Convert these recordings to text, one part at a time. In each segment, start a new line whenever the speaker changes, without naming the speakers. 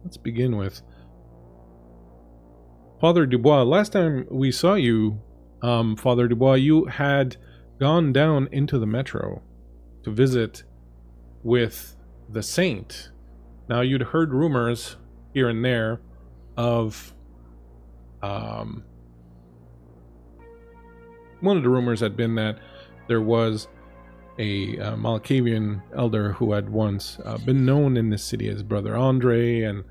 let's begin with Father Dubois. Last time we saw you, Father Dubois, you had gone down into the metro to visit with the saint. Now, you'd heard rumors here and there of one of the rumors had been that there was a Malkavian elder who had once been known in this city as Brother Andre, and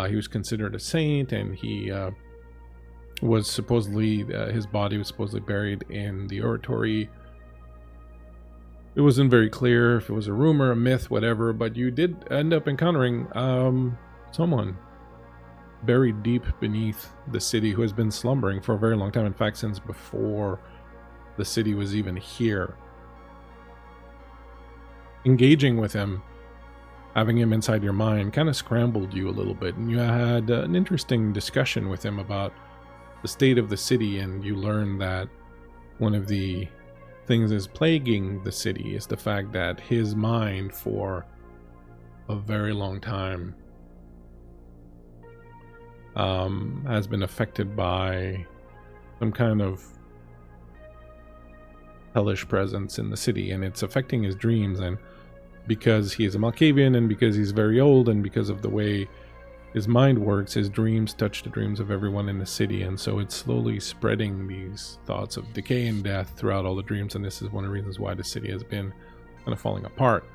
he was considered a saint, and he was supposedly, his body was supposedly buried in the oratory. It wasn't very clear if it was a rumor, a myth, whatever, but you did end up encountering someone buried deep beneath the city who has been slumbering for a very long time. In fact, since before the city was even here. Engaging with him, having him inside your mind, kind of scrambled you a little bit, and you had an interesting discussion with him about the state of the city, and you learned that one of the things is plaguing the city is the fact that his mind for a very long time has been affected by some kind of hellish presence in the city, and it's affecting his dreams. And because he is a Malkavian, and because he's very old, and because of the way his mind works, his dreams touch the dreams of everyone in the city, and so it's slowly spreading these thoughts of decay and death throughout all the dreams, and this is one of the reasons why the city has been kind of falling apart.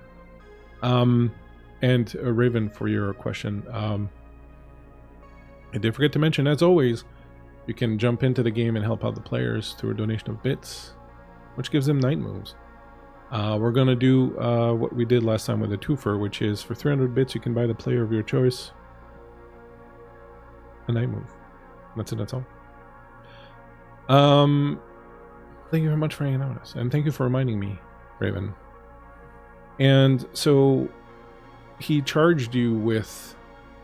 And Raven, for your question, I did forget to mention, as always, you can jump into the game and help out the players through a donation of bits, which gives them night moves. We're going to do what we did last time with the twofer, which is for 300 bits, you can buy the player of your choice a night move. That's it, that's all. Thank you very much for hanging out with us, and thank you for reminding me, Raven. And so he charged you with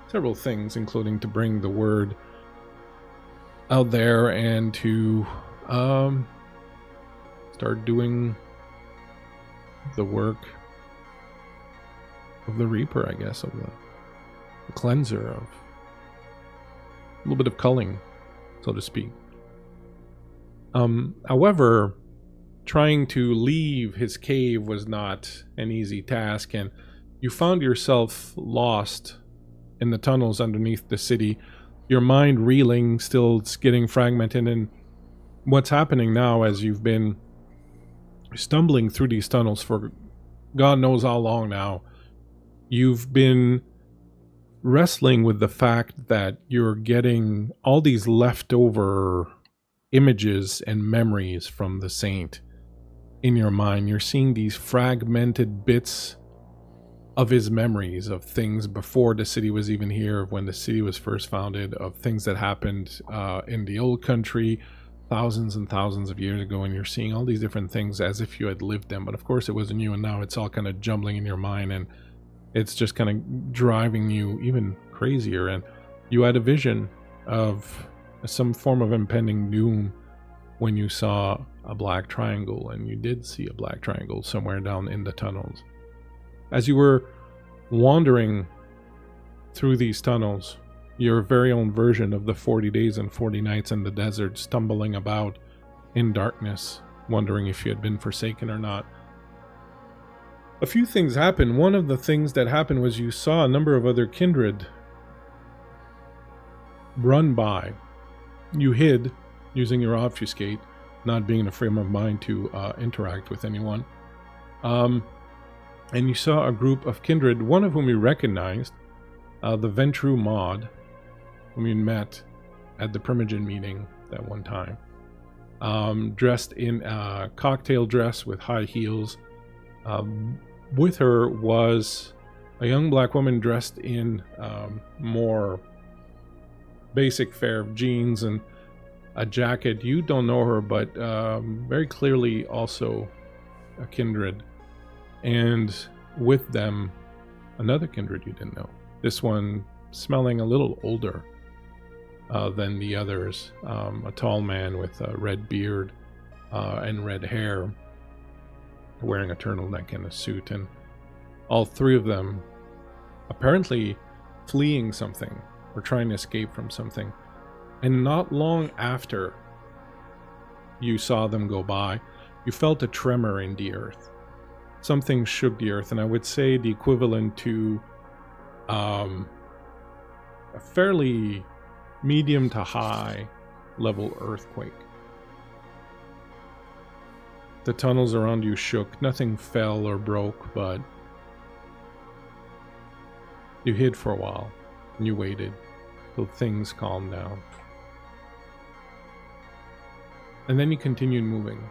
several things, including to bring the word out there and to start doing the work of the Reaper, I guess, of the cleanser, of a little bit of culling, so to speak. However, trying to leave his cave was not an easy task, and you found yourself lost in the tunnels underneath the city, your mind reeling, still getting fragmented. And what's happening now, as you've been stumbling through these tunnels for God knows how long now, you've been wrestling with the fact that you're getting all these leftover images and memories from the saint in your mind. You're seeing these fragmented bits of his memories of things before the city was even here, when the city was first founded, of things that happened in the old country thousands and thousands of years ago, and you're seeing all these different things as if you had lived them, but of course it wasn't you, and now it's all kind of jumbling in your mind, and it's just kind of driving you even crazier. And you had a vision of some form of impending doom when you saw a black triangle, and you did see a black triangle somewhere down in the tunnels. As you were wandering through these tunnels, your very own version of the 40 days and 40 nights in the desert, stumbling about in darkness, wondering if you had been forsaken or not. A few things happened. One of the things that happened was you saw a number of other kindred run by. You hid using your obfuscate, not being in a frame of mind to interact with anyone. And you saw a group of kindred, one of whom you recognized, the Ventru Mod, whom you met at the Primogen meeting that one time, dressed in a cocktail dress with high heels. With her was a young black woman dressed in more basic fare of jeans and a jacket. You don't know her, but very clearly also a kindred. And with them, another kindred you didn't know. This one smelling a little older than the others. A tall man with a red beard and red hair, wearing a turtleneck and a suit. And all three of them apparently fleeing something or trying to escape from something. And not long after you saw them go by, you felt a tremor in the earth. Something shook the earth, and I would say the equivalent to a fairly medium to high level earthquake. The tunnels around you shook. Nothing fell or broke, but you hid for a while, and you waited till things calmed down. And then you continued moving.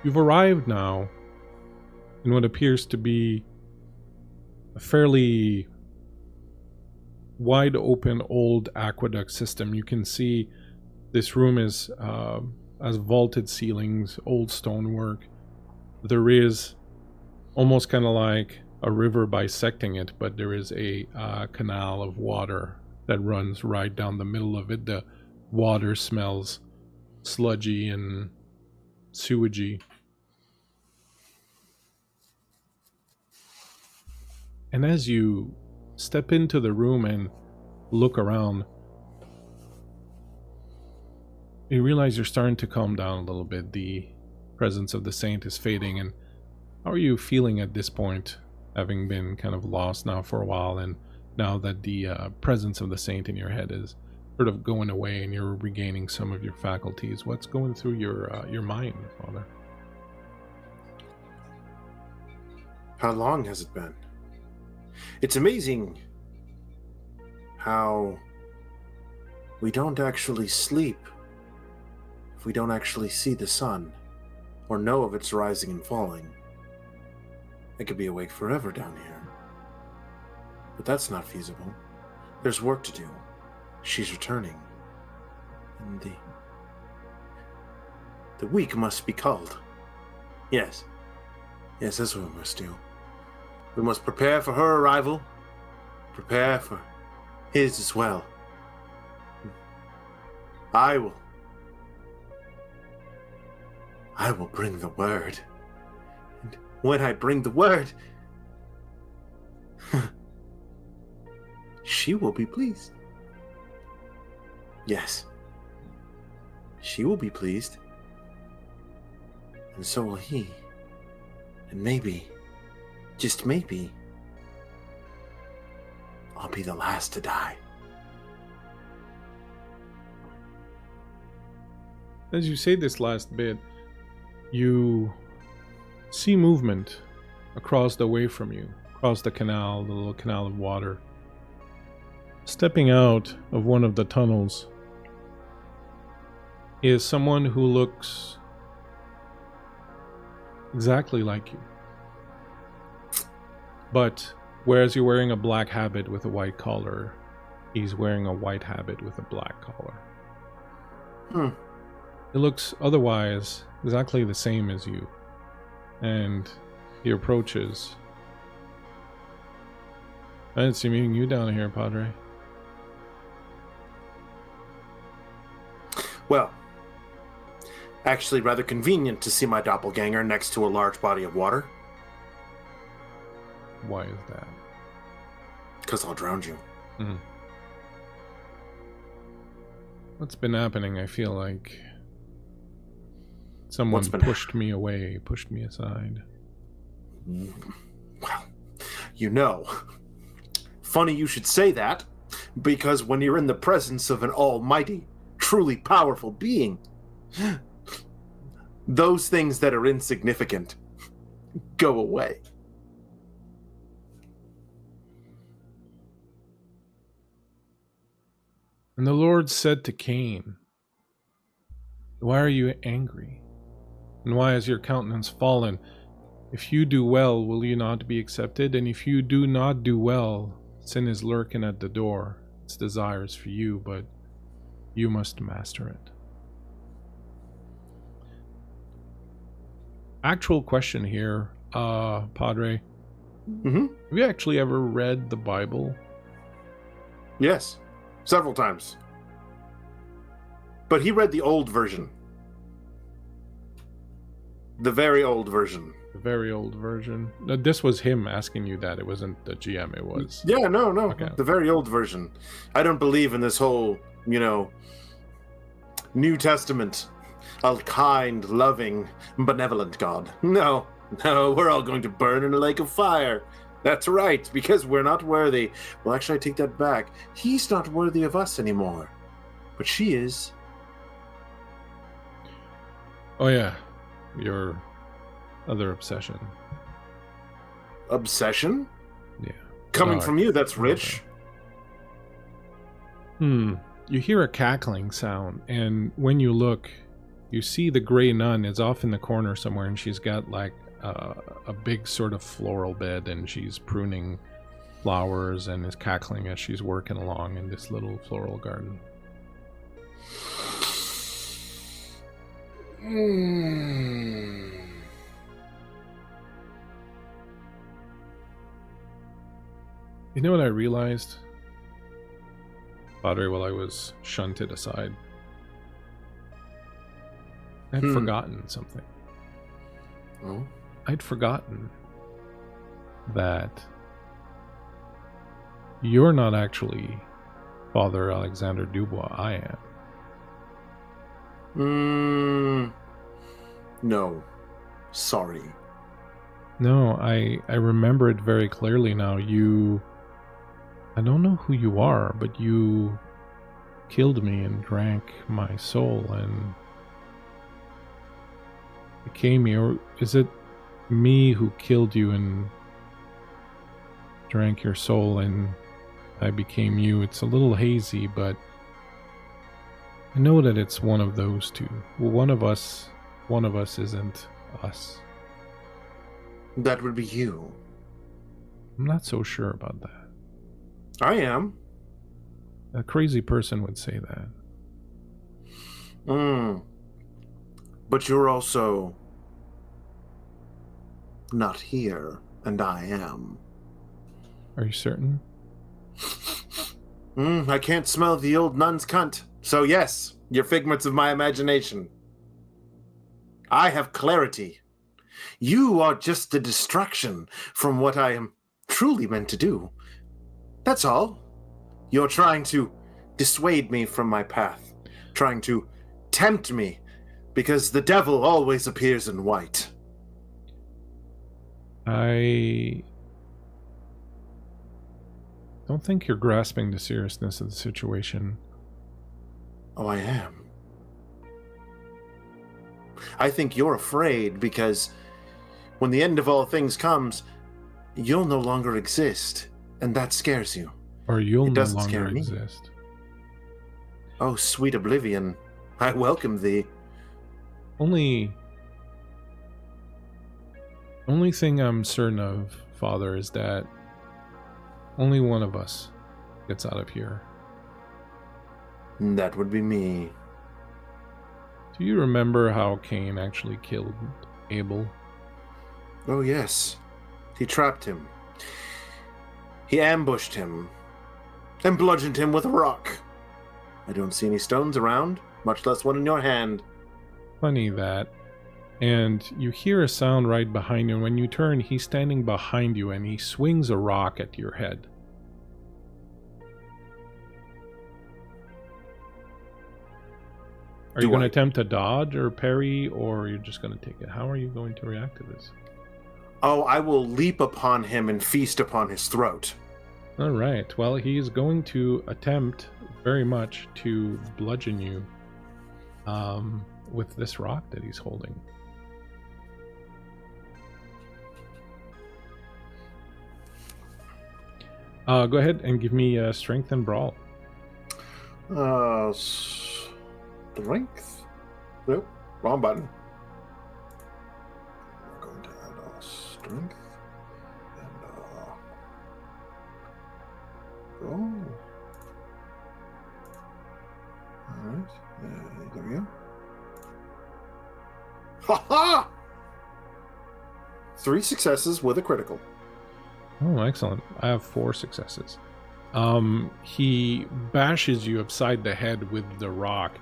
You've arrived now in what appears to be a fairly wide open old aqueduct system. You can see this room has vaulted ceilings, old stonework. There is almost kind of like a river bisecting it, but there is a canal of water that runs right down the middle of it. The water smells sludgy and sewagey. And as you step into the room and look around, you realize you're starting to calm down a little bit. The presence of the saint is fading. And how are you feeling at this point, having been kind of lost now for a while, and now that the presence of the saint in your head is sort of going away and you're regaining some of your faculties? What's going through your mind, Father?
How long has it been? It's amazing how we don't actually sleep if we don't actually see the sun or know of its rising and falling. I could be awake forever down here. But that's not feasible. There's work to do. She's returning. And the weak must be culled. Yes. Yes, that's what we must do. We must prepare for her arrival, prepare for his as well. I will bring the word. And when I bring the word, she will be pleased. Yes, she will be pleased. And so will he. And maybe, just maybe, I'll be the last to die.
As you say this last bit, you see movement across the way from you, across the canal, the little canal of water. Stepping out of one of the tunnels is someone who looks exactly like you. But whereas you're wearing a black habit with a white collar, he's wearing a white habit with a black collar. It looks otherwise exactly the same as you. And he approaches. I didn't see meeting you down here, Padre.
Well, actually rather convenient to see my doppelganger next to a large body of water.
Why is that?
Because I'll drown you.
Mm. What's been happening? I feel like someone pushed me away, pushed me aside.
Well, you know, funny you should say that, because when you're in the presence of an almighty, truly powerful being, those things that are insignificant go away.
And the Lord said to Cain, "Why are you angry? And why is your countenance fallen? If you do well, will you not be accepted? And if you do not do well, sin is lurking at the door. Its desires for you, but you must master it." Actual question here, Padre.
Mm-hmm.
Have you actually ever read the Bible?
Yes, several times. But he read the old version. The very old version.
The very old version. This was him asking you that. It wasn't the GM. It was.
Yeah, no.
Okay.
The very old version. I don't believe in this whole, New Testament. A kind, loving, benevolent God. No, we're all going to burn in a lake of fire. That's right, because we're not worthy. Well, actually, I take that back. He's not worthy of us anymore. But she is.
Oh, yeah. Your other obsession.
Obsession?
Yeah.
Coming from you, that's rich.
You hear a cackling sound, and when you look, you see the gray nun is off in the corner somewhere, and she's got like a big sort of floral bed, and she's pruning flowers and is cackling as she's working along in this little floral garden. You know what I realized, Padre, while I was shunted aside? I'd forgotten something.
Oh?
I'd forgotten that you're not actually Father Alexander Dubois. I am.
No. Sorry.
No, I remember it very clearly now. I don't know who you are, but you killed me and drank my soul and became me. Or is it me who killed you and drank your soul and I became you? It's a little hazy, but I know that it's one of those two. Well, one of us isn't us.
That would be you.
I'm not so sure about that.
I am.
A crazy person would say that.
But you're also not here, and I am.
Are you certain?
I can't smell the old nun's cunt. So yes, you're figments of my imagination. I have clarity. You are just a distraction from what I am truly meant to do. That's all. You're trying to dissuade me from my path, trying to tempt me, because the devil always appears in white.
I don't think you're grasping the seriousness of the situation.
Oh, I am. I think you're afraid because when the end of all things comes, you'll no longer exist, and that scares you.
Or you'll
It
no
doesn't
longer
scare me.
exist.
Oh, sweet oblivion, I welcome thee.
Only thing I'm certain of, Father, is that only one of us gets out of here.
That would be me.
Do you remember how Cain actually killed Abel?
Oh, yes. He trapped him. He ambushed him and bludgeoned him with a rock. I don't see any stones around, much less one in your hand.
Funny that. And you hear a sound right behind you, and when you turn, he's standing behind you and he swings a rock at your head. Are you going to attempt to dodge or parry, or you're just going to take it? How are you going to react to this?
Oh, I will leap upon him and feast upon his throat.
All right. Well, he's going to attempt very much to bludgeon you with this rock that he's holding. Go ahead and give me strength and brawl.
Strength? Nope, wrong button. We're going to add strength and brawl. Alright, there we go. Ha ha! 3 successes with a critical.
Oh, excellent. I have 4 successes. He bashes you upside the head with the rock.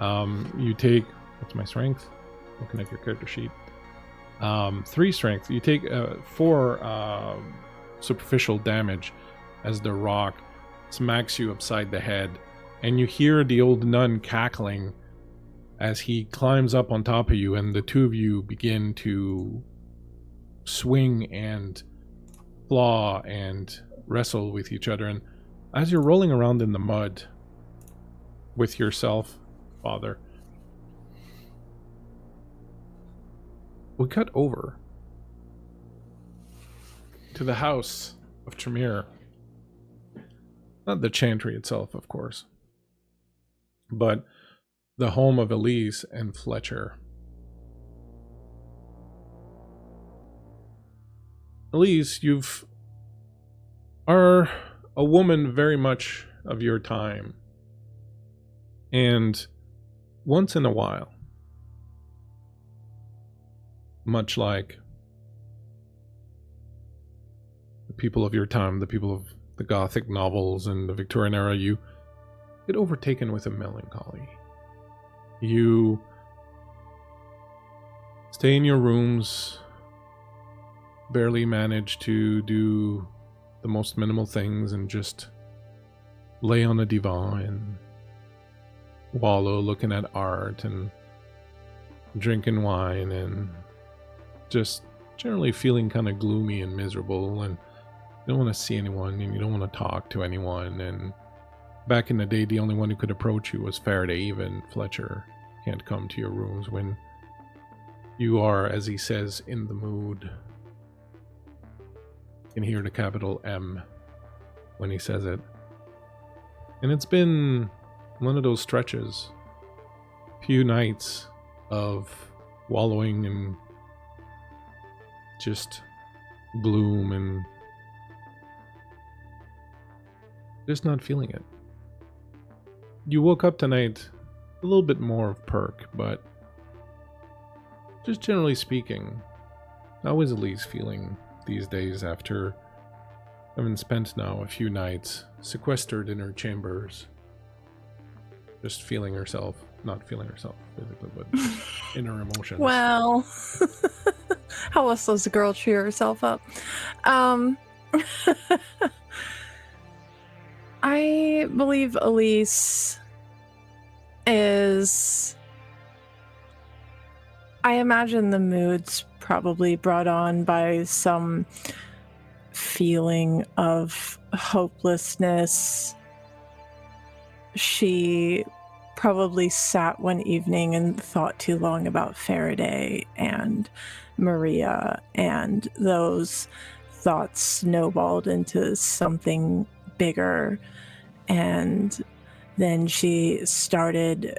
You take, what's my strength? Looking at your character sheet. 3 strength. You take 4 superficial damage as the rock smacks you upside the head, and you hear the old nun cackling as he climbs up on top of you, and the two of you begin to swing and claw and wrestle with each other. And as you're rolling around in the mud with yourself, Father, we cut over to the house of Tremere. Not the chantry itself, of course, but the home of Elise and Fletcher. Elise, you are a woman very much of your time. And once in a while, much like the people of your time, the people of the Gothic novels and the Victorian era, you get overtaken with a melancholy. You stay in your rooms, barely manage to do the most minimal things, and just lay on a divan and wallow looking at art and drinking wine and just generally feeling kind of gloomy and miserable, and you don't want to see anyone and you don't want to talk to anyone. And back in the day, the only one who could approach you was Faraday. Even Fletcher can't come to your rooms when you are, as he says, in the mood. You can hear the capital M when he says it. And it's been one of those stretches, few nights of wallowing in just gloom and just not feeling it. You woke up tonight a little bit more of perk, but just generally speaking, how is Elise feeling these days after having spent now a few nights sequestered in her chambers, just feeling herself, not feeling herself physically, but in her emotions?
Well, how else does a girl cheer herself up? I believe Elise is... I imagine the mood's probably brought on by some feeling of hopelessness. She probably sat one evening and thought too long about Faraday and Maria, and those thoughts snowballed into something bigger, and then she started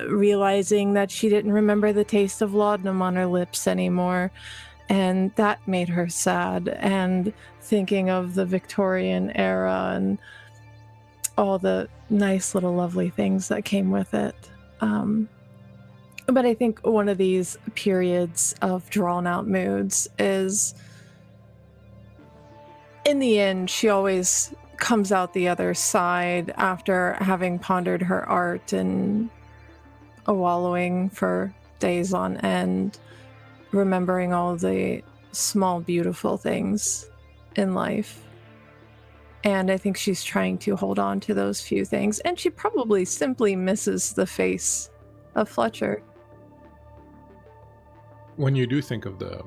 realizing that she didn't remember the taste of laudanum on her lips anymore, and that made her sad, and thinking of the Victorian era and all the nice little lovely things that came with it. But I think one of these periods of drawn out moods is, in the end, she always comes out the other side after having pondered her art and wallowing for days on end, remembering all the small, beautiful things in life. And I think she's trying to hold on to those few things. And she probably simply misses the face of Fletcher.
When you do think of the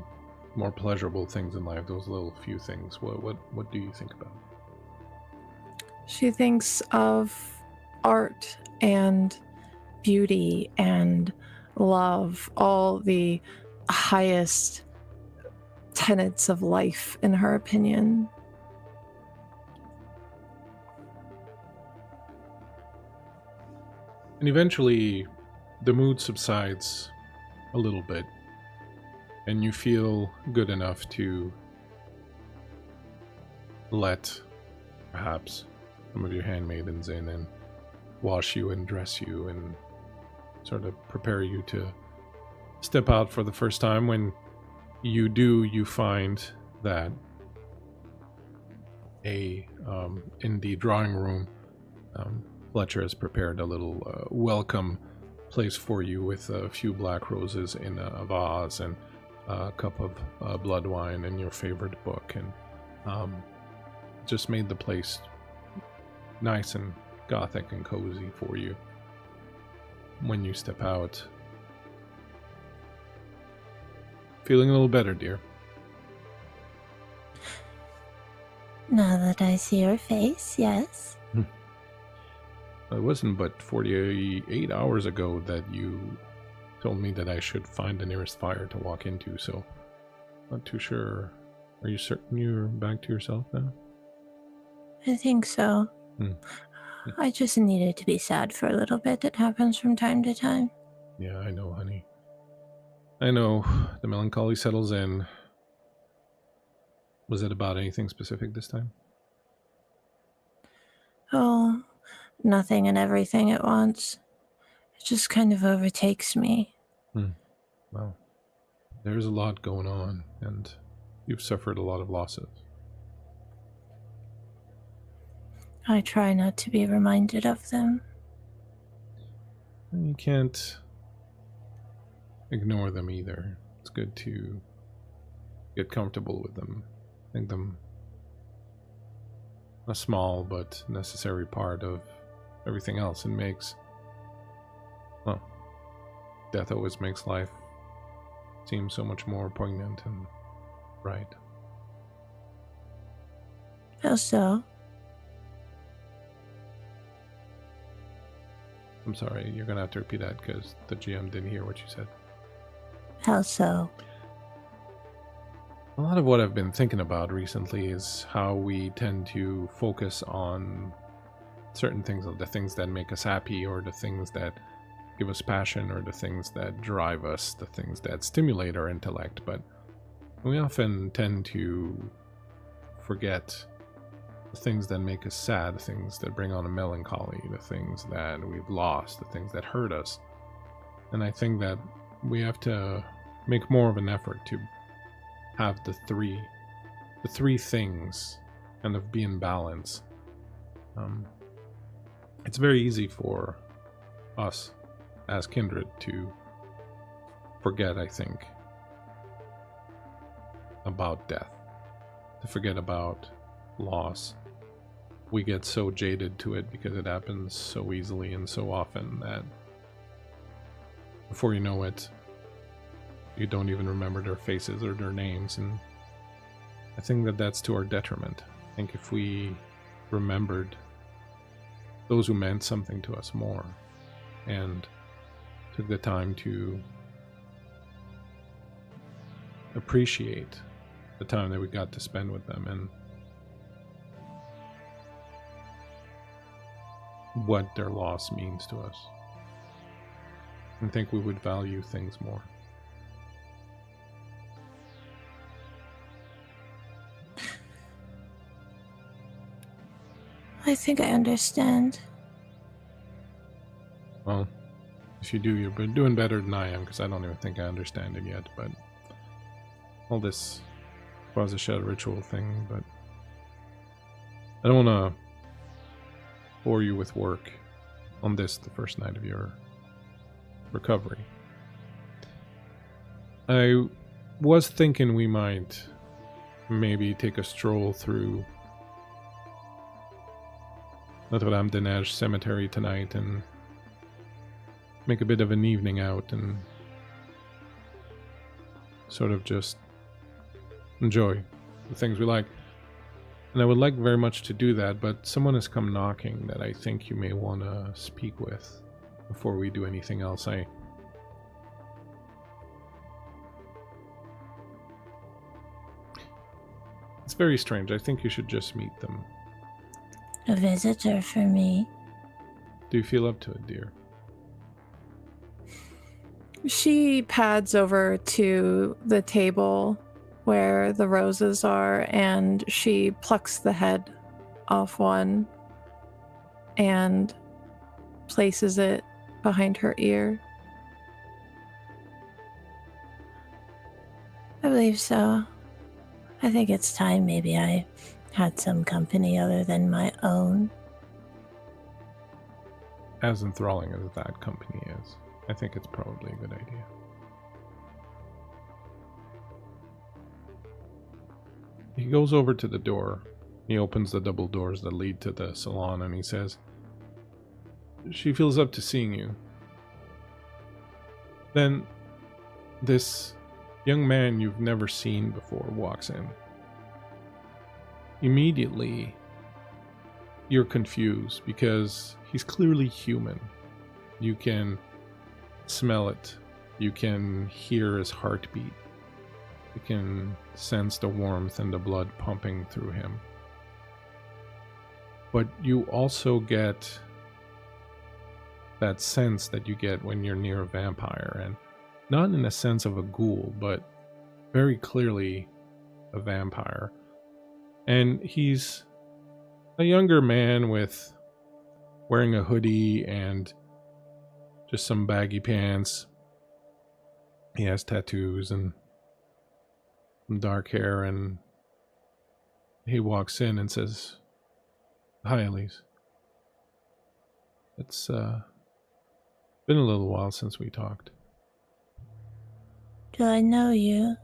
more pleasurable things in life, those little few things, what do you think about?
She thinks of art and beauty and love, all the highest tenets of life, in her opinion.
And eventually, the mood subsides a little bit, and you feel good enough to let, perhaps, some of your handmaidens in and wash you and dress you and sort of prepare you to step out for the first time. When you do, you find that in the drawing room, Fletcher has prepared a little welcome place for you with a few black roses in a vase and a cup of blood wine and your favorite book, and just made the place nice and gothic and cozy for you. When you step out, feeling a little better, dear?
Now that I see your face, yes.
It wasn't but 48 hours ago that you told me that I should find the nearest fire to walk into, so not too sure. Are you certain you're back to yourself now?
I think so. I just needed to be sad for a little bit. It happens from time to time.
Yeah, I know, honey. I know. The melancholy settles in. Was it about anything specific this time?
Oh, nothing and everything at once. It just kind of overtakes me.
Well, there's a lot going on, and you've suffered a lot of losses.
I try not to be reminded of them.
You can't ignore them either. It's good to get comfortable with them. Make them a small but necessary part of everything else. It makes, well, death always makes life seem so much more poignant and bright.
How so?
I'm sorry, you're gonna have to repeat that because the GM didn't hear what you said.
How so?
A lot of what I've been thinking about recently is how we tend to focus on certain things, the things that make us happy, or the things that give us passion, or the things that drive us, the things that stimulate our intellect, but we often tend to forget the things that make us sad, the things that bring on a melancholy, the things that we've lost, the things that hurt us. And I think that we have to make more of an effort to have the three things kind of be in balance. It's very easy for us as kindred to forget, I think, about death, to forget about loss. We get so jaded to it because it happens so easily and so often that before you know it, you don't even remember their faces or their names, and I think that that's to our detriment. I think if we remembered those who meant something to us more and took the time to appreciate the time that we got to spend with them and what their loss means to us, I think we would value things more.
I think I understand.
Well, if you do, you're doing better than I am, because I don't even think I understand it yet, but all this was a shed ritual thing, but I don't want to bore you with work on this, the first night of your recovery. I was thinking we might maybe take a stroll through Notre-Dame-des-Neiges Cemetery tonight and make a bit of an evening out and sort of just enjoy the things we like. And I would like very much to do that, but someone has come knocking that I think you may want to speak with before we do anything else. It's very strange. I think you should just meet them.
A visitor for me.
Do you feel up to it, dear?
She pads over to the table where the roses are, and she plucks the head off one and places it behind her ear.
I believe so. I think it's time maybe I had some company other than my own.
As enthralling as that company is, I think it's probably a good idea. he goes over to the door. He opens the double doors that lead to the salon and he says, "She feels up to seeing you." Then this young man you've never seen before walks in. Immediately, you're confused because he's clearly human. You can smell it. You can hear his heartbeat. You can sense the warmth and the blood pumping through him. But you also get that sense that you get when you're near a vampire, and not in the sense of a ghoul, but very clearly a vampire. And he's a younger man with wearing a hoodie and just some baggy pants. He has tattoos and some dark hair, and he walks in and says, "Hi, Elise. It's been a little while since we talked."
Do I know you?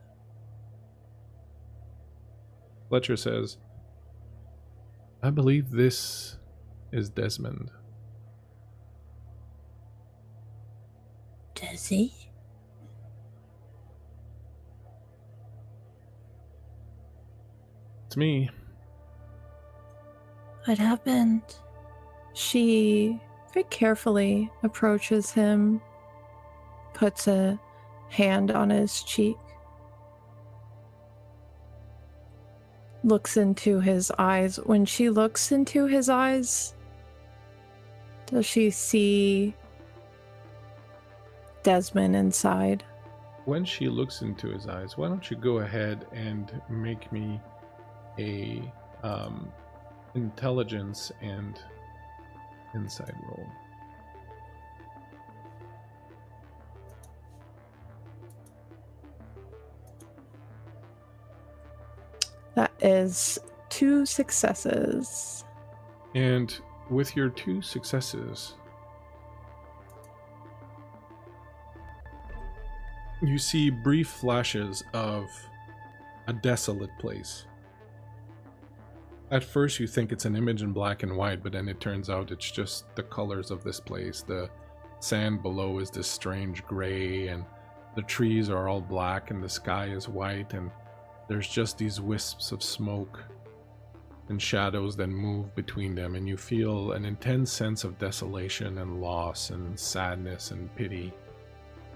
Fletcher says, "I believe this is Desmond."
Does he?
It's me.
What happened?
She very carefully approaches him, puts a hand on his cheek, looks into his eyes. When she looks into his eyes, does she see Desmond inside?
When she looks into his eyes, why don't you go ahead and make me a intelligence and insight roll.
That is 2 successes.
And with your 2 successes, you see brief flashes of a desolate place. At first you think it's an image in black and white, but then it turns out it's just the colors of this place. The sand below is this strange gray, and the trees are all black, and the sky is white, and there's just these wisps of smoke and shadows that move between them, and you feel an intense sense of desolation and loss and sadness and pity.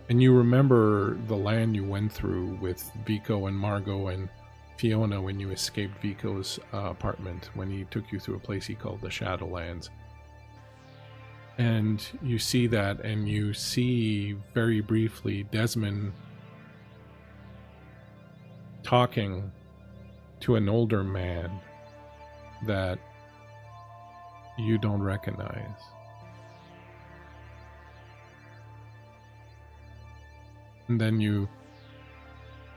And you remember the land you went through with Vico and Margot and Fiona when you escaped Vico's apartment, when he took you through a place he called the Shadowlands. And you see that, and you see very briefly Desmond talking to an older man that you don't recognize. And then you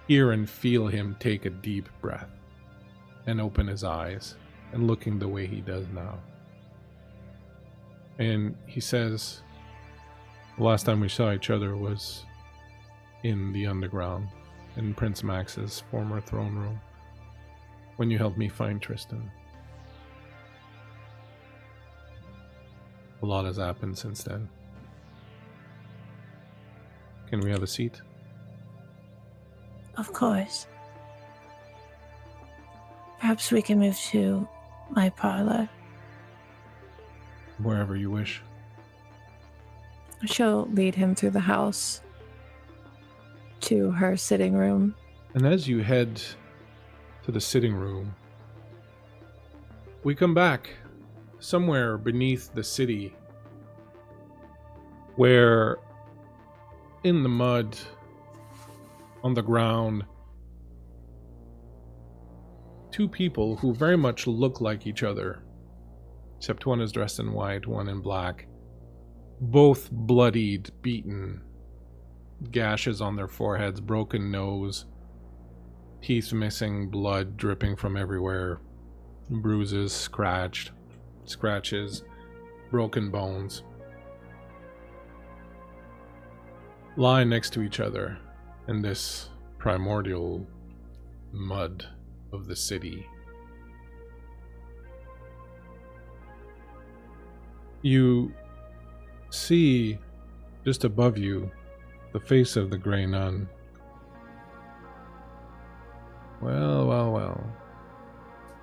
hear and feel him take a deep breath and open his eyes and looking the way he does now. And he says, "The last time we saw each other was in the underground, in Prince Max's former throne room, when you helped me find Tristan. A lot has happened since then. Can we have a seat?"
Of course. Perhaps we can move to my parlor.
Wherever you wish.
She'll lead him through the house to her sitting room.
And as you head to the sitting room, we come back somewhere beneath the city, where in the mud, on the ground, 2 people who very much look like each other, except one is dressed in white, one in black, both bloodied, beaten, gashes on their foreheads, broken nose, teeth missing, blood dripping from everywhere, bruises, scratches, broken bones, lie next to each other in this primordial mud of the city. You see, just above you, the face of the Grey Nun. Well, well, well.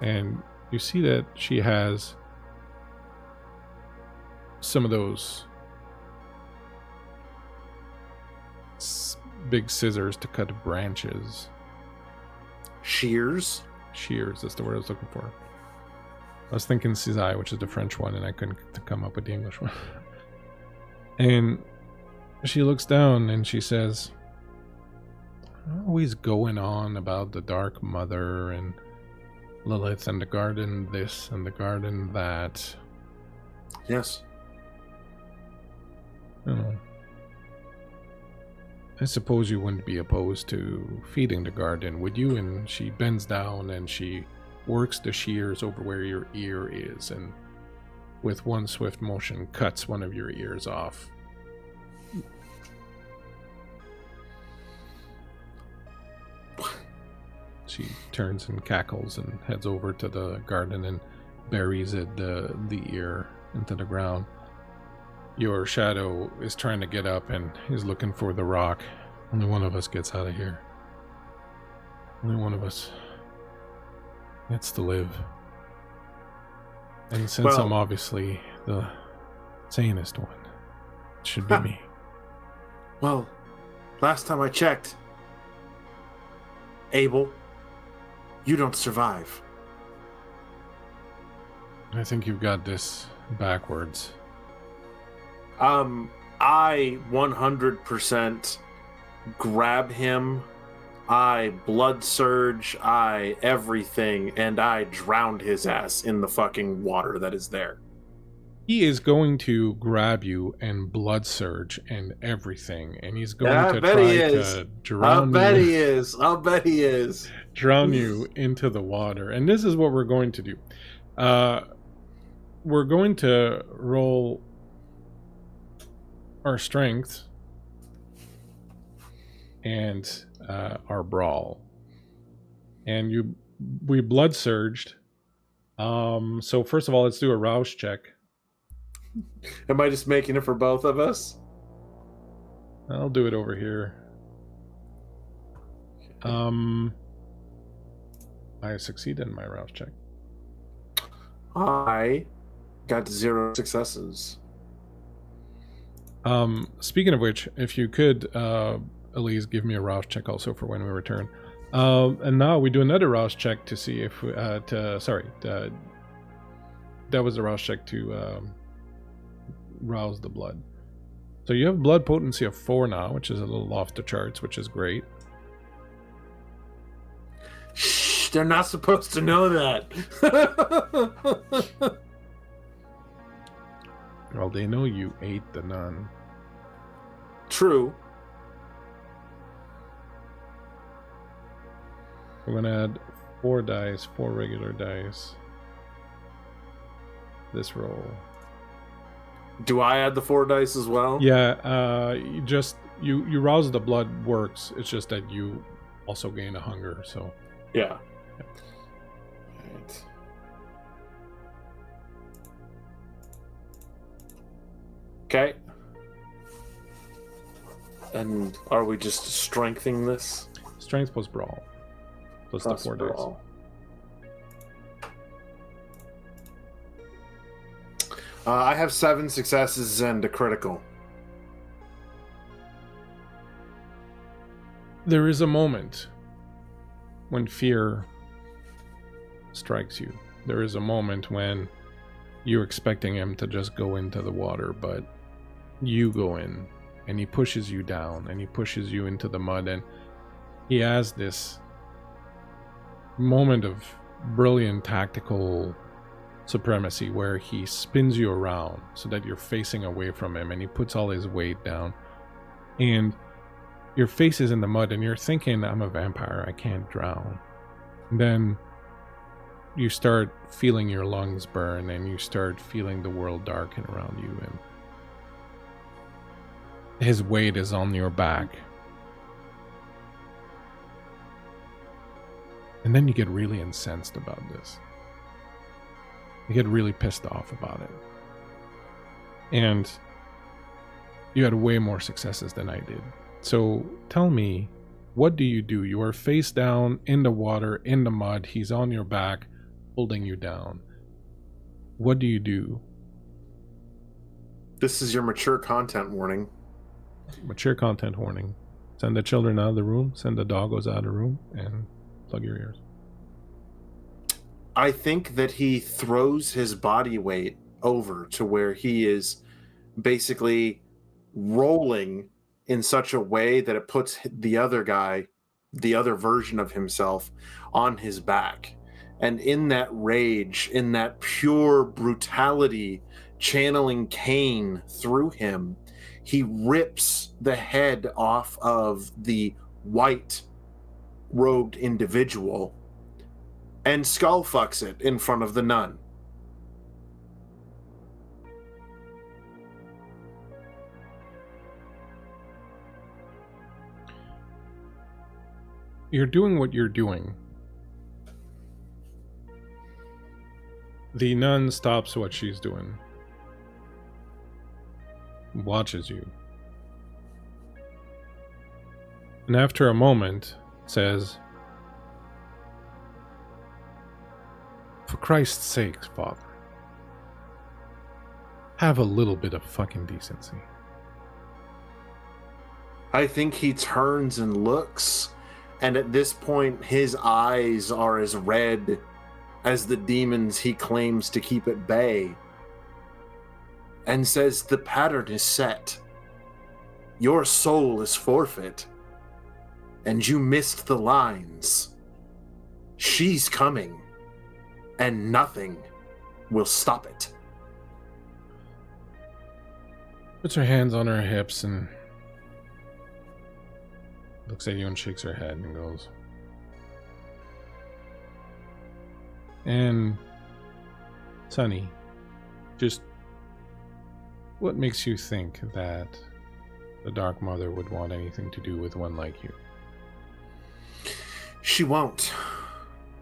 And you see that she has some of those big scissors to cut branches.
Shears?
Shears, that's the word I was looking for. I was thinking cisaille, which is the French one, and I couldn't come up with the English one. And she looks down and she says, always going on about the Dark Mother and Lilith and the garden this and the garden that.
Yes.
I suppose you wouldn't be opposed to feeding the garden, would you? And she bends down and she works the shears over where your ear is, and with one swift motion cuts one of your ears off. She turns and cackles and heads over to the garden and buries the ear into the ground. Your shadow is trying to get up and is looking for the rock. Only one of us gets out of here. Only one of us gets to live. And since I'm obviously the sanest one, it should be me.
Well, last time I checked, Abel, you don't survive.
I think you've got this backwards.
I 100% grab him. I blood surge. I everything, and I drowned his ass in the fucking water that is there.
He is going to grab you and blood surge and everything, and he's going to try to drown you.
I bet he is. I bet he is.
Drown you into the water. And this is what we're going to do. We're going to roll our strength and our brawl. And we blood surged. So first of all, let's do a rouse check.
Am I just making it for both of us?
I'll do it over here. I succeeded in my rouse check.
I got 0 successes.
Speaking of which, if you could, Elise, give me a rouse check also for when we return. And now we do another rouse check to see if that was a rouse check to rouse the blood. So you have blood potency of 4 now, which is a little off the charts, which is great.
Shh, they're not supposed to know that.
Well, they know you ate the nun.
True.
We're gonna add 4 dice, 4 regular dice. This roll.
Do I add the 4 dice as well?
Yeah, you rouse the blood works. It's just that you also gain a hunger, so.
Yeah.
Yep.
Right. Okay. And are we just strengthening this?
Strength plus brawl. Plus the 4
brawl.
dice.
I have 7 successes and a critical.
There is a moment when fear strikes you. There is a moment when you're expecting him to just go into the water, but you go in and he pushes you down and he pushes you into the mud, and he has this moment of brilliant tactical supremacy where he spins you around so that you're facing away from him, and he puts all his weight down and your face is in the mud and you're thinking, I'm a vampire, I can't drown. And then you start feeling your lungs burn and you start feeling the world darken around you, and his weight is on your back. And then you get really incensed about this. You get really pissed off about it. And you had way more successes than I did. So tell me, what do? You are face down in the water, in the mud. He's on your back, holding you down. What do you do?
This is your mature content warning.
Mature content warning. Send the children out of the room, send the doggos out of the room, and plug your ears.
I think that he throws his body weight over to where he is basically rolling in such a way that it puts the other guy, the other version of himself, on his back. And in that rage, in that pure brutality, channeling Cain through him, he rips the head off of the white-robed individual and skull fucks it in front of the nun.
You're doing what you're doing. The nun stops what she's doing. Watches you. And after a moment, says, "For Christ's sake, Father, have a little bit of fucking decency."
I think he turns and looks, and at this point, his eyes are as red as the demons he claims to keep at bay, and says, "The pattern is set. Your soul is forfeit, and you missed the lines. She's coming, and nothing will stop it."
Puts her hands on her hips and looks at you and shakes her head and goes, "And Sonny, just what makes you think that the Dark Mother would want anything to do with one like you?"
She won't.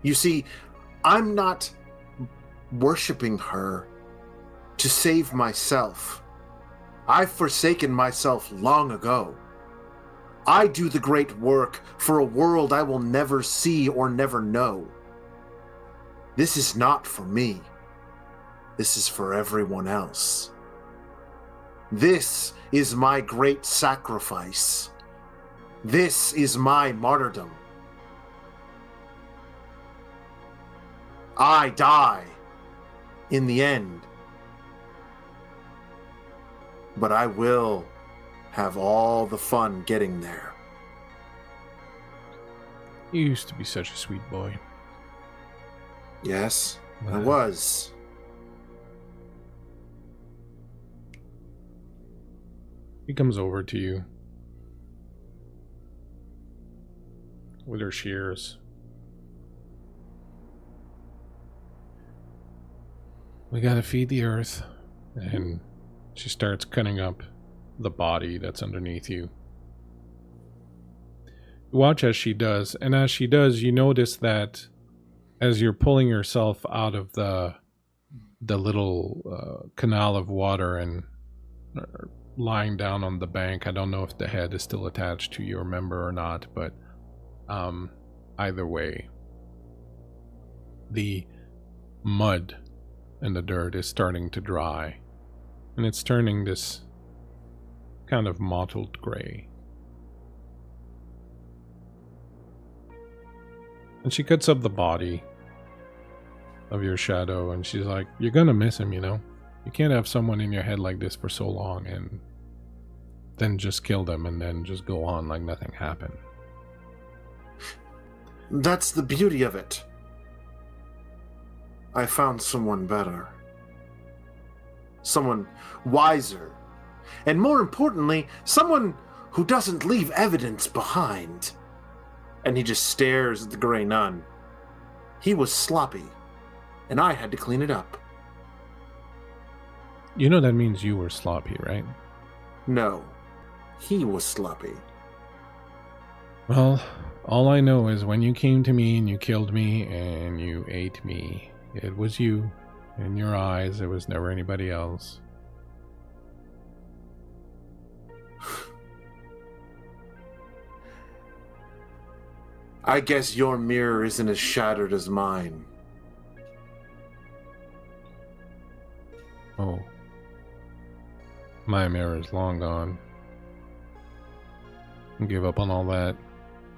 You see, I'm not worshiping her to save myself. I've forsaken myself long ago. I do the great work for a world I will never see or never know. This is not for me. This is for everyone else. This is my great sacrifice. This is my martyrdom. I die in the end. But I will have all the fun getting there.
You used to be such a sweet boy.
Yes, I was.
He comes over to you with her shears. "We gotta feed the earth." And she starts cutting up the body that's underneath you. You watch as she does, and as she does, you notice that as you're pulling yourself out of the little canal of water and lying down on the bank, I don't know if the head is still attached to your member or not, but either way, the mud and the dirt is starting to dry, and it's turning this kind of mottled gray. And she cuts up the body of your shadow, and she's like, "You're gonna miss him, you know? You can't have someone in your head like this for so long and then just kill them and then just go on like nothing happened."
That's the beauty of it. I found someone better. Someone wiser. And more importantly, someone who doesn't leave evidence behind. And he just stares at the Grey Nun. He was sloppy, and I had to clean it up.
You know that means you were sloppy, right?
No, he was sloppy.
Well, All I know is when you came to me and you killed me and you ate me, it was you. In your eyes, it was never anybody else.
I guess your mirror isn't as shattered as mine.
Oh. My mirror is long gone. I give up on all that.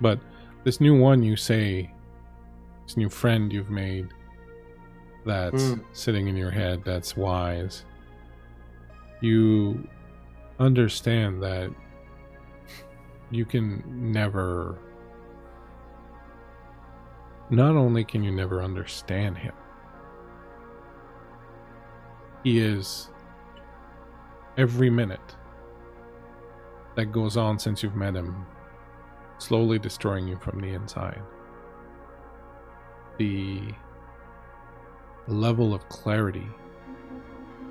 But this new one you say, this new friend you've made, that's sitting in your head, that's wise. You understand that you can never... Not only can you never understand him, he is, every minute that goes on since you've met him, slowly destroying you from the inside. The level of clarity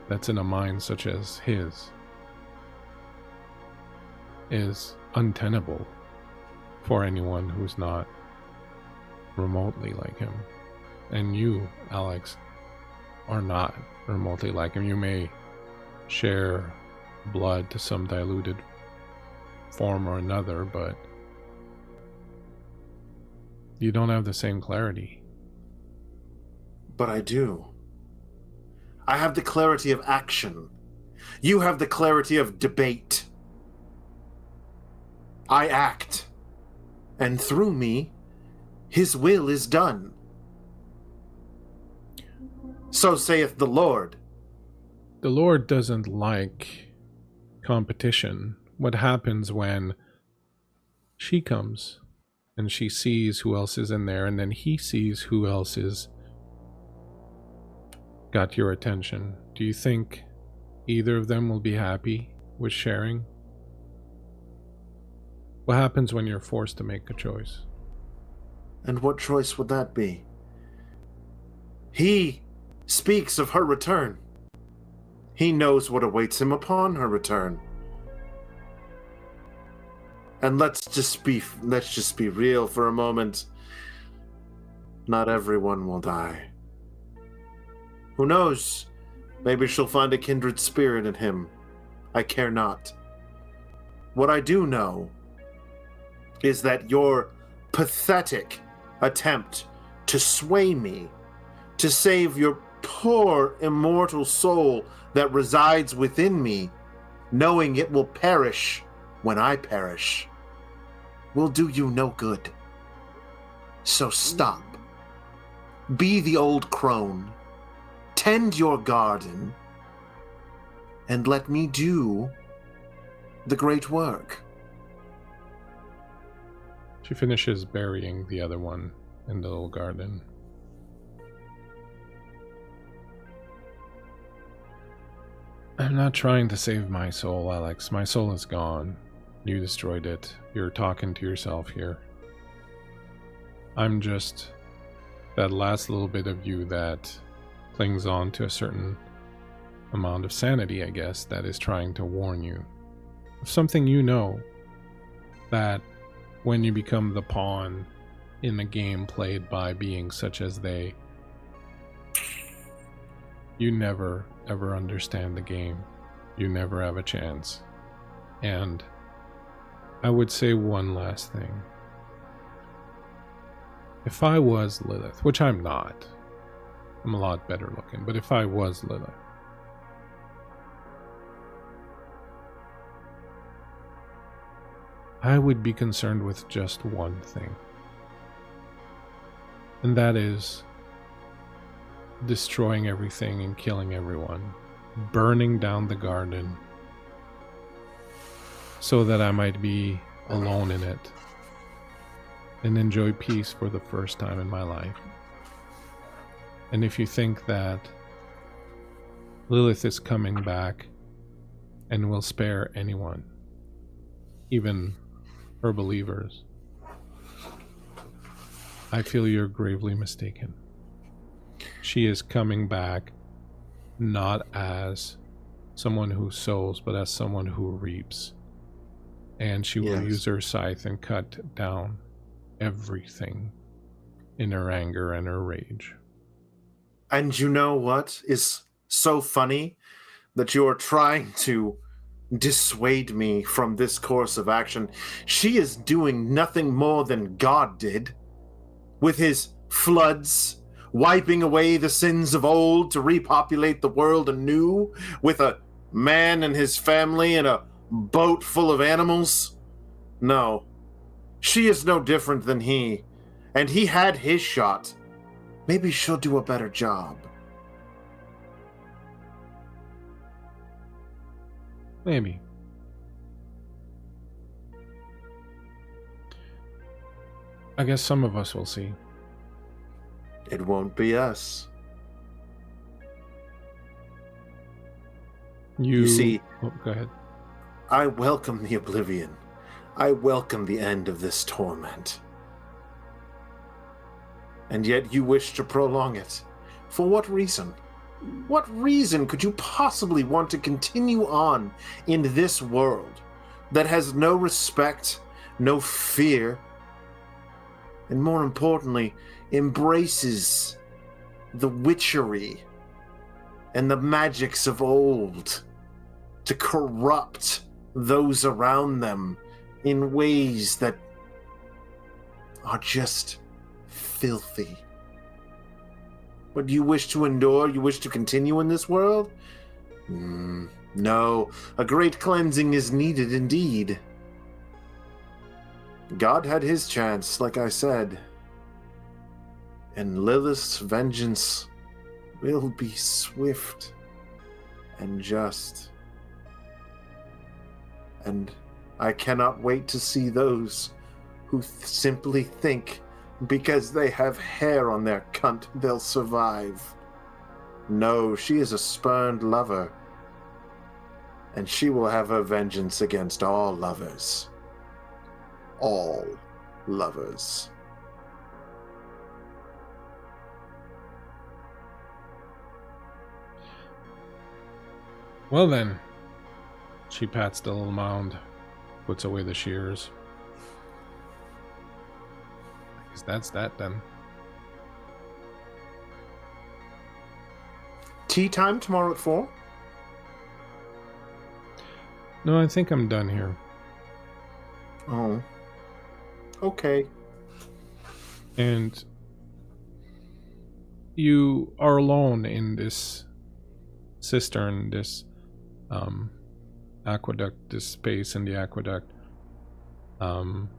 that's in a mind such as his is untenable for anyone who's not remotely like him. And you, Alex, are not remotely like him. You may share blood to some diluted form or another, but you don't have the same clarity.
But I do. I have the clarity of action. You have the clarity of debate. I act, and through me, his will is done. So saith the Lord.
The Lord doesn't like competition. What happens when she comes and she sees who else is in there, and then he sees who else is got your attention? Do you think either of them will be happy with sharing? What happens when you're forced to make a choice?
And what choice would that be? He speaks of her return. He knows what awaits him upon her return. And let's just be real for a moment. Not everyone will die. Who knows? Maybe she'll find a kindred spirit in him. I care not. What I do know is that your pathetic attempt to sway me, to save your poor immortal soul that resides within me, knowing it will perish when I perish, will do you no good. So stop. Be the old crone. Tend your garden. And let me do the great work.
She finishes burying the other one in the little garden. I'm not trying to save my soul, Alex. My soul is gone. You destroyed it. You're talking to yourself here. I'm just that last little bit of you that clings on to a certain amount of sanity, I guess, that is trying to warn you of something you know, that when you become the pawn in the game played by beings such as they, you never ever understand the game. You never have a chance. And I would say one last thing. If I was Lilith, which I'm not, I'm a lot better looking, but if I was Lilith, I would be concerned with just one thing. And that is destroying everything and killing everyone, burning down the garden, so that I might be alone in it and enjoy peace for the first time in my life. And if you think that Lilith is coming back and will spare anyone, even her believers, I feel you're gravely mistaken. She is coming back not as someone who sows, but as someone who reaps. And she will use her scythe and cut down everything in her anger and her rage.
And you know what is so funny? That you are trying to dissuade me from this course of action. She is doing nothing more than God did, with his floods, wiping away the sins of old to repopulate the world anew, with a man and his family in a boat full of animals. No, she is no different than he, and he had his shot. Maybe she'll do a better job.
Maybe. I guess some of us will see.
It won't be us. You see,
oh, go ahead.
I welcome the oblivion. I welcome the end of this torment. And yet you wish to prolong it. For what reason? What reason could you possibly want to continue on in this world that has no respect, no fear, and more importantly, embraces the witchery and the magics of old to corrupt those around them in ways that are just filthy? What do you wish to endure? You wish to continue in this world? No, a great cleansing is needed indeed. God had his chance, like I said. And Lilith's vengeance will be swift and just. And I cannot wait to see those who simply think because they have hair on their cunt they'll survive. No, she is a spurned lover. And she will have her vengeance against all lovers. All lovers.
Well then, she pats the little mound, puts away the shears. I guess that's that then.
Tea time tomorrow at 4?
No, I think I'm done here.
Oh. Okay.
And you are alone in this cistern, this aqueduct, this space in the aqueduct,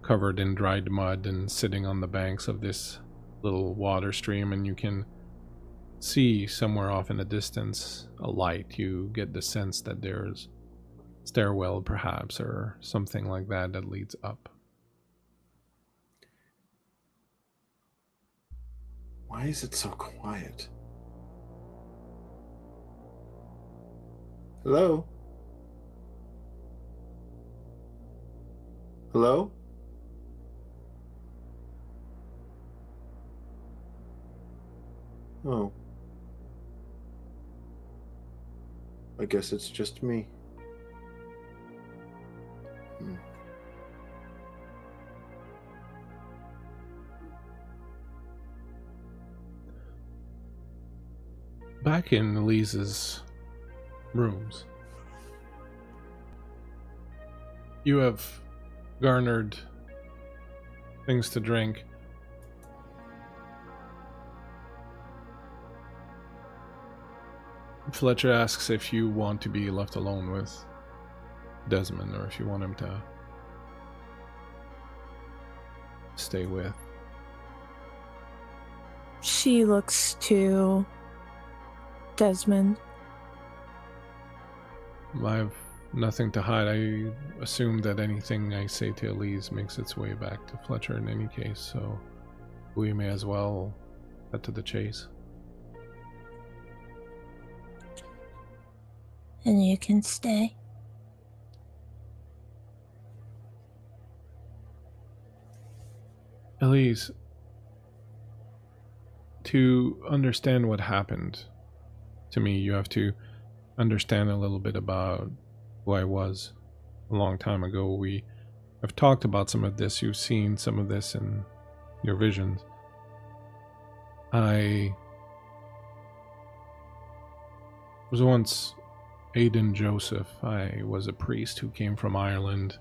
covered in dried mud and sitting on the banks of this little water stream, and you can see somewhere off in the distance a light. You get the sense that there's a stairwell perhaps or something like that that leads up.
Why is it so quiet? Hello? Hello? Oh. I guess it's just me.
Back in Elise's rooms, you have garnered things to drink. Fletcher asks if you want to be left alone with Desmond or if you want him to stay with.
She looks to Desmond.
I have nothing to hide. I assume that anything I say to Elise makes its way back to Fletcher in any case, so we may as well cut to the chase.
And you can stay.
Elise, to understand what happened to me, you have to understand a little bit about who I was a long time ago. We have talked about some of this. You've seen some of this in your visions. I was once Aidan Joseph. I was a priest who came from Ireland.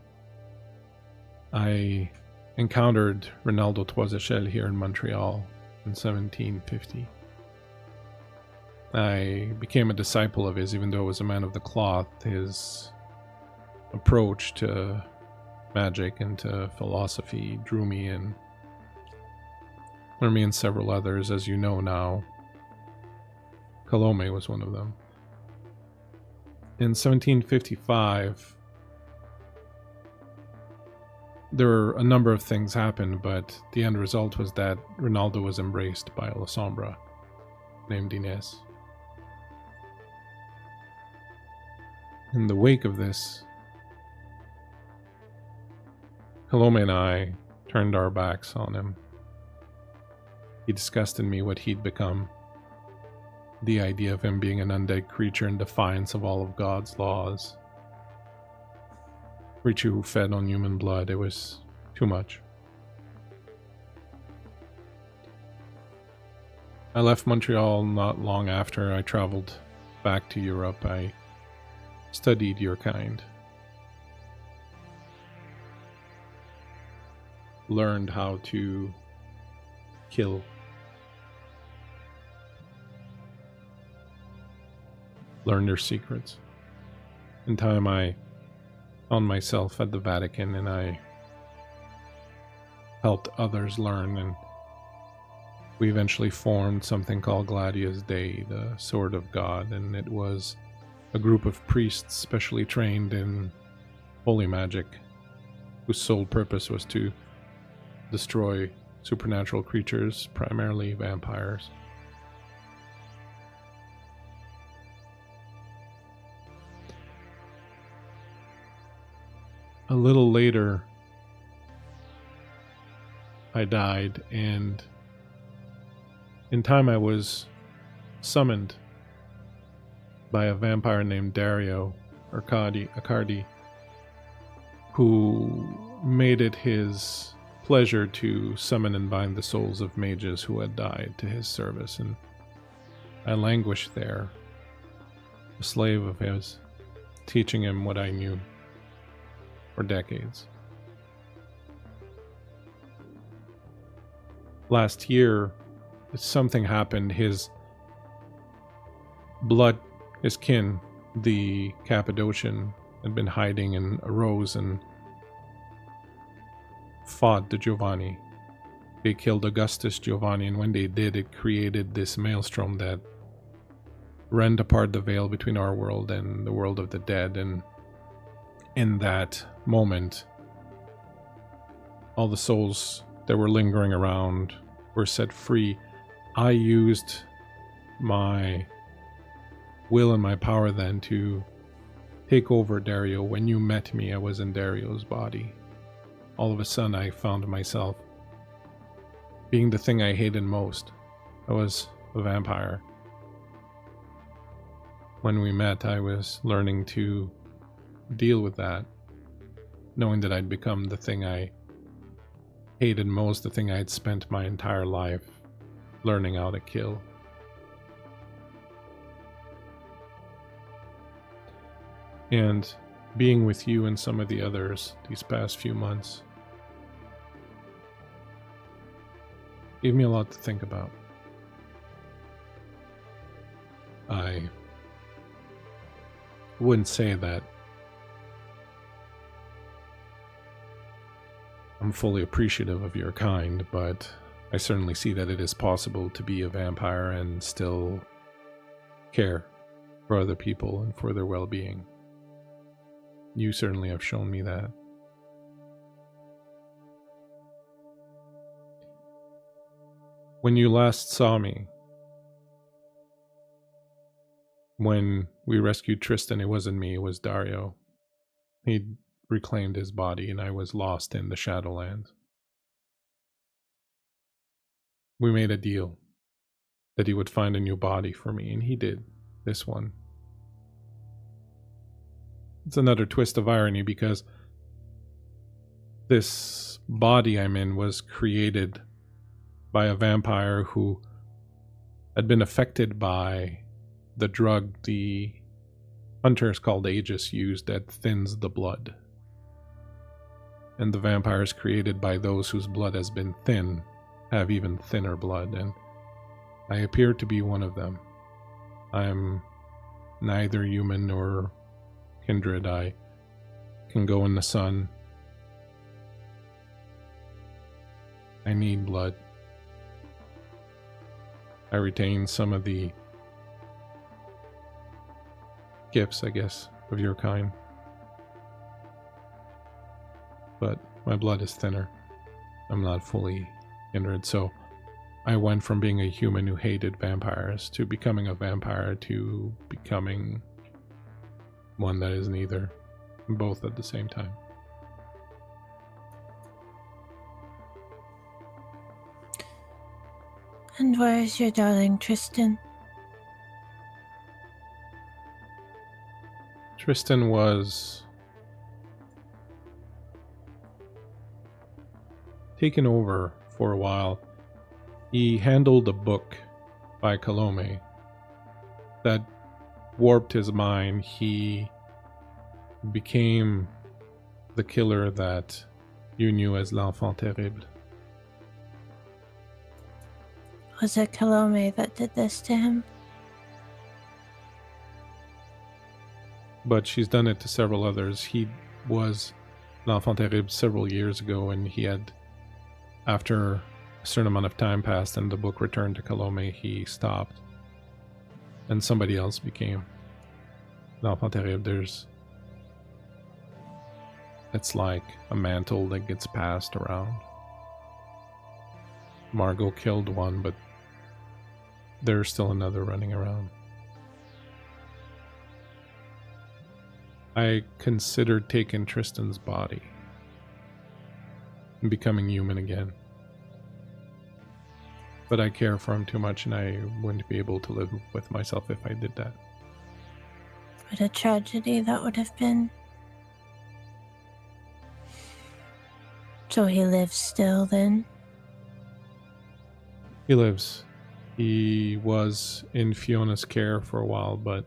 I encountered Rinaldo Toisachel here in Montreal in 1750. I became a disciple of his, even though I was a man of the cloth. His approach to magic and to philosophy drew me in. Me and several others, as you know now. Colome was one of them. In 1755, there were a number of things happened, but the end result was that Rinaldo was embraced by a La Sombra named Inés. In the wake of this, Colome and I turned our backs on him. He discussed in me what he'd become. The idea of him being an undead creature in defiance of all of God's laws. Creature who fed on human blood. It was too much. I left Montreal not long after. I traveled back to Europe. I studied your kind. Learned how to kill. Learned their secrets. In time I found myself at the Vatican, and I helped others learn, and we eventually formed something called Claudia's Day, the Sword of God, and it was a group of priests specially trained in holy magic, whose sole purpose was to destroy supernatural creatures, primarily vampires. A little later, I died, and in time I was summoned by a vampire named Dario Accardi, who made it his pleasure to summon and bind the souls of mages who had died to his service, and I languished there, a slave of his, teaching him what I knew for decades. Last year, something happened. His blood, his kin, the Cappadocian, had been hiding and arose and fought the Giovanni. They killed Augustus Giovanni, and when they did, it created this maelstrom that rent apart the veil between our world and the world of the dead. And in that moment, all the souls that were lingering around were set free. I used my will and my power then to take over Dario. When you met me, I was in Dario's body. All of a sudden, I found myself being the thing I hated most. I was a vampire. When we met, I was learning to deal with that, knowing that I'd become the thing I hated most, the thing I'd spent my entire life learning how to kill. And being with you and some of the others these past few months gave me a lot to think about. I wouldn't say that I'm fully appreciative of your kind, but I certainly see that it is possible to be a vampire and still care for other people and for their well-being. You certainly have shown me that. When you last saw me, when we rescued Tristan, it wasn't me, it was Dario. He'd reclaimed his body and I was lost in the Shadowlands. We made a deal that he would find a new body for me, and he did. This one. It's another twist of irony because this body I'm in was created by a vampire who had been affected by the drug the hunters called Aegis used that thins the blood. And the vampires created by those whose blood has been thin have even thinner blood, and I appear to be one of them. I'm neither human nor kindred. I can go in the sun. I need blood. I retain some of the gifts, I guess, of your kind. But my blood is thinner. I'm not fully kindred, so I went from being a human who hated vampires to becoming a vampire to becoming one that is neither, both at the same time.
And where is your darling Tristan?
Tristan was taken over for a while. He handled a book by Calome that warped his mind. He became the killer that you knew as l'enfant terrible.
Was it Calome that did this to him?
But she's done it to several others. He was l'enfant terrible several years ago, and he had, after a certain amount of time passed and the book returned to Calome, he stopped. And somebody else became l'enfant terrible. It's like a mantle that gets passed around. Margot killed one, but there's still another running around. I considered taking Tristan's body and becoming human again. But I care for him too much, and I wouldn't be able to live with myself if I did that.
What a tragedy that would have been. So he lives still then?
He lives. He was in Fiona's care for a while, but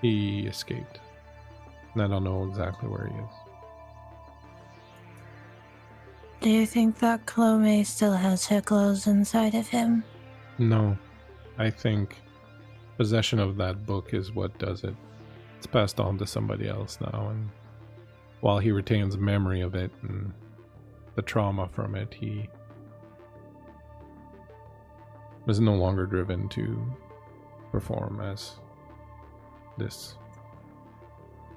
he escaped. And I don't know exactly where he is.
Do you think that Calome still has her clothes inside of him?
No. I think possession of that book is what does it. It's passed on to somebody else now, and while he retains memory of it and the trauma from it, he is no longer driven to perform as this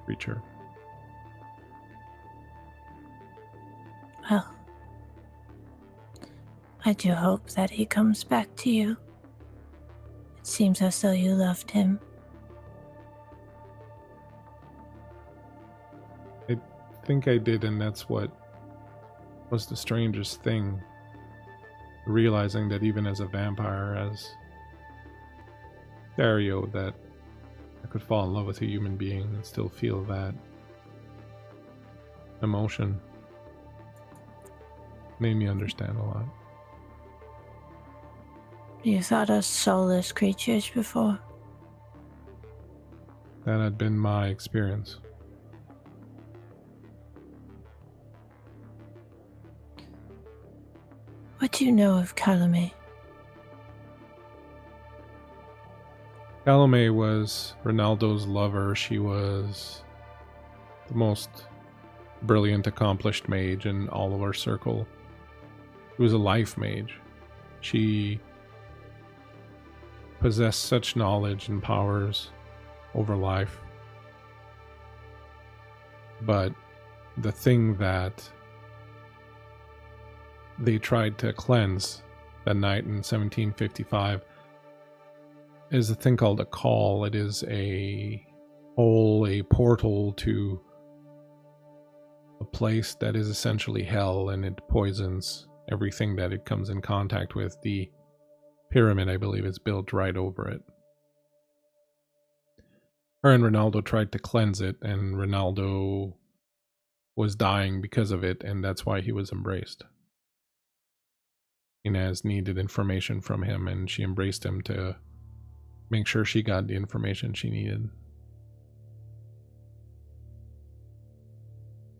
creature.
Well, I do hope that he comes back to you. It seems as though you loved him.
I think I did, and that's what was the strangest thing. Realizing that even as a vampire, as Dario, that I could fall in love with a human being and still feel that emotion. Made me understand a lot.
You thought us soulless creatures before.
That had been my experience.
What do you know of Calome?
Calome was Ronaldo's lover. She was the most brilliant, accomplished mage in all of our circle. She was a life mage. She possessed such knowledge and powers over life. But the thing that they tried to cleanse that night in 1755 is a thing called a call. It is a hole, a portal to a place that is essentially hell, and it poisons everything that it comes in contact with. The pyramid, I believe, is built right over it. Her and Ronaldo tried to cleanse it, and Ronaldo was dying because of it, and that's why he was embraced. Inez needed information from him, and she embraced him to make sure she got the information she needed.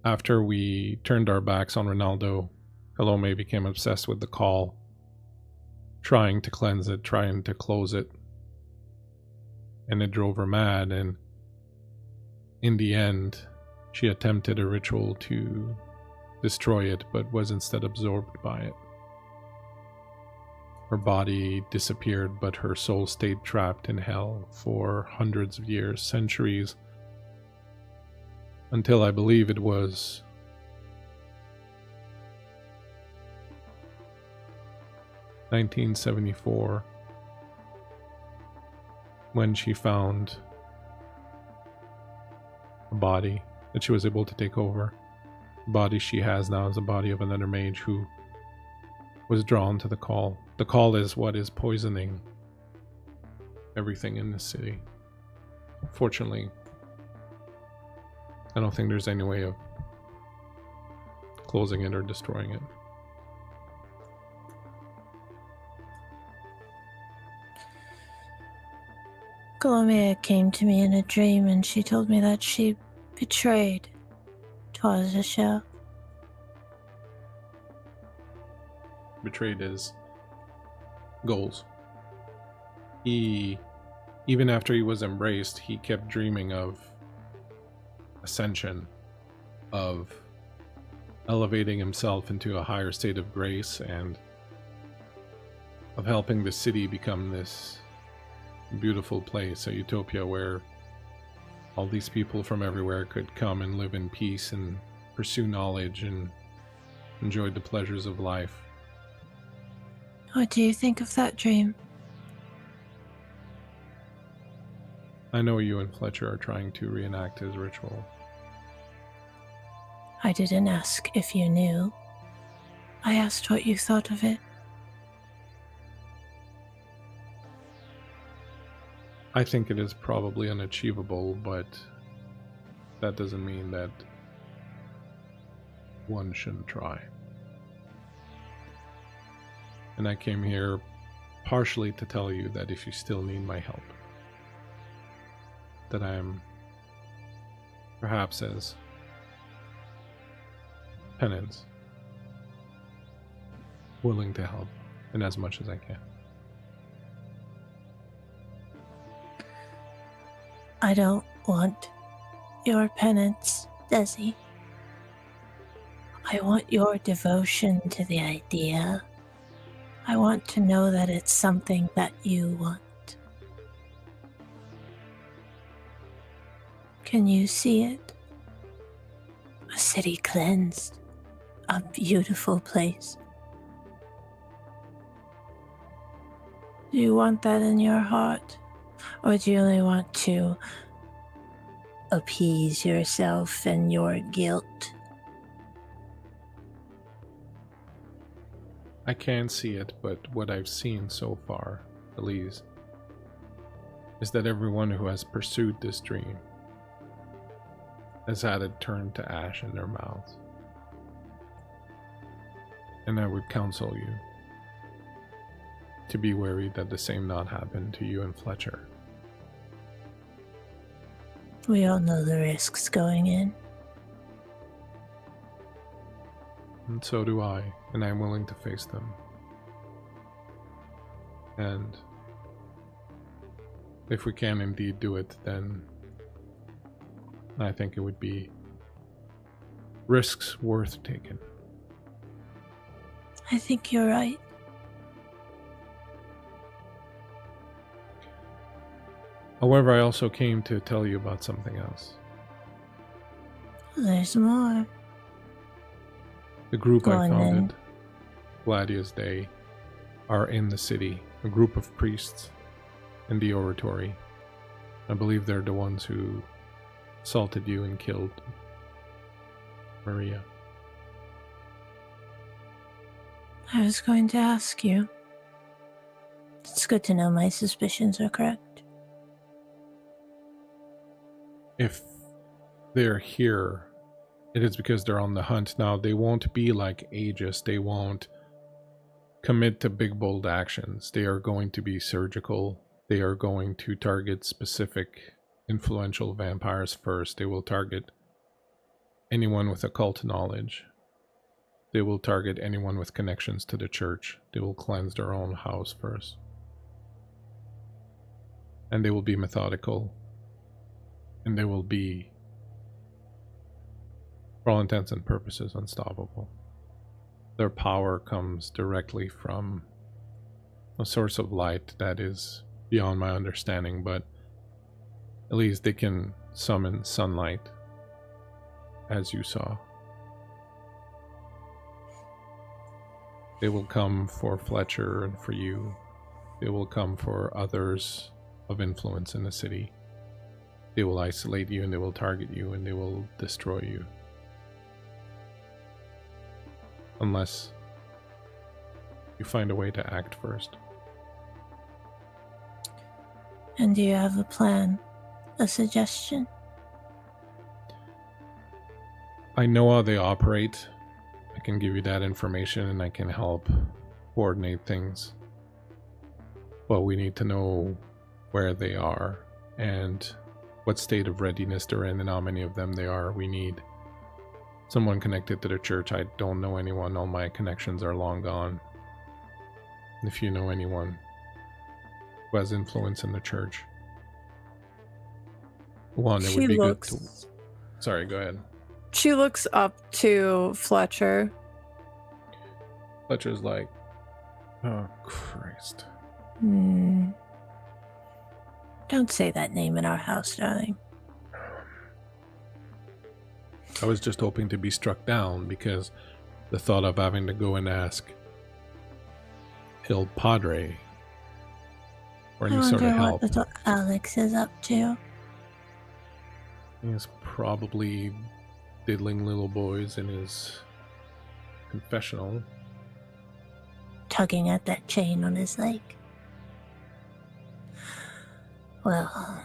After we turned our backs on Ronaldo, Salome became obsessed with the call, trying to cleanse it, trying to close it. And it drove her mad, and in the end, she attempted a ritual to destroy it, but was instead absorbed by it. Her body disappeared, but her soul stayed trapped in hell for hundreds of years, centuries, until I believe it was 1974 when she found a body that she was able to take over. The body she has now is the body of another mage who was drawn to the call. The call is what is poisoning everything in this city. Fortunately, I don't think there's any way of closing it or destroying it.
Salome came to me in a dream and she told me that she betrayed Toazisha.
Betrayed his goals. Even after he was embraced, he kept dreaming of ascension, of elevating himself into a higher state of grace, and of helping the city become this beautiful place, a utopia where all these people from everywhere could come and live in peace and pursue knowledge and enjoy the pleasures of life.
What do you think of that dream?
I know you and Fletcher are trying to reenact his ritual.
I didn't ask if you knew. I asked what you thought of it.
I think it is probably unachievable, but that doesn't mean that one shouldn't try. And I came here partially to tell you that if you still need my help, that I am, perhaps as penance, willing to help in as much as I can.
I don't want your penance, Desi. I want your devotion to the idea. I want to know that it's something that you want. Can you see it? A city cleansed. A beautiful place. Do you want that in your heart? Or do you only want to appease yourself and your guilt?
I can't see it, but what I've seen so far, Elise, is that everyone who has pursued this dream has had it turned to ash in their mouths. And I would counsel you to be wary that the same not happen to you and Fletcher.
We all know the risks going in.
And so do I, and I'm willing to face them. And if we can indeed do it, then I think it would be risks worth taking.
I think you're right.
However, I also came to tell you about something else.
There's more.
The group
Go
I
on,
founded,
then.
Gladius Day, are in the city, a group of priests in the oratory. I believe they're the ones who assaulted you and killed Maria.
I was going to ask you. It's good to know my suspicions are correct.
If they're here, it is because they're on the hunt now. They won't be like Aegis. They won't commit to big, bold actions. They are going to be surgical. They are going to target specific influential vampires first. They will target anyone with occult knowledge. They will target anyone with connections to the church. They will cleanse their own house first. And they will be methodical. And they will be, for all intents and purposes, unstoppable. Their power comes directly from a source of light that is beyond my understanding, but at least they can summon sunlight, as you saw. They will come for Fletcher and for you. They will come for others of influence in the city. They will isolate you and they will target you and they will destroy you. Unless you find a way to act first.
And do you have a plan? A suggestion?
I know how they operate. I can give you that information and I can help coordinate things. But we need to know where they are and what state of readiness they're in and how many of them they are. We need someone connected to the church. I don't know anyone. All my connections are long gone. If you know anyone who has influence in the church, one, it would be good to... Sorry, go ahead.
She looks up to Fletcher.
Fletcher's like, oh, Christ.
Don't say that name in our house, darling.
I was just hoping to be struck down because the thought of having to go and ask Il Padre for any sort of help.
I wonder what little Alex is up to.
He's probably diddling little boys in his confessional.
Tugging at that chain on his leg. Well,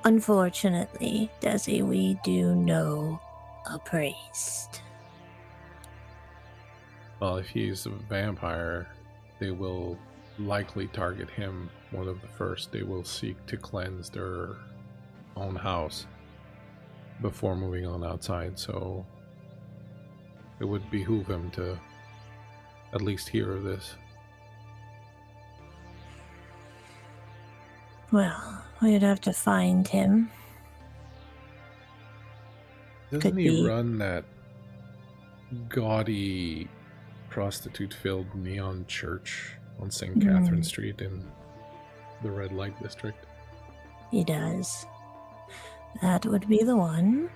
unfortunately, Desi, we do know a priest.
Well, if he's a vampire, they will likely target him one of the first. They will seek to cleanse their own house before moving on outside, so it would behoove him to at least hear of this.
Well, we'd have to find him.
Doesn't he run that gaudy prostitute-filled neon church on St. Catherine Street in the red light district?
He does. That would be the one.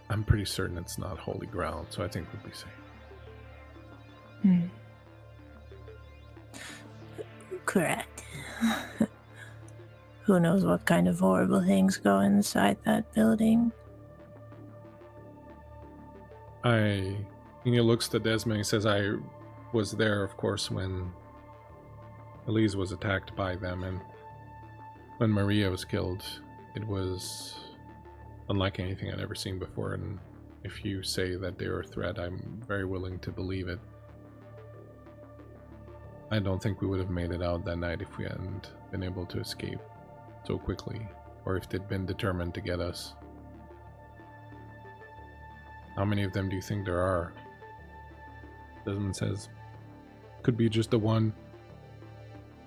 I'm pretty certain it's not holy ground, so I think we'd be safe.
Correct. Who knows what kind of horrible things go inside that building?
He looks to Desmond and says, I was there, of course, when Elise was attacked by them, and when Maria was killed. It was unlike anything I'd ever seen before, and if you say that they were a threat, I'm very willing to believe it. I don't think we would have made it out that night if we hadn't been able to escape so quickly, or if they'd been determined to get us. How many of them do you think there are? Desmond says, could be just the one.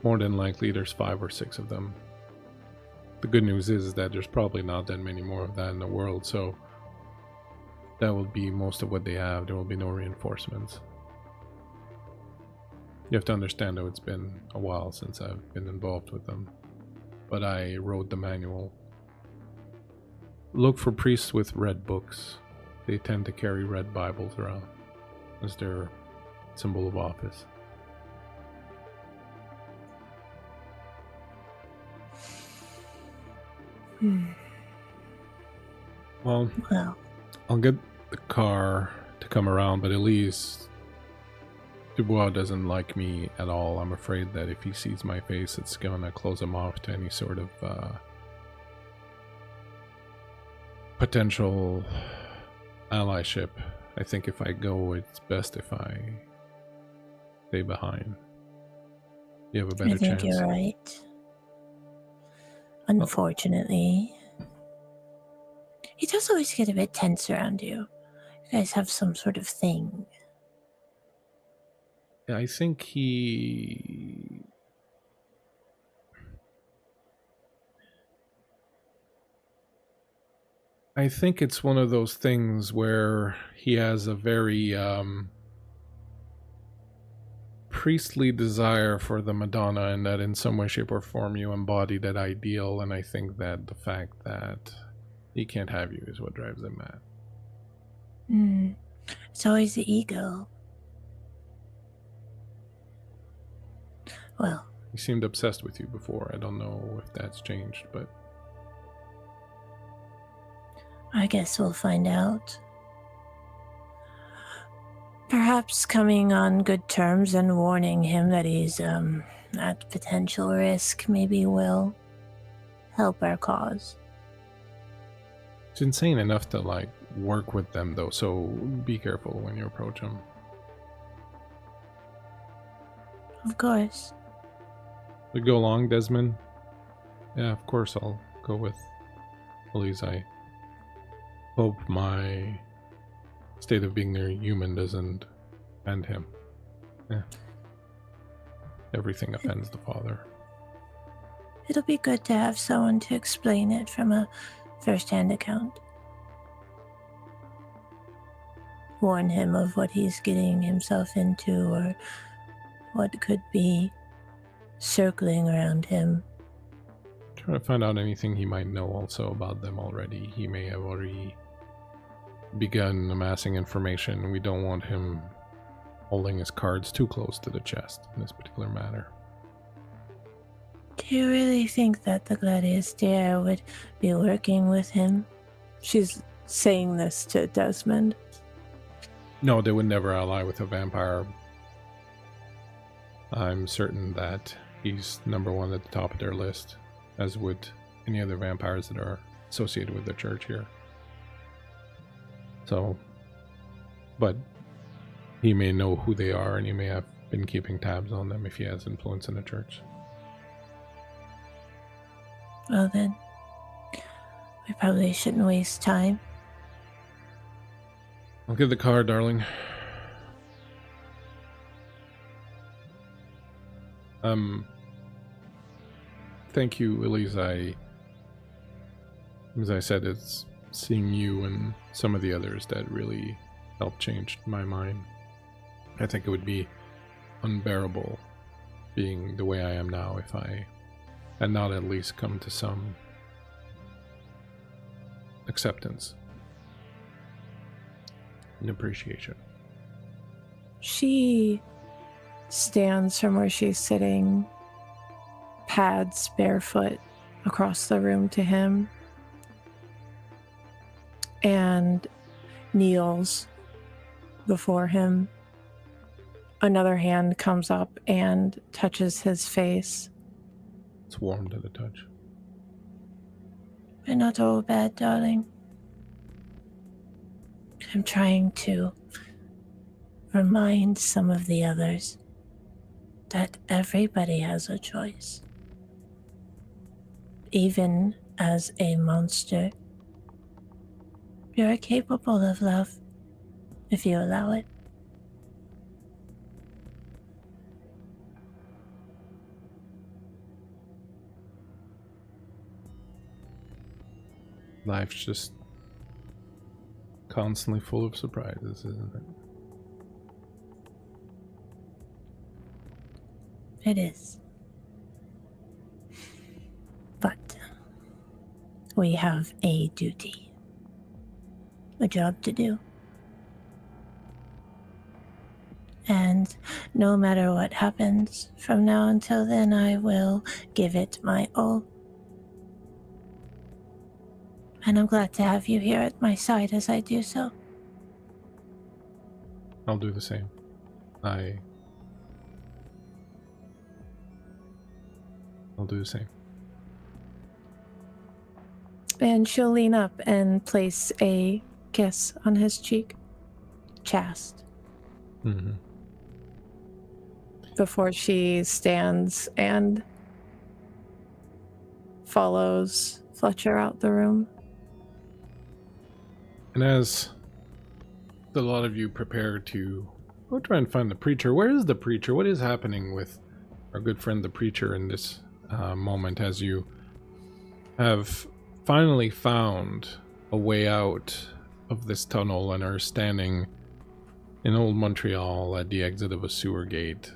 More than likely there's 5 or 6 of them. The good news is that there's probably not that many more of that in the world, so that will be most of what they have. There will be no reinforcements. You have to understand, though, it's been a while since I've been involved with them, but I wrote the manual. Look for priests with red books. They tend to carry red Bibles around as their symbol of office. Well, I'll get the car to come around, but Elise, Dubois doesn't like me at all. I'm afraid that if he sees my face, it's gonna close him off to any sort of potential allyship I think if I go, it's best if I stay behind. You have a better
I think
chance.
you're right. Unfortunately, he does always get a bit tense around you. You guys have some sort of thing.
Yeah, I think he... I think it's one of those things where he has a very priestly desire for the Madonna, and that in some way, shape, or form you embody that ideal, and I think that the fact that he can't have you is what drives him mad.
It's always the ego. Well,
He seemed obsessed with you before. I don't know if that's changed, but...
I guess we'll find out. Perhaps coming on good terms and warning him that he's at potential risk maybe will help our cause.
It's insane enough to, like, work with them, though, so be careful when you approach him.
Of course.
We go along, Desmond? Yeah, of course I'll go with Elise. I hope my state of being near human doesn't offend him. Yeah. Everything offends the Father.
It'll be good to have someone to explain it from a first-hand account. Warn him of what he's getting himself into or what could be circling around him.
Trying to find out anything he might know also about them already. He may have already begun amassing information. We don't want him holding his cards too close to the chest in this particular matter.
Do you really think that the Gladius Dare would be working with him?
She's saying this to Desmond.
No, they would never ally with a vampire. I'm certain that he's number one at the top of their list, as would any other vampires that are associated with the church here. So, but he may know who they are, and he may have been keeping tabs on them if he has influence in the church.
Well then, we probably shouldn't waste time.
I'll give the card, darling. Thank you, Elise. As I said, it's seeing you and some of the others that really helped change my mind. I think it would be unbearable being the way I am now if I had not at least come to some acceptance and appreciation.
She stands from where she's sitting, pads barefoot across the room to him, and kneels before him. Another hand comes up and touches his face.
It's warm to the touch.
We're not all bad, darling. I'm trying to remind some of the others that everybody has a choice. Even as a monster, you're capable of love if you allow it.
Life's just constantly full of surprises, isn't it?
It is. But we have a duty, a job to do. And no matter what happens from now until then, I will give it my all. And I'm glad to have you here at my side as I do so.
I'll do the same. I'll do the same.
And she'll lean up and place a kiss on his cheek.
chast.
Mm-hmm.
Before she stands and follows Fletcher out the room.
And as a lot of you prepare to go try and find the preacher, where is the preacher? What is happening with our good friend the preacher in this moment, as you have finally found a way out of this tunnel and are standing in old Montreal at the exit of a sewer gate?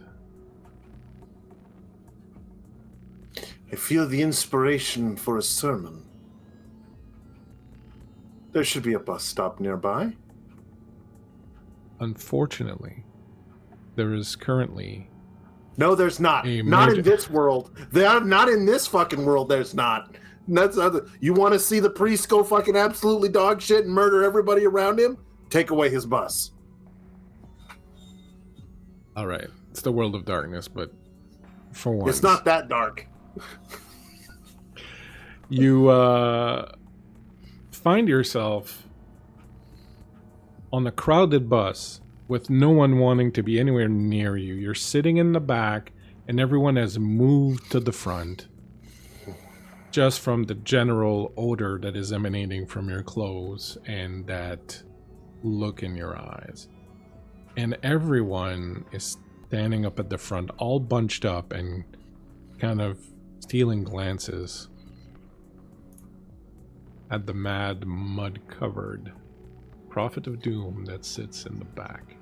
I feel the inspiration for a sermon. There should be a bus stop nearby.
Unfortunately, there is currently...
No, there's not.
A
Not
major-
in this world. Not in this fucking world, there's not. That's other. You want to see the priest go fucking absolutely dog shit and murder everybody around him? Take away his bus.
All right, it's the world of darkness, but for once...
It's not that dark.
You find yourself on a crowded bus with no one wanting to be anywhere near you. You're sitting in the back and everyone has moved to the front just from the general odor that is emanating from your clothes and that look in your eyes. And everyone is standing up at the front, all bunched up and kind of stealing glances at the mad, mud-covered Prophet of Doom that sits in the back.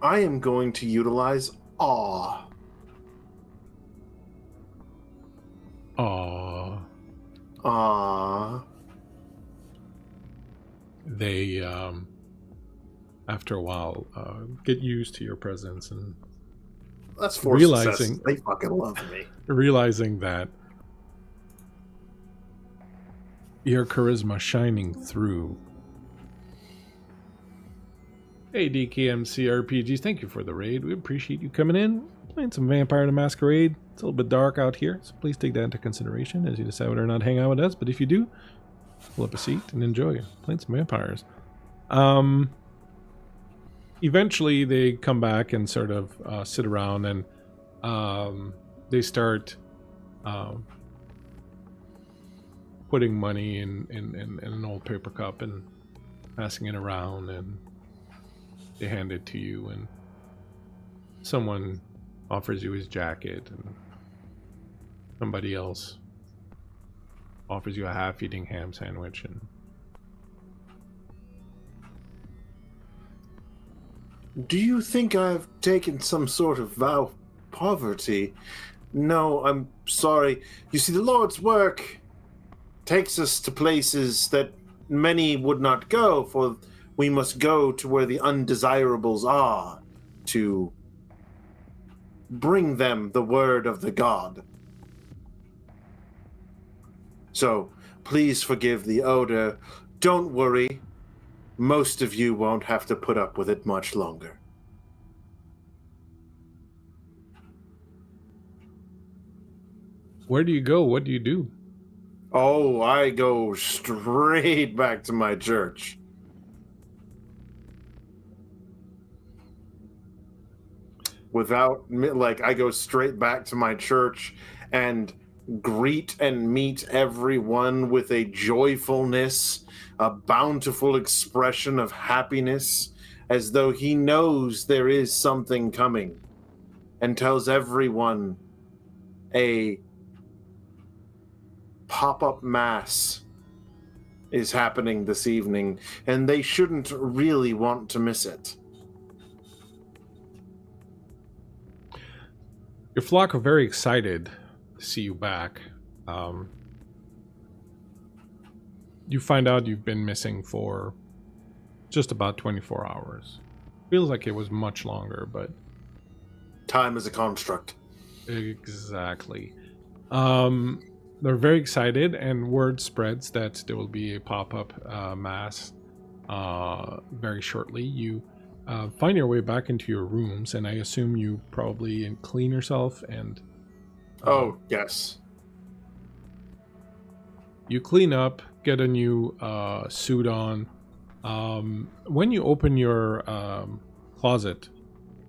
I am going to utilize awe.
Aww.
Aw.
They, after a while, get used to your presence and
That's for
Realizing-
success. They fucking love me.
realizing that your charisma shining through. Hey DKMC RPGs, thank you for the raid. We appreciate you coming in, playing some Vampire the Masquerade. It's a little bit dark out here, so please take that into consideration as you decide whether or not to hang out with us. But if you do, pull up a seat and enjoy playing some vampires. Eventually they come back and sort of sit around and they start putting money in an old paper cup and passing it around, and they hand it to you, and someone offers you his jacket, and somebody else offers you a half-eating ham sandwich. And
Do you think I've taken some sort of vow of poverty? No, I'm sorry. You see, the Lord's work takes us to places that many would not go, for we must go to where the undesirables are to bring them the word of the God. So, please forgive the odor. Don't worry. Most of you won't have to put up with it much longer.
where do you go? What do you do?
Oh, I go straight back to my church. I go straight back to my church and greet and meet everyone with a joyfulness, a bountiful expression of happiness, as though he knows there is something coming, and tells everyone a pop-up mass is happening this evening, and they shouldn't really want to miss it.
Your flock are very excited to see you back. You find out you've been missing for just about 24 hours. Feels like it was much longer, but...
Time is a construct.
Exactly. They're very excited, and word spreads that there will be a pop-up mass very shortly. You find your way back into your rooms, and I assume you probably clean yourself and...
Oh, yes.
You clean up, get a new suit on, When you open your closet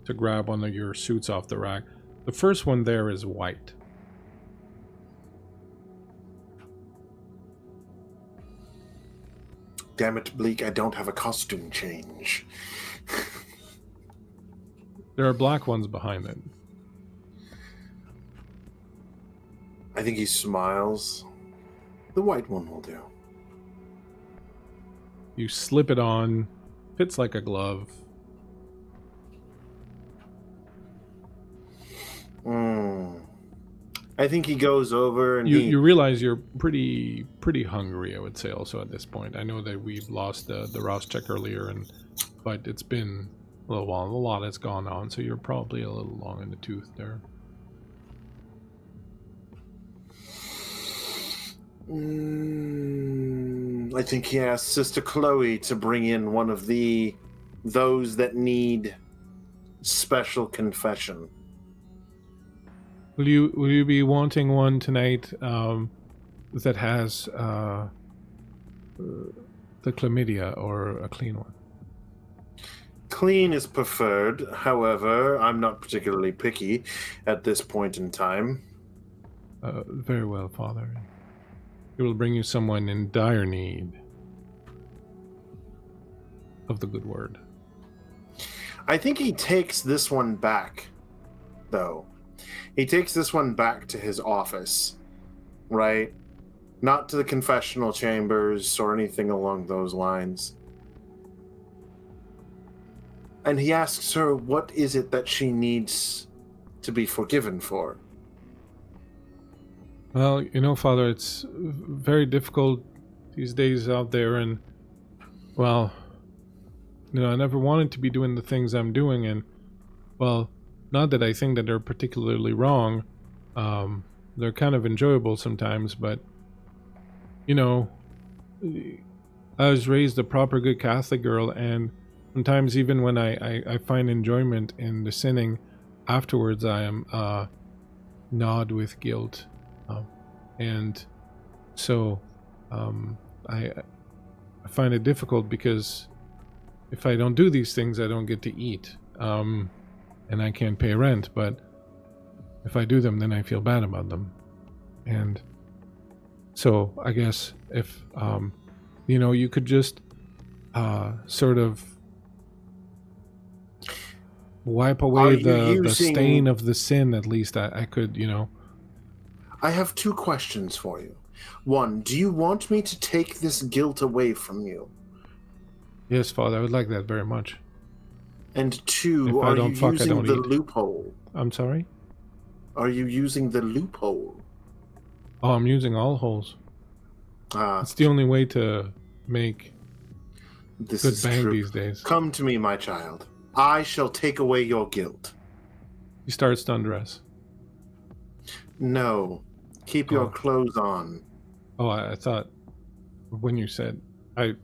to grab one of your suits off the rack, the first one there is white.
Damn it, Bleak, I don't have a costume change.
There are black ones behind it.
I think he smiles. The white one will do.
You slip it on, fits like a glove.
I think he goes over and
you realize you're pretty hungry, I would say, also at this point. I know that we've lost the Ross check earlier, but it's been a little while. A lot has gone on, so you're probably a little long in the tooth there.
I think he asked Sister Chloe to bring in one of those that need special confession.
Will you be wanting one tonight that has the chlamydia, or a clean one?
Clean is preferred. However, I'm not particularly picky at this point in time.
Very well, Father. It will bring you someone in dire need of the good word.
I think he takes this one back, though. He takes this one back to his office, right? Not to the confessional chambers or anything along those lines. And he asks her, what is it that she needs to be forgiven for?
Well, you know, Father, it's very difficult these days out there, and, well, you know, I never wanted to be doing the things I'm doing, and, well, not that I think that they're particularly wrong. They're kind of enjoyable sometimes, but, you know, I was raised a proper good Catholic girl, and sometimes even when I find enjoyment in the sinning, afterwards I am gnawed with guilt. And so I find it difficult, because if I don't do these things, I don't get to eat. And I can't pay rent, but if I do them, then I feel bad about them. And so I guess if, you know, you could just sort of wipe away the stain of the sin, at least I could, you know.
I have two questions for you. One, do you want me to take this guilt away from you?
Yes, Father, I would like that very much.
And two, are you using the loophole?
I'm sorry?
Are you using the loophole?
Oh, I'm using all holes. It's the only way to make good bang these days.
Come to me, my child. I shall take away your guilt.
He starts to undress.
No. Keep your clothes on.
Oh, I thought when you said I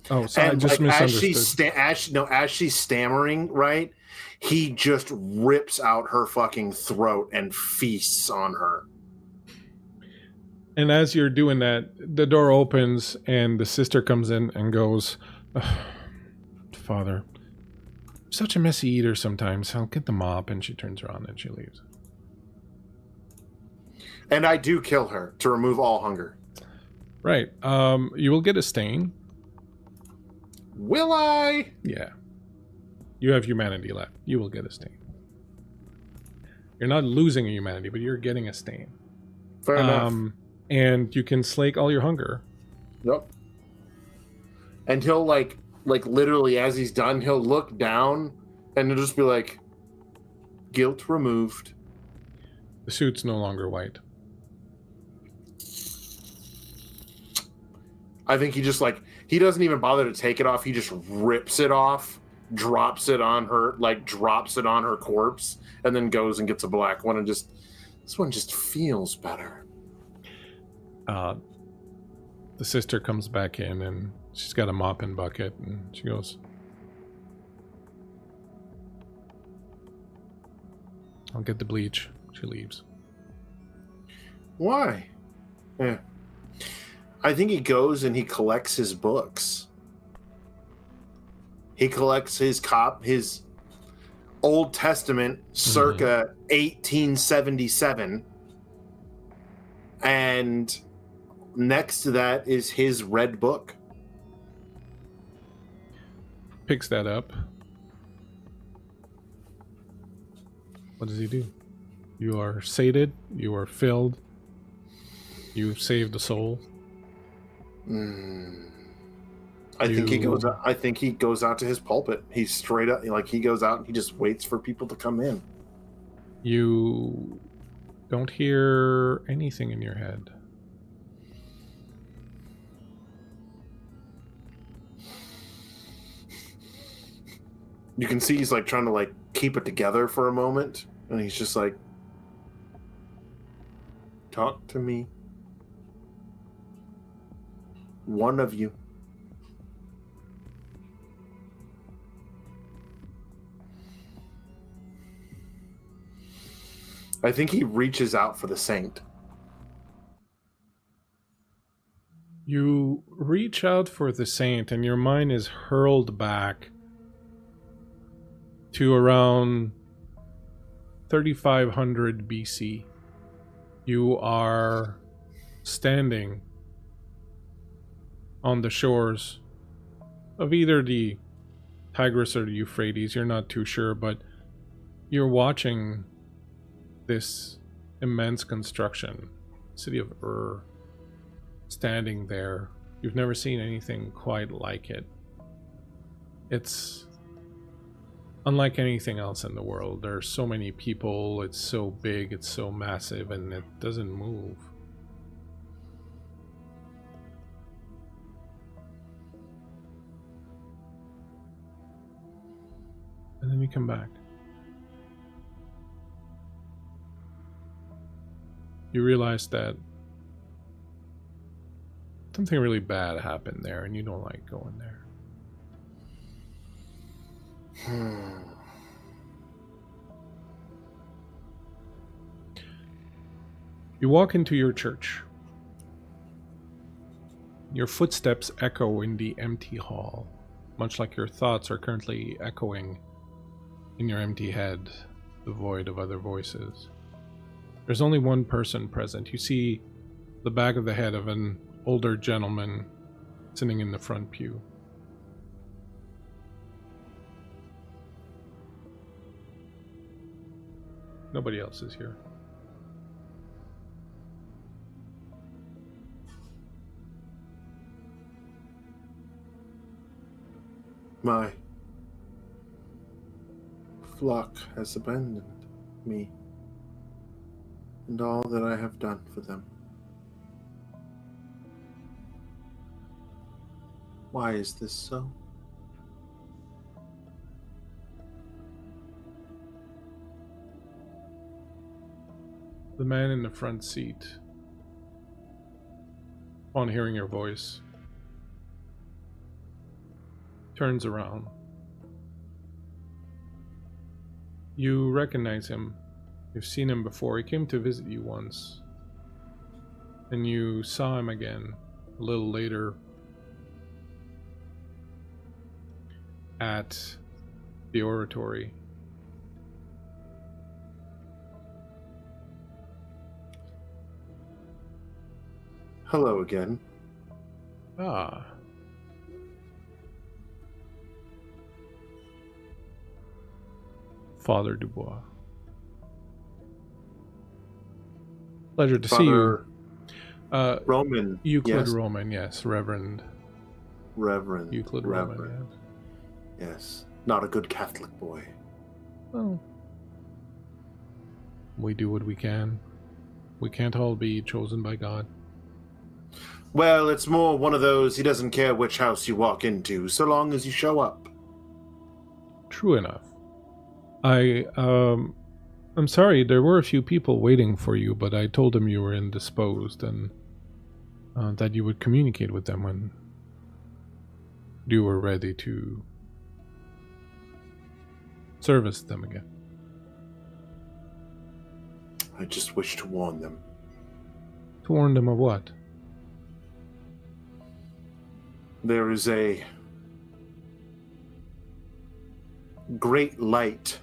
just
like,
misunderstood.
As she's stammering, right? He just rips out her fucking throat and feasts on her.
And as you're doing that, the door opens and the sister comes in and goes, Father, such a messy eater sometimes. I'll get the mop. And she turns around and she leaves.
And I do kill her to remove all hunger.
Right. You will get a stain.
Will I?
Yeah. You have humanity left. You will get a stain. You're not losing a humanity, but you're getting a stain.
Fair enough.
And you can slake all your hunger.
Yep. And he'll like literally as he's done, he'll look down and he'll just be like, guilt removed.
The suit's no longer white.
I think he just he doesn't even bother to take it off. He just rips it off, drops it on her corpse, and then goes and gets a black one and this one just feels better.
The sister comes back in and she's got a mop and bucket and she goes, I'll get the bleach. She leaves.
Why? Yeah. I think he goes and he collects his books. He collects his Old Testament circa 1877. And next to that is his red book.
Picks that up. What does he do? You are sated. You are filled. You've saved a soul.
I think he goes out to his pulpit. He's straight up, like he goes out and he just waits for people to come in.
You don't hear anything in your head.
You can see he's like trying to like keep it together for a moment, and he's just like, talk to me. One of you. I think he reaches out for the saint.
You reach out for the saint, and your mind is hurled back to around 3500 BC. You are standing on the shores of either the Tigris or the Euphrates. You're not too sure, but you're watching this immense construction, city of Ur, standing there. You've never seen anything quite like it. It's unlike anything else in the world. There are so many people, it's so big, it's so massive, and it doesn't move. And then you come back. You realize that something really bad happened there, and you don't like going there. You walk into your church. Your footsteps echo in the empty hall, much like your thoughts are currently echoing in your empty head, devoid of other voices. There's only one person present. You see the back of the head of an older gentleman sitting in the front pew. Nobody else is here.
My flock has abandoned me and all that I have done for them. Why is this so?
The man in the front seat, upon hearing your voice, turns around. You recognize him. You've seen him before. He came to visit you once. And you saw him again a little later at the oratory.
Hello again.
Ah. Father Dubois. Pleasure to see you.
Roman.
Euclid
yes.
Roman, yes. Reverend Euclid
Reverend.
Roman, yes.
Yes. Not a good Catholic boy.
Well, we do what we can. We can't all be chosen by God.
Well, it's more one of those, he doesn't care which house you walk into, so long as you show up.
True enough. I'm sorry, there were a few people waiting for you, but I told them you were indisposed and that you would communicate with them when you were ready to service them again.
I just wish to warn them.
To warn them of what?
There is a great light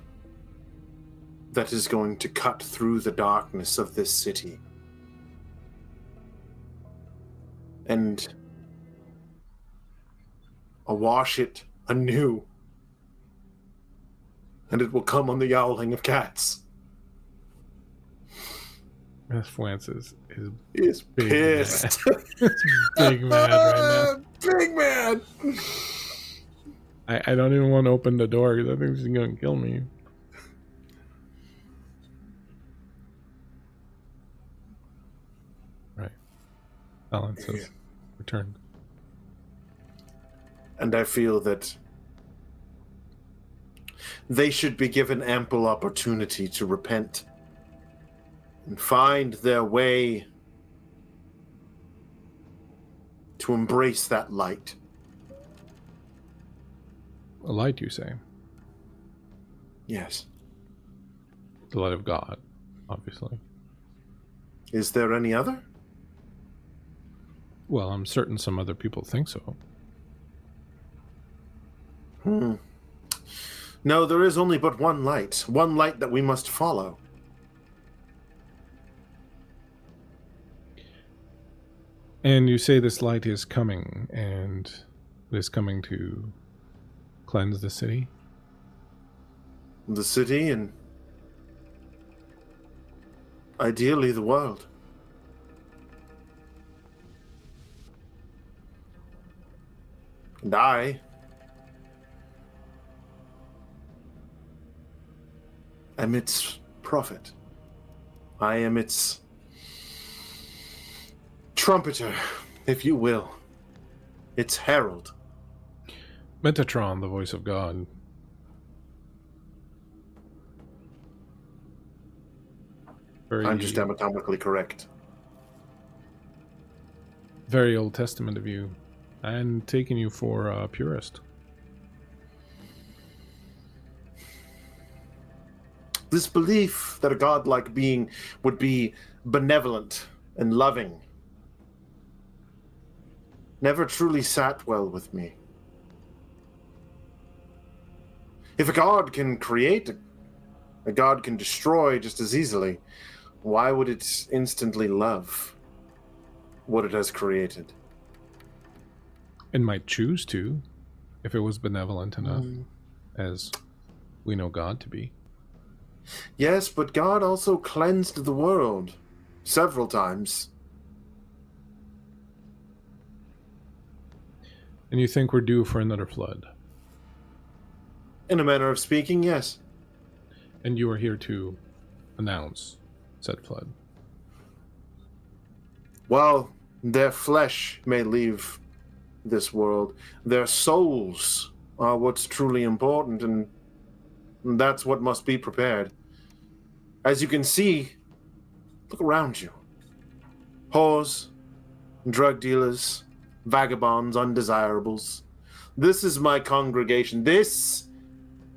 that is going to cut through the darkness of this city and awash it anew. And it will come on the yowling of cats.
Fuentes
Is
big
pissed.
It's big mad right
Big man.
now. I don't even want to open the door because I think she's going to kill me. Right. Balance has returned.
And I feel that they should be given ample opportunity to repent and find their way to embrace that light.
A light, you say?
Yes.
The light of God, obviously.
Is there any other?
Well, I'm certain some other people think so.
No, there is only but one light that we must follow.
And you say this light is coming, and it is coming to cleanse the city?
The city and ideally the world. And I am its prophet. I am its trumpeter, if you will. Its herald.
Metatron, the voice of God.
I'm just anatomically correct.
Very Old Testament of you. And taking you for a purist.
This belief that a godlike being would be benevolent and loving never truly sat well with me. If a god can create, a god can destroy just as easily, why would it instantly love what it has created?
And might choose to, if it was benevolent enough, as we know God to be.
Yes, but God also cleansed the world several times.
And you think we're due for another flood?
In a manner of speaking, yes.
And you are here to announce said flood.
While their flesh may leave this world, their souls are what's truly important, and that's what must be prepared. As you can see, look around you. Whores, drug dealers, vagabonds, undesirables. This is my congregation. This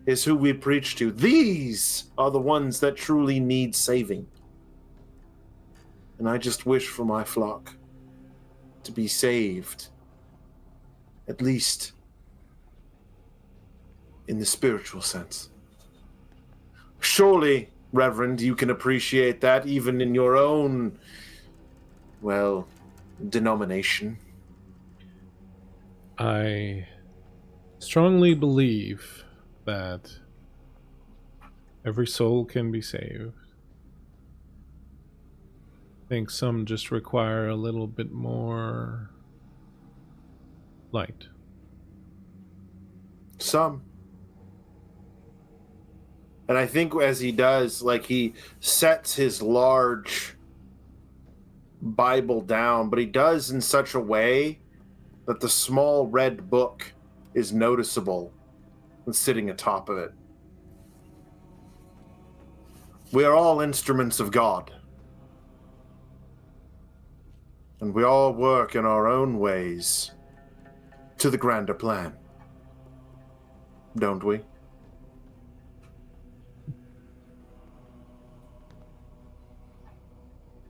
is who we preach to. These are the ones that truly need saving. And I just wish for my flock to be saved, at least in the spiritual sense. Surely, Reverend, you can appreciate that even in your own, well, denomination.
I strongly believe that every soul can be saved. I think some just require a little bit more light.
Some. And I think as he does, like, he sets his large Bible down, but he does in such a way that the small red book is noticeable and sitting atop of it. We are all instruments of God. And we all work in our own ways to the grander plan. Don't we?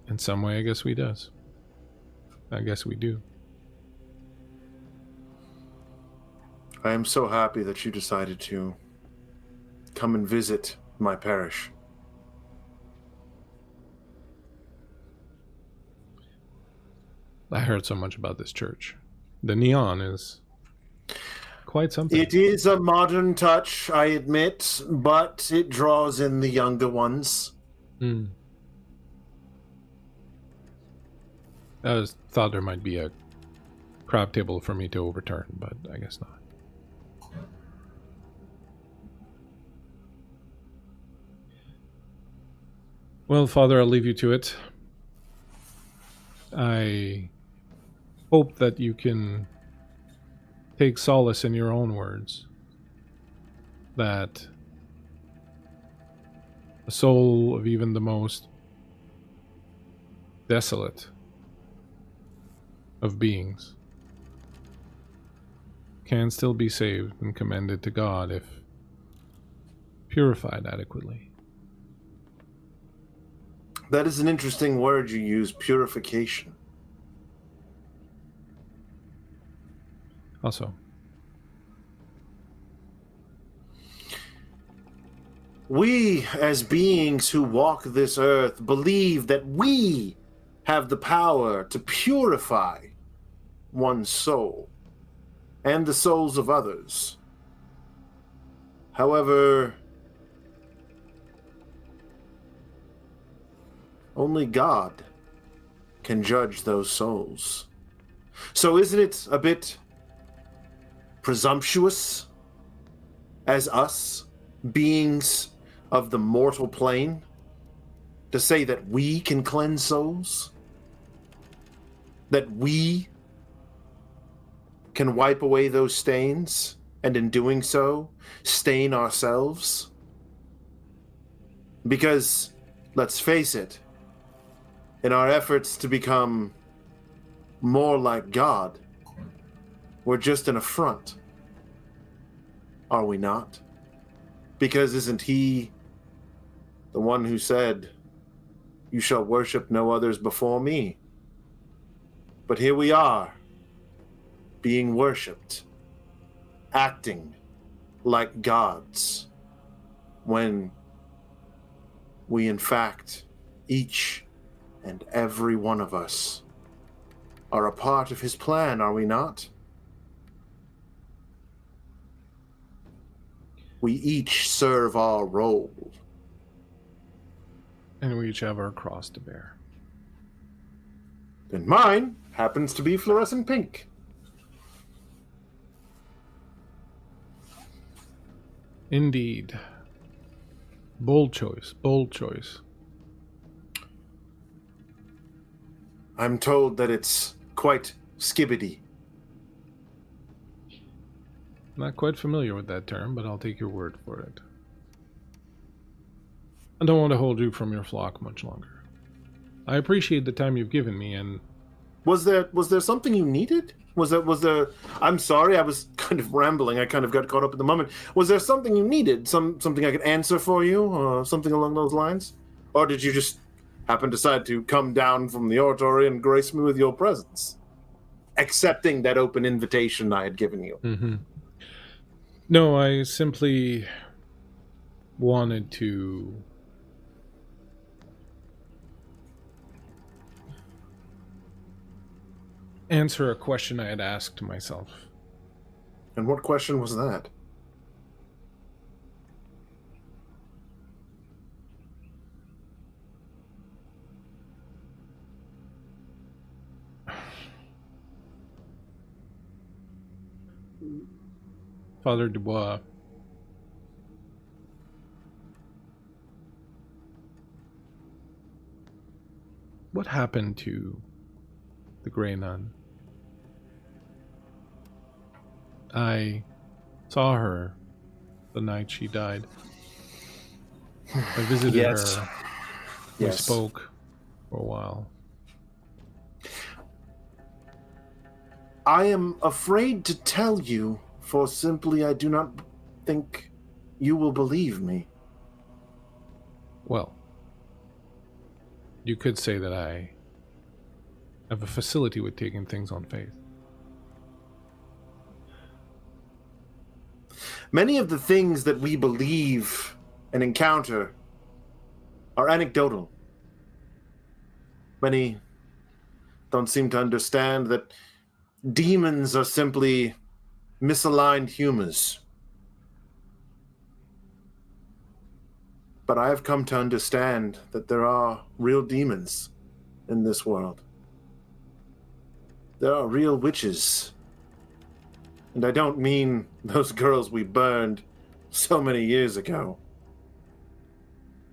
In some way, I guess we does. I guess we do.
I am so happy that you decided to come and visit my parish.
I heard so much about this church. The neon is quite something.
It is a modern touch, I admit, but it draws in the younger ones.
I thought there might be a crab table for me to overturn, but I guess not. Well, Father, I'll leave you to it. I hope that you can take solace in your own words, that the soul of even the most desolate of beings can still be saved and commended to God if purified adequately.
That is an interesting word you use, purification.
Also,
we, as beings who walk this earth, believe that we have the power to purify one's soul and the souls of others. However, only God can judge those souls. So isn't it a bit presumptuous as us, beings of the mortal plane, to say that we can cleanse souls? That we can wipe away those stains, and in doing so, stain ourselves? Because, let's face it, in our efforts to become more like God, we're just an affront. Are we not? Because isn't he the one who said, "You shall worship no others before me"? But here we are, being worshipped, acting like gods, when we in fact, each and every one of us, are a part of his plan, are we not? We each serve our role.
and we each have our cross to bear.
And mine happens to be fluorescent pink.
Indeed. Bold choice, bold choice.
I'm told that it's quite skibbity.
Not quite familiar with that term, but I'll take your word for it. I don't want to hold you from your flock much longer. I appreciate the time you've given me, and
Was there something you needed? Was there I'm sorry, I was kind of rambling. I kind of got caught up in the moment. Was there something you needed? Something I could answer for you, or something along those lines? Or did you just happen to decide to come down from the oratory and grace me with your presence, accepting that open invitation I had given you?
Mm-hmm. No, I simply wanted to answer a question I had asked myself.
And what question was that?
Father Dubois, what happened to the Grey Nun? I saw her the night she died. I visited
Yes.
her. We
Yes.
spoke for a while.
I am afraid to tell you, for simply I do not think you will believe me.
Well, you could say that I have a facility with taking things on faith.
Many of the things that we believe and encounter are anecdotal. Many don't seem to understand that demons are simply misaligned humors. But I have come to understand that there are real demons in this world. There are real witches. And I don't mean those girls we burned so many years ago.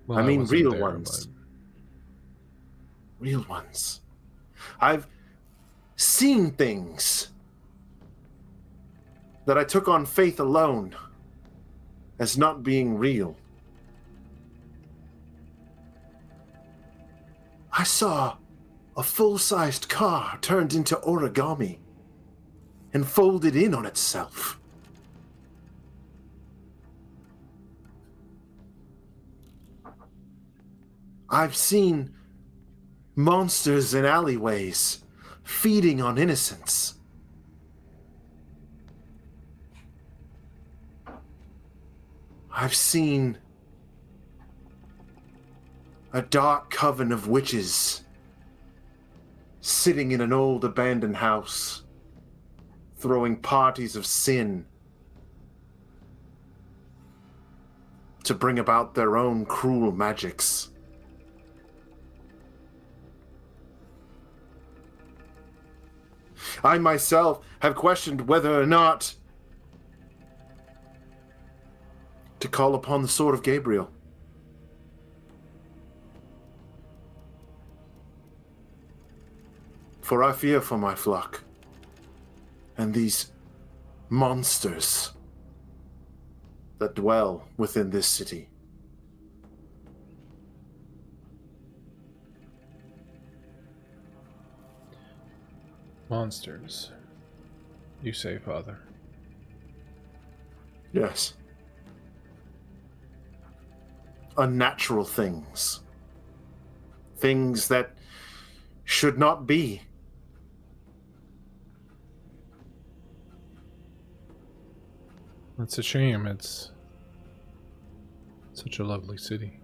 Well,
I mean
wasn't
real
there,
ones.
but-
Real ones. I've seen things that I took on faith alone as not being real. I saw a full-sized car turned into origami and folded in on itself. I've seen monsters in alleyways feeding on innocence. I've seen a dark coven of witches sitting in an old abandoned house, throwing parties of sin to bring about their own cruel magics. I myself have questioned whether or not to call upon the sword of Gabriel. For I fear for my flock and these monsters that dwell within this city.
Monsters, you say, Father?
Yes. Unnatural things. Things that should not be.
It's a shame. It's such a lovely city.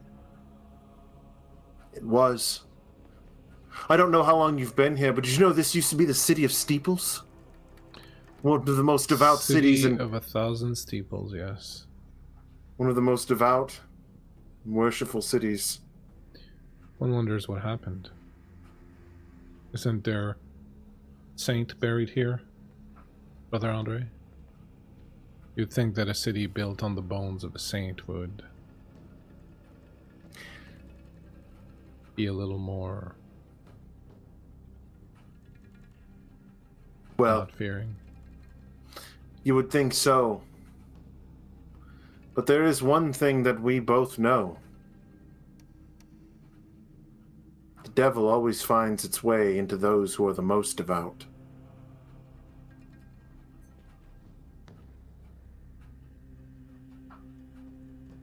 It was. I don't know how long you've been here, but did you know this used to be the city of steeples? One of the most devout cities in...
of 1,000 steeples, yes.
One of the most devout, worshipful cities.
One wonders what happened. Isn't there saint buried here, Brother Andre? You'd think that a city built on the bones of a saint would be a little more God-fearing.
You would think so. But there is one thing that we both know. The devil always finds its way into those who are the most devout.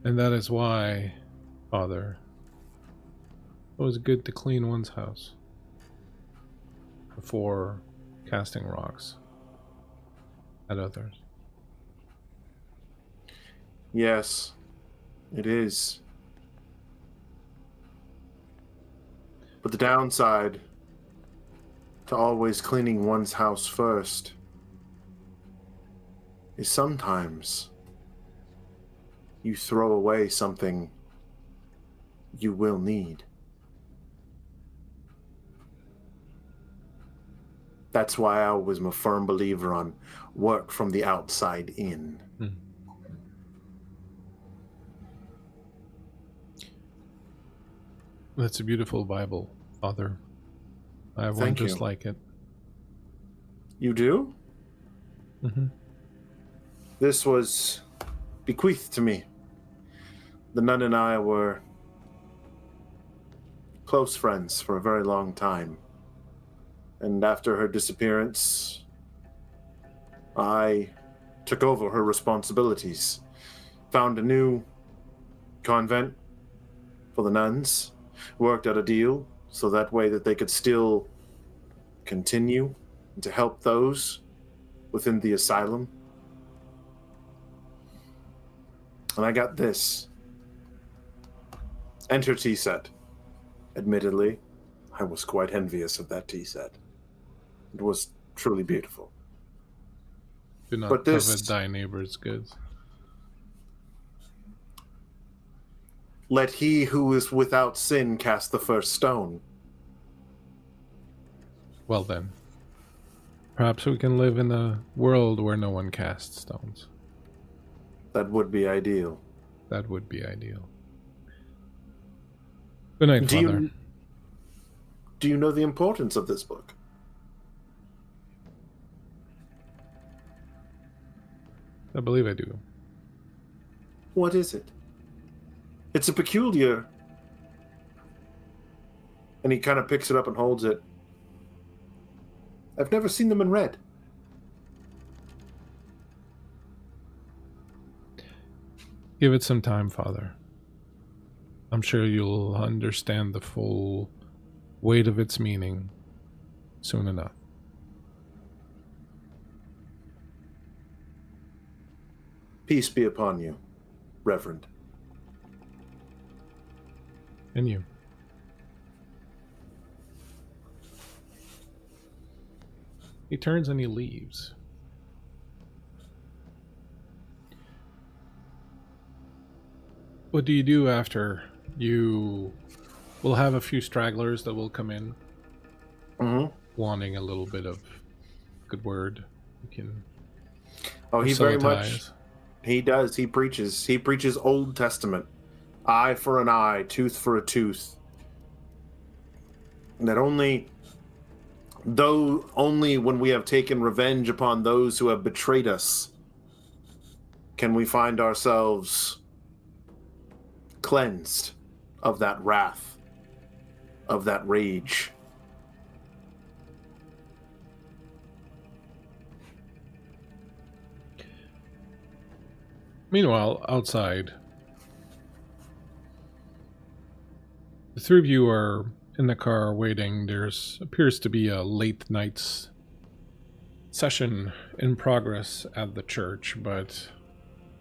And that is why, Father, it was good to clean one's house before casting rocks at others.
Yes, it is. But the downside to always cleaning one's house first is sometimes you throw away something you will need. That's why I was a firm believer on work from the outside in.
That's a beautiful Bible, Father. I have one
Thank
just
you.
like it.
You do?
Mm-hmm.
This was bequeathed to me. The nun and I were close friends for a very long time. And after her disappearance, I took over her responsibilities. Found a new convent for the nuns. Worked out a deal so that way that they could still continue to help those within the asylum. And I got this. Enter tea set. Admittedly, I was quite envious of that tea set. It was truly beautiful.
Do not
But this-
covet thy neighbor's goods.
Let he who is without sin cast the first stone.
Well then, perhaps we can live in a world where no one casts stones.
That would be ideal.
That would be ideal. Good night, Father.
Do you know the importance of this book?
I believe I do.
What is it? It's a peculiar... And he kind of picks it up and holds it. I've never seen them in red.
Give it some time, Father. I'm sure you'll understand the full weight of its meaning soon enough.
Peace be upon you, Reverend.
And you. He turns and he leaves. What do you do after? You will have a few stragglers that will come in, wanting a little bit of good word. You can.
Oh, he very much.
facilitate.
He does. He preaches. He preaches Old Testament. Eye for an eye, tooth for a tooth. And that only when we have taken revenge upon those who have betrayed us, can we find ourselves cleansed of that wrath, of that rage.
Meanwhile, outside, the three of you are in the car waiting. There's appears to be a late night's session in progress at the church, but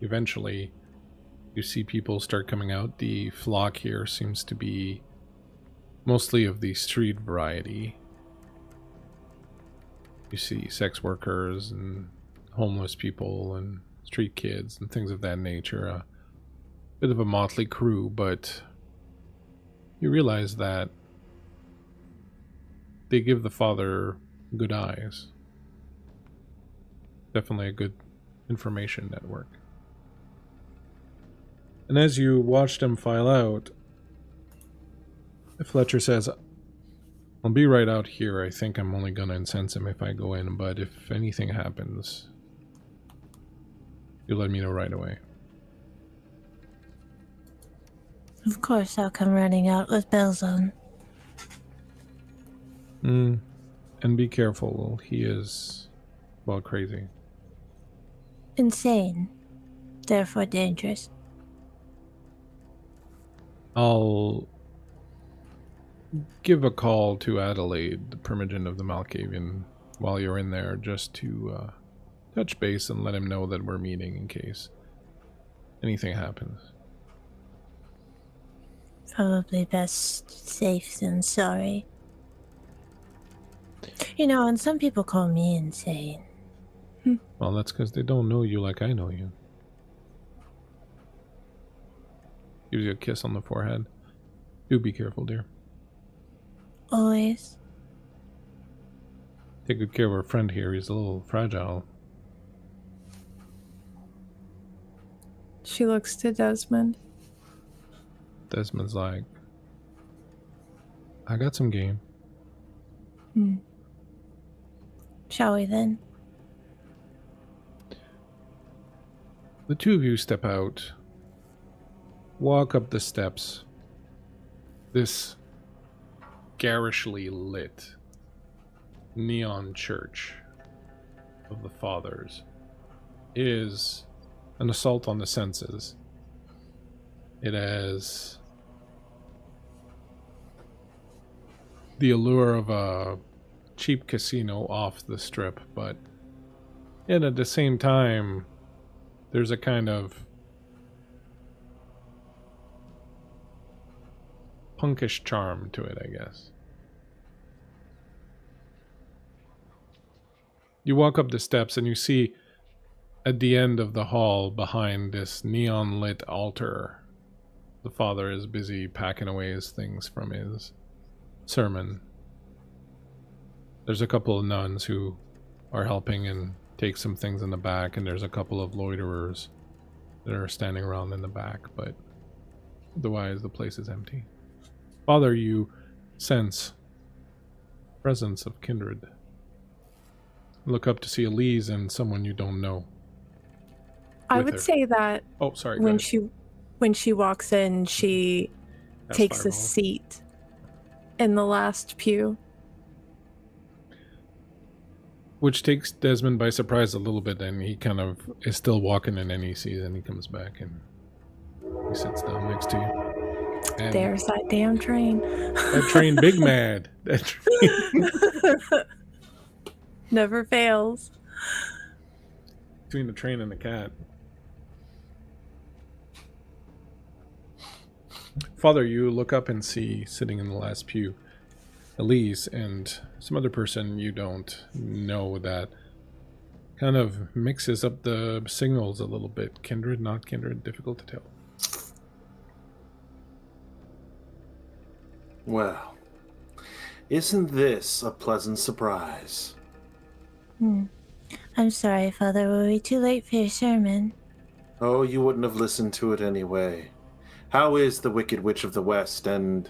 eventually you see people start coming out. The flock here seems to be mostly of the street variety. You see sex workers and homeless people and street kids and things of that nature. A bit of a motley crew, but you realize that they give the father good eyes. Definitely a good information network. And as you watch them file out, Fletcher says, I'll be right out here. I think I'm only going to incense him if I go in, but if anything happens, you let me know right away.
Of course, I'll come running out with bells on.
And be careful. He is, well, crazy.
Insane. Therefore dangerous.
I'll give a call to Adelaide, the Primogen of the Malkavian, while you're in there, just to touch base and let him know that we're meeting in case anything happens.
Probably best safe than sorry. You know, and some people call me insane.
Well, that's because they don't know you like I know you. Gives you a kiss on the forehead. Do be careful, dear.
Always.
Take good care of our friend here. He's a little fragile.
She looks to Desmond.
Desmond's like, I got some game.
Shall we then?
The two of you step out, walk up the steps. This garishly lit neon church of the fathers is an assault on the senses. It has the allure of a cheap casino off the strip, but yet at the same time, there's a kind of punkish charm to it, I guess. You walk up the steps and you see at the end of the hall, behind this neon lit altar, the father is busy packing away his things from his sermon. There's a couple of nuns who are helping and take some things in the back, and there's a couple of loiterers that are standing around in the back, but otherwise the place is empty. Father, you sense presence of kindred. Look up to see Elise and someone you don't know.
I
with
would
her.
say that
Oh, sorry.
when she walks in, she
That's
takes a
fireball.
seat in the last pew.
Which takes Desmond by surprise a little bit, and he kind of is still walking, and then he sees, and he comes back and he sits down next to you. And
There's that damn train.
that train big mad. That train.
Never fails.
Between the train and the cat. Father, you look up and see, sitting in the last pew, Elise and some other person you don't know that kind of mixes up the signals a little bit. Kindred, not kindred, difficult to tell.
Well, isn't this a pleasant surprise?
I'm sorry, Father. Were we too late for your sermon?
Oh, you wouldn't have listened to it anyway. How is the Wicked Witch of the West and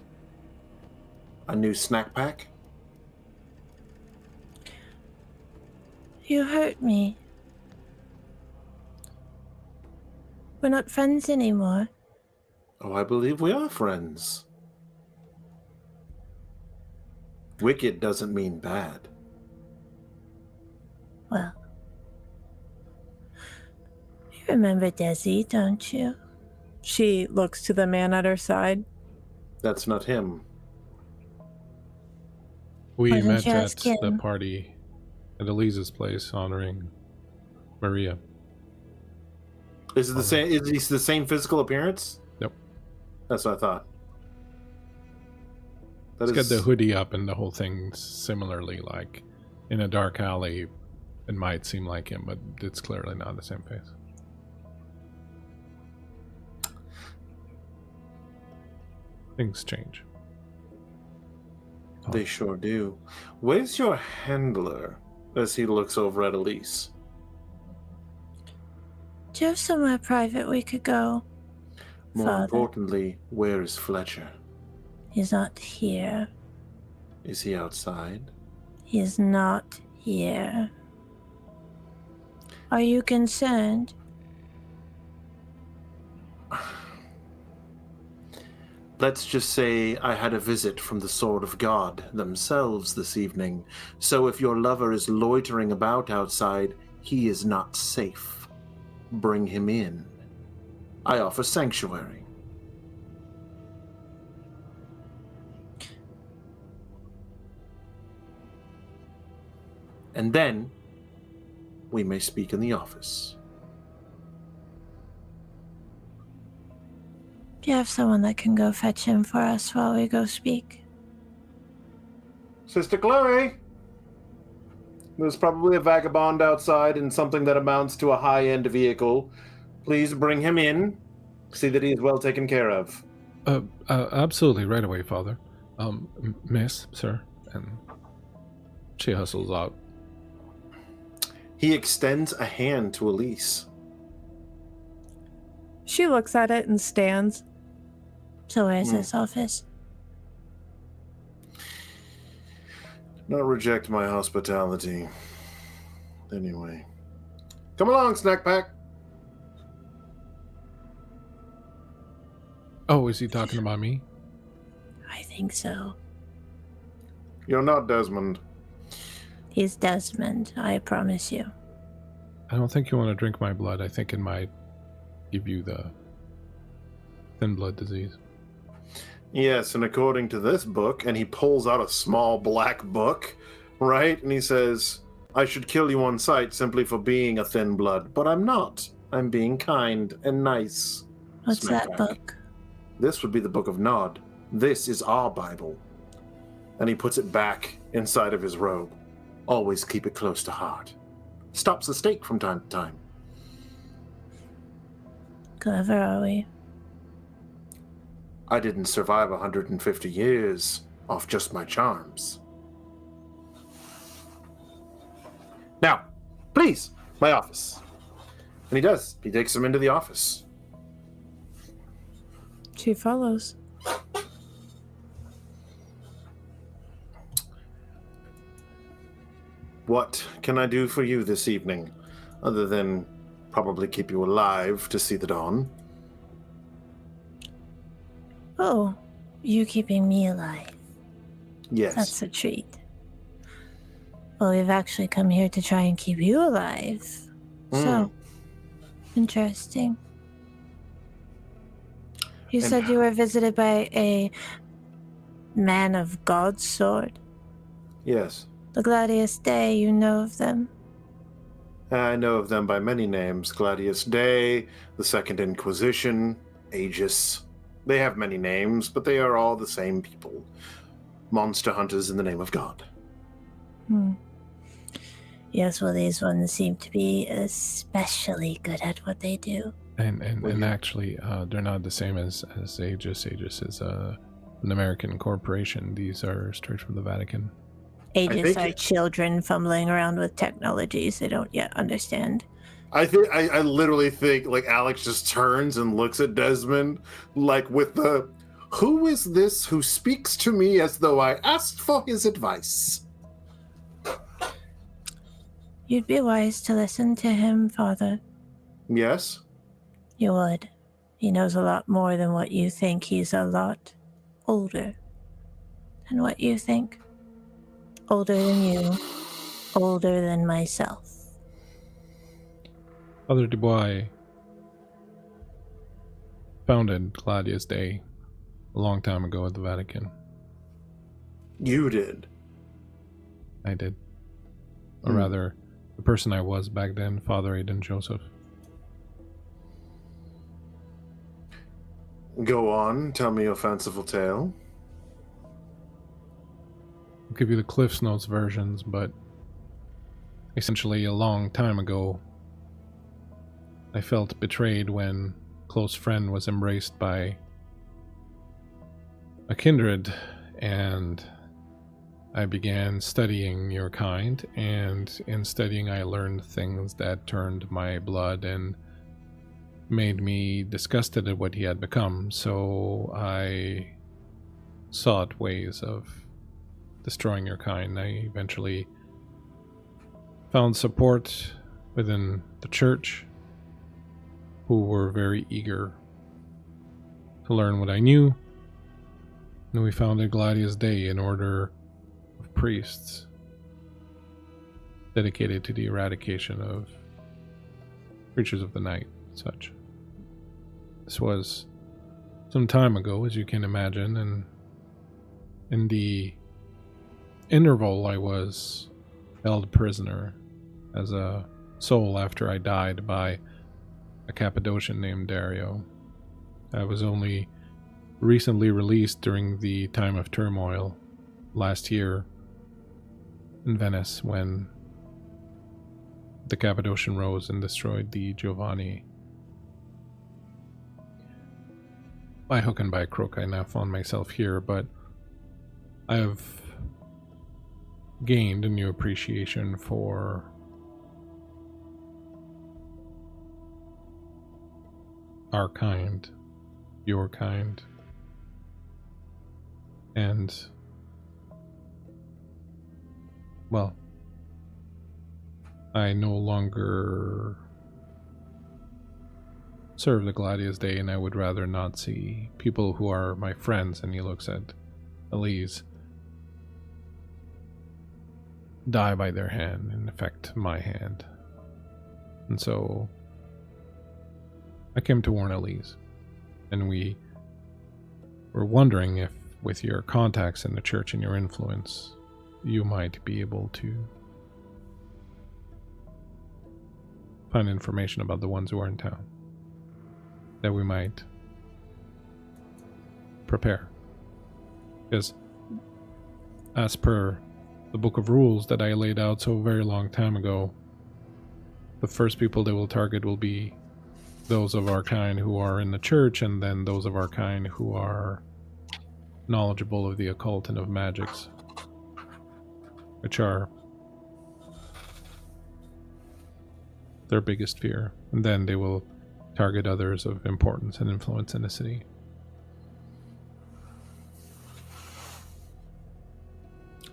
a new snack pack?
You hurt me. We're not friends anymore.
Oh, I believe we are friends. Wicked doesn't mean bad.
Well, you remember Desi, don't you?
She looks to the man at her side.
That's not him.
We
Wasn't
met
just
at the
him.
party at Elise's place honoring Maria.
Is it the same? Is he the same physical appearance?
Yep.
That's what I thought.
He's got the hoodie up and the whole thing similarly, like in a dark alley. It might seem like him, but it's clearly not the same face. Things change.
They sure do. Where's your handler? As he looks over at Elise.
Do you have somewhere private we could go?
More
Father.
importantly, where is Fletcher?
He's not here.
Is he outside?
He is not here. Are you concerned?
Let's just say I had a visit from the Sword of God themselves this evening, so if your lover is loitering about outside, he is not safe. Bring him in. I offer sanctuary. And then, we may speak in the office.
Do you have someone that can go fetch him for us while we go speak?
Sister Chloe! There's probably a vagabond outside in something that amounts to a high-end vehicle. Please bring him in. See that he is well taken care of.
Absolutely, right away, Father. Miss, sir. And she hustles out.
He extends a hand to Elise.
She looks at it and stands.
So where's this office?
Not reject my hospitality. Anyway. Come along, snack pack.
Oh, is he talking about me?
I think so.
You're not Desmond.
He's Desmond, I promise you.
I don't think you want to drink my blood. I think it might give you the thin blood disease.
Yes, and according to this book, and he pulls out a small black book, right? And he says, I should kill you on sight simply for being a thin blood, but I'm not. I'm being kind and nice.
What's
Smack
that
back.
book?
This would be the Book of Nod. This is our Bible. And he puts it back inside of his robe. Always keep it close to heart. Stops the stake from time to time.
Clever, are we?
I didn't survive 150 years off just my charms. Now, please, my office. And he does. He takes him into the office.
She follows.
What can I do for you this evening, other than probably keep you alive to see the dawn?
Oh, you keeping me alive.
Yes.
That's a treat. Well, we've actually come here to try and keep you alive. So, interesting. You
And-
said you were visited by a man of God's sword.
Yes.
The Gladius Day, you know of them?
I know of them by many names. Gladius Day, the Second Inquisition, Aegis. They have many names, but they are all the same people. Monster hunters in the name of God.
Yes, well, these ones seem to be especially good at what they do.
And actually, they're not the same as Aegis. Aegis is an American corporation. These are straight from the Vatican.
Aegis are children fumbling around with technologies they don't yet understand.
I literally think like Alex just turns and looks at Desmond like with the, who is this who speaks to me as though I asked for his advice?
You'd be wise to listen to him, Father.
Yes?
You would. He knows a lot more than what you think. He's a lot older than what you think. Older than you. Older than myself.
Father Dubois founded Claudius Day a long time ago at the Vatican.
You did.
I did. Or rather, the person I was back then, Father Aidan Joseph.
Go on, tell me your fanciful tale.
I'll give you the Cliff's Notes versions, but essentially a long time ago, I felt betrayed when a close friend was embraced by a kindred, and I began studying your kind, and in studying I learned things that turned my blood and made me disgusted at what he had become, so I sought ways of destroying your kind. I eventually found support within the church, who were very eager to learn what I knew, and we founded Gladius Day, an order of priests dedicated to the eradication of creatures of the night and such. This was some time ago, as you can imagine, and in the interval I was held prisoner as a soul after I died by a Cappadocian named Dario. I was only recently released during the time of turmoil last year in Venice when the Cappadocian rose and destroyed the Giovanni. By hook and by crook, I now found myself here, but I have gained a new appreciation for our kind, your kind, and, well, I no longer serve the Gladius Day, and I would rather not see people who are my friends, and he looks at Elise, die by their hand, in effect, my hand. And so I came to warn Elise, and we were wondering if, with your contacts in the church and your influence, you might be able to find information about the ones who are in town, that we might prepare Because as per the book of rules that I laid out so very long time ago, the first people they will target will be those of our kind who are in the church, and then those of our kind who are knowledgeable of the occult and of magics, which are their biggest fear. And then they will target others of importance and influence in the city.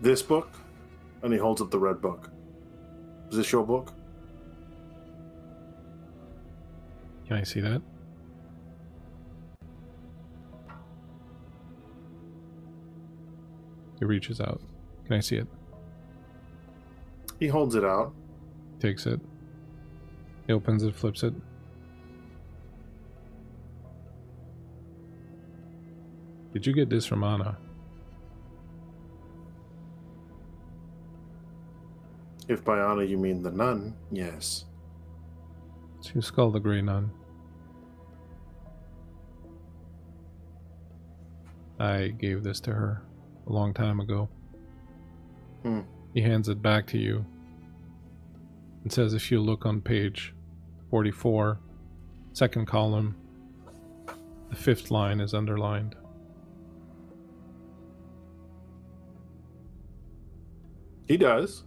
This book? And he holds up the red book. Is this your book?
Can I see that? He reaches out. Can I see it?
He holds it out.
Takes it. He opens it, flips it. Did you get this from Anna?
If by Anna you mean the nun, yes.
She was called the Grey Nun. I gave this to her a long time ago. He hands it back to you and says, if you look on page 44, second column, the 5th line is underlined.
He does.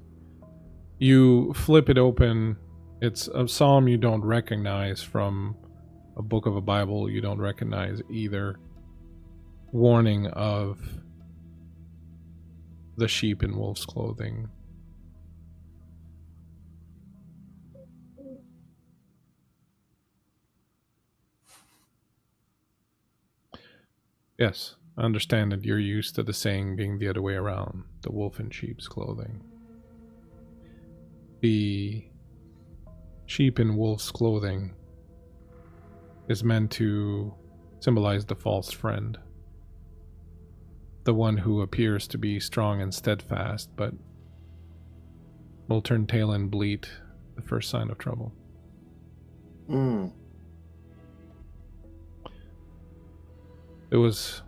You flip it open. It's a psalm you don't recognize from a book of a Bible you don't recognize either. Warning of the sheep in wolf's clothing. Yes, I understand that you're used to the saying being the other way around, the wolf in sheep's clothing. The sheep in wolf's clothing is meant to symbolize the false friend. The one who appears to be strong and steadfast, but will turn tail and bleat the first sign of trouble. It was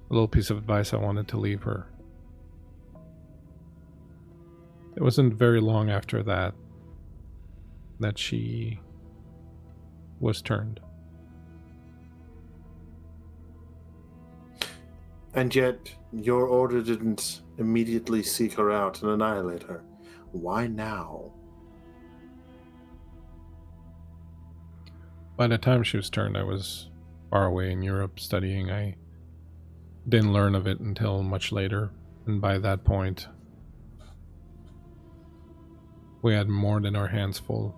a little piece of advice I wanted to leave her. It wasn't very long after that she was turned.
And yet, your order didn't immediately seek her out and annihilate her. Why now?
By the time she was turned, I was far away in Europe studying. I didn't learn of it until much later, and by that point, we had more than our hands full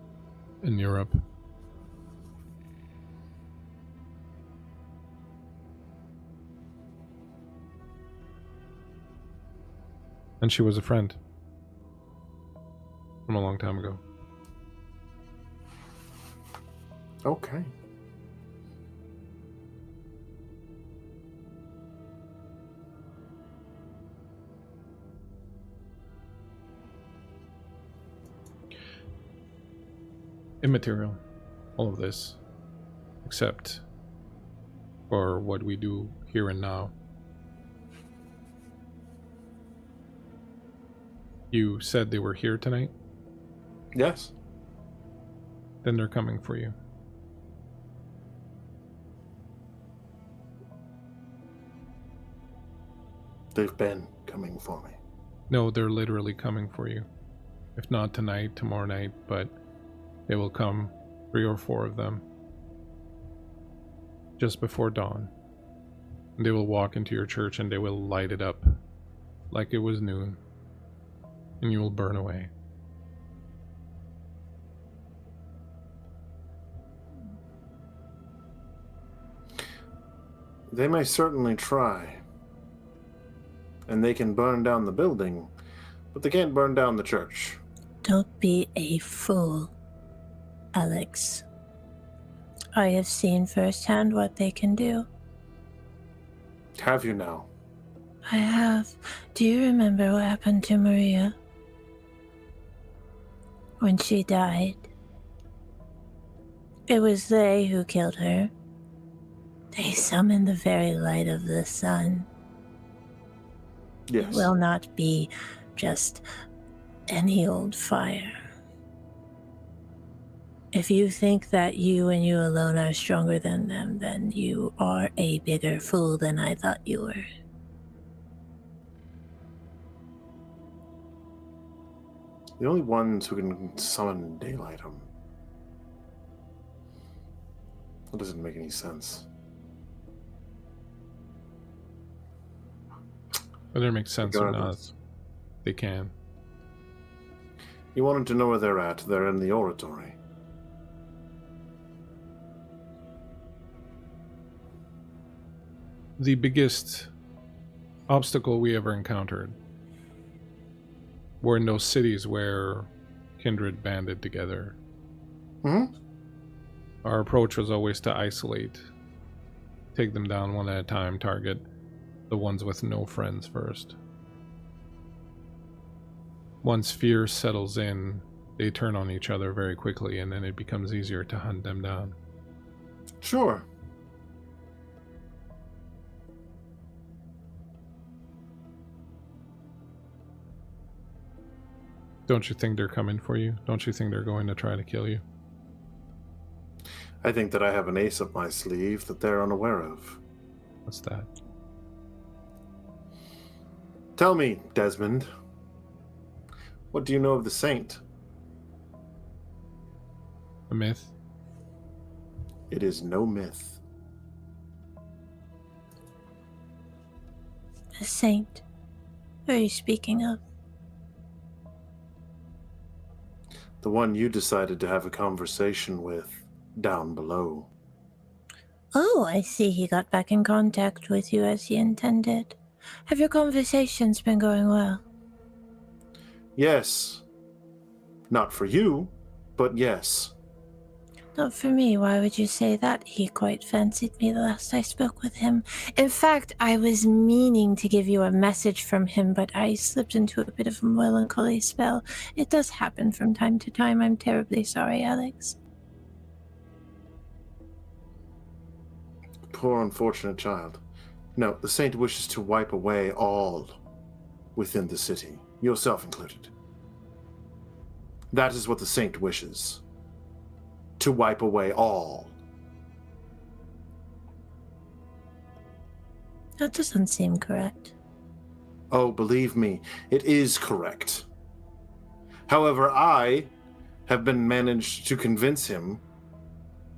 in Europe. And she was a friend from a long time ago.
Okay.
Immaterial, all of this, except for what we do here and now. You said they were here tonight?
Yes.
Then they're coming for you.
They've been coming for me.
No, they're literally coming for you. If not tonight, tomorrow night, but they will come, 3 or 4 of them, just before dawn. And they will walk into your church and they will light it up like it was noon. And you will burn away.
They may certainly try. And they can burn down the building, but they can't burn down the church.
Don't be a fool, Alex. I have seen firsthand what they can do.
Have you now?
I have. Do you remember what happened to Maria? When she died. It was they who killed her. They summoned the very light of the sun.
Yes.
It will not be just any old fire. If you think that you and you alone are stronger than them, then you are a bigger fool than I thought you were.
The only ones who can summon daylight are... That doesn't make any sense.
Whether it makes sense or not,
Regardless.
they can.
You wanted to know where they're at. They're in the oratory.
The biggest obstacle we ever encountered were in those cities where kindred banded together.
Hmm?
Our approach was always to isolate, take them down one at a time, target the ones with no friends first. Once fear settles in, they turn on each other very quickly, and then it becomes easier to hunt them down.
Sure.
Don't you think they're coming for you? Don't you think they're going to try to kill you?
I think that I have an ace up my sleeve that they're unaware of.
What's that?
Tell me, Desmond, what do you know of the Saint?
A myth?
It is no myth.
A saint? Who are you speaking of?
The one you decided to have a conversation with down below.
Oh, I see he got back in contact with you as he intended. Have your conversations been going well?
Yes. Not for you, but yes.
Not for me. Why would you say that? He quite fancied me the last I spoke with him. In fact, I was meaning to give you a message from him, but I slipped into a bit of a melancholy spell. It does happen from time to time. I'm terribly sorry, Alex.
Poor unfortunate child. No, the Saint wishes to wipe away all within the city, yourself included. That is what the Saint wishes. To wipe away all.
That doesn't seem correct.
Oh, believe me, it is correct. However, I have been managed to convince him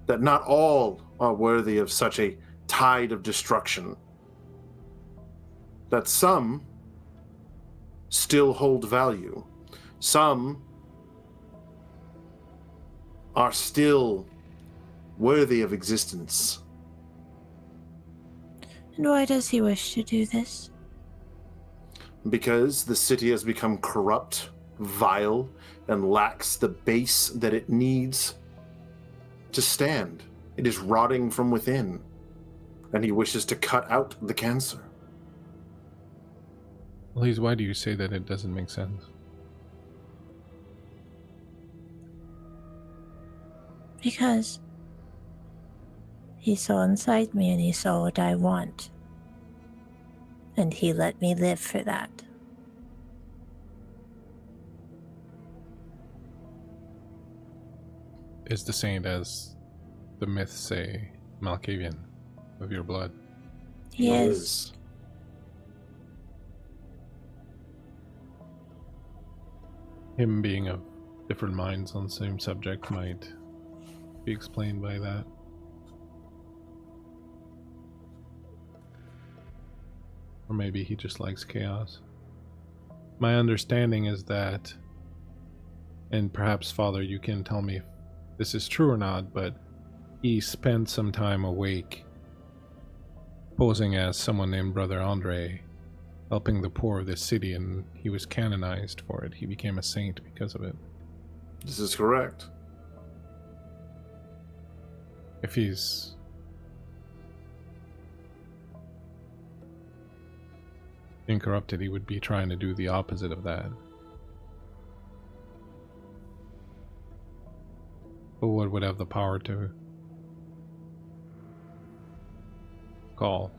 that not all are worthy of such a tide of destruction. That some still hold value. Some are still worthy of existence.
And why does he wish to do this?
Because the city has become corrupt, vile, and lacks the base that it needs to stand. It is rotting from within, and he wishes to cut out the cancer.
Elise, why do you say that it doesn't make sense?
Because he saw inside me and he saw what I want. And he let me live for that.
Is the saint, as the myths say, Malkavian, of your blood?
He is.
Him being of different minds on the same subject might be explained by that. Or maybe he just likes chaos. My understanding is that, and perhaps Father, you can tell me if this is true or not, but he spent some time awake posing as someone named Brother Andre, helping the poor of this city, and he was canonized for it. He became a saint because of it.
This is correct.
If he's incorrupted, he would be trying to do the opposite of that. But what would have the power to call?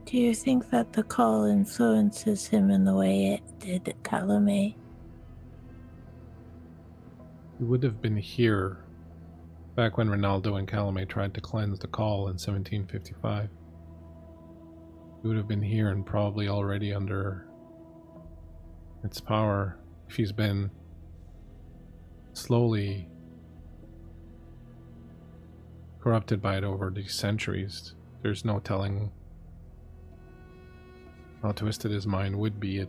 Do you think that the call influences him in the way it did Calumet?
You would have been here back when Ronaldo and Calumet tried to cleanse the call in 1755. You would have been here and probably already under its power if he's been slowly corrupted by it over these centuries. There's no telling how twisted his mind would be. It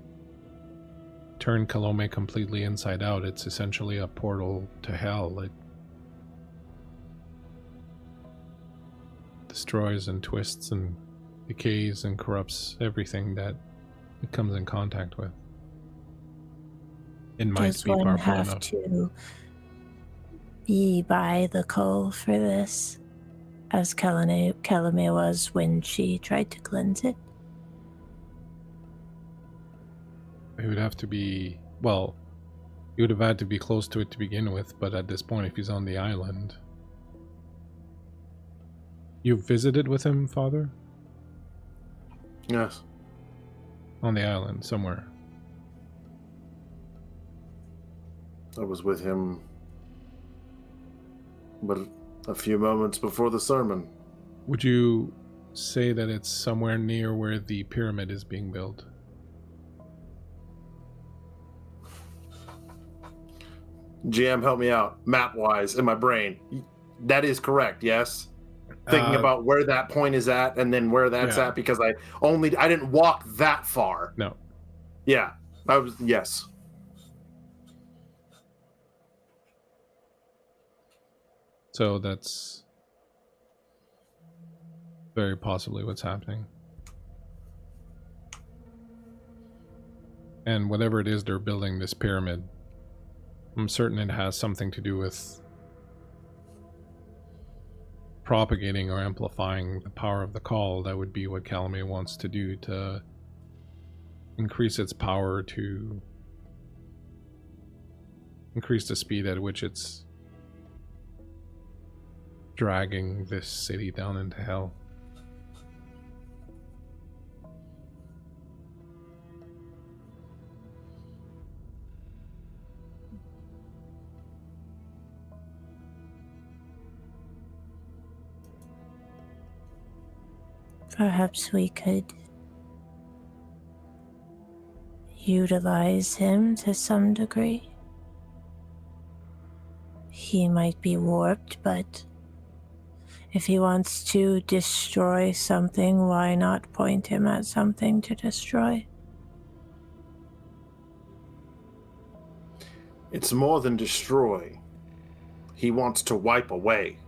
turned Calumet completely inside out. It's essentially a portal to hell. It destroys and twists and decays and corrupts everything that it comes in contact with. It might
Does
be
one
powerful
have
enough.
to be by the call for this, as Calumet was when she tried to cleanse it?
He would have to be, well, he would have had to be close to it to begin with, but at this point, if he's on the island... You visited with him, Father?
Yes.
On the island, somewhere.
I was with him, but a few moments before the sermon.
Would you say that it's somewhere near where the pyramid is being built?
GM, help me out. Map-wise, in my brain. That is correct, yes? Thinking about where that point is at and then where that's
Yeah.
at, because I didn't walk that far.
No.
Yeah, yes.
So that's very possibly what's happening. And whatever it is they're building, this pyramid, I'm certain it has something to do with propagating or amplifying the power of the call. That would be what Calumet wants to do, to increase its power, to increase the speed at which it's dragging this city down into hell.
Perhaps we could utilize him to some degree. He might be warped, but if he wants to destroy something, why not point him at something to destroy?
It's more than destroy. He wants to wipe away.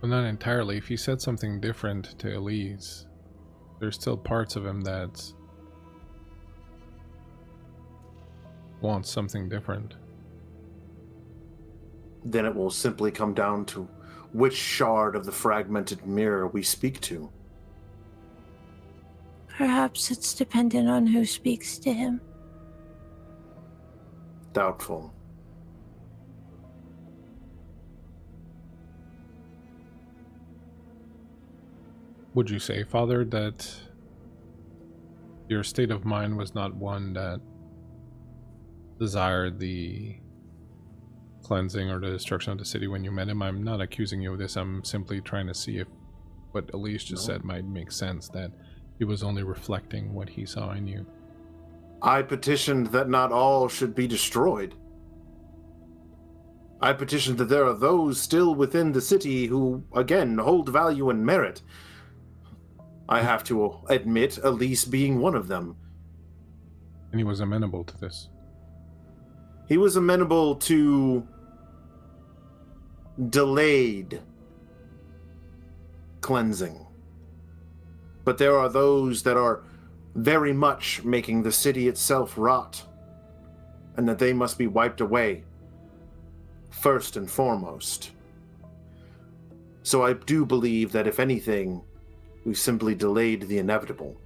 Well, not entirely. If he said something different to Elise, there's still parts of him that wants something different.
Then it will simply come down to which shard of the fragmented mirror we speak to.
Perhaps it's dependent on who speaks to him.
Doubtful.
Would you say, Father, that your state of mind was not one that desired the cleansing or the destruction of the city when you met him? I'm not accusing you of this. I'm simply trying to see if what Elise just said might make sense, that he was only reflecting what he saw in you.
I petitioned that not all should be destroyed. I petitioned that there are those still within the city who, again, hold value and merit. I have to admit, Elise being one of them.
And he was amenable to this.
He was amenable to delayed cleansing. But there are those that are very much making the city itself rot, and that they must be wiped away, first and foremost. So I do believe that if anything, we've simply delayed the inevitable.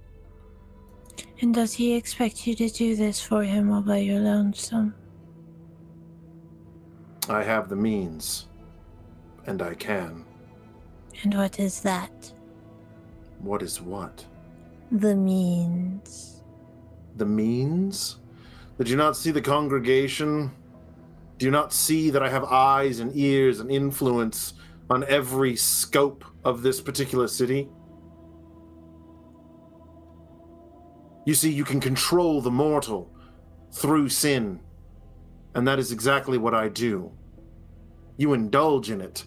And does he expect you to do this for him all by your lonesome?
I have the means, and I can.
And what is that?
What is what?
The means.
The means? Did you not see the congregation? Do you not see that I have eyes and ears and influence on every scope of this particular city? You see, you can control the mortal through sin, and that is exactly what I do. You indulge in it,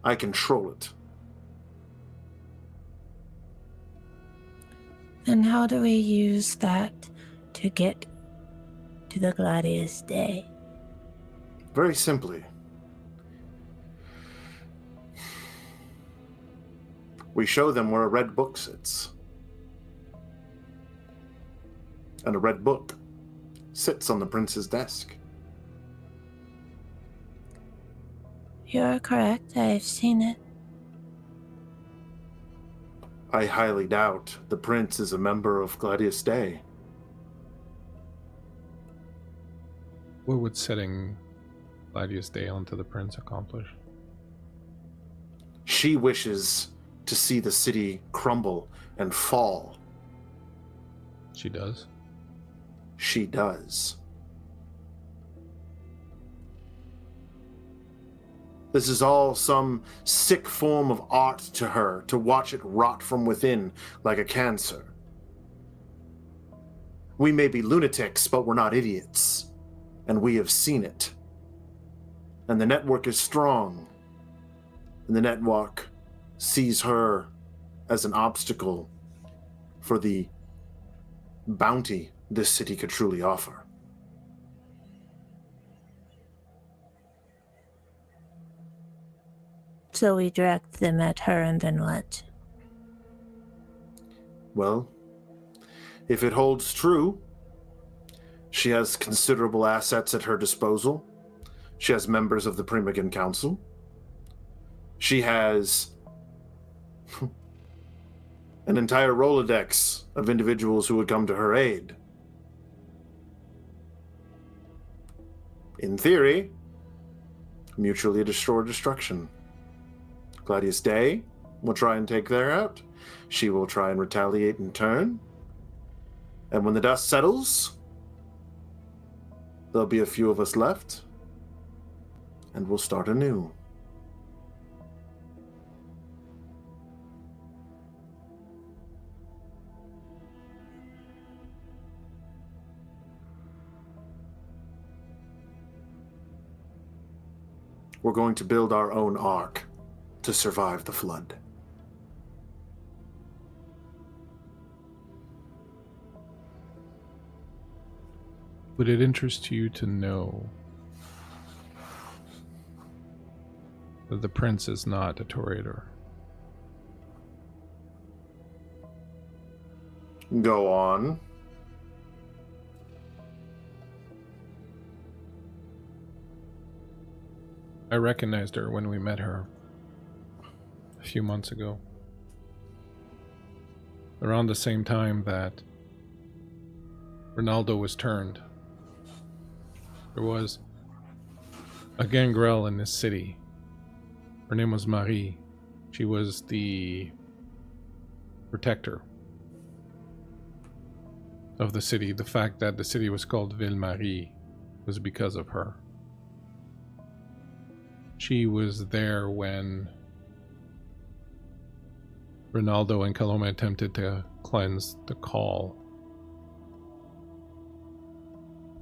I control it.
And how do we use that to get to the Gladius Day?
Very simply. We show them where a red book sits. And a red book sits on the prince's desk.
You're correct, I've seen it.
I highly doubt the prince is a member of Gladius Day.
What would setting Claudia's Day onto the prince accomplish?
She wishes to see the city crumble and fall.
She does.
She does. This is all some sick form of art to her, to watch it rot from within like a cancer. We may be lunatics, but we're not idiots. And we have seen it. And the network is strong. And the network sees her as an obstacle for the bounty this city could truly offer.
So we direct them at her, and then what?
Well, if it holds true, she has considerable assets at her disposal. She has members of the Primogen Council. She has an entire Rolodex of individuals who would come to her aid. In theory, mutually assured destruction. Gladius Day will try and take their out. She will try and retaliate in turn. And when the dust settles, there'll be a few of us left, and we'll start anew. We're going to build our own ark to survive the flood.
Would it interest you to know that the prince is not a Toreador?
Go on.
I recognized her when we met her a few months ago. Around the same time that Ronaldo was turned. There was a gangrel in this city. Her name was Marie. She was the protector of the city. The fact that the city was called Ville Marie was because of her. She was there when Ronaldo and Coloma attempted to cleanse the call.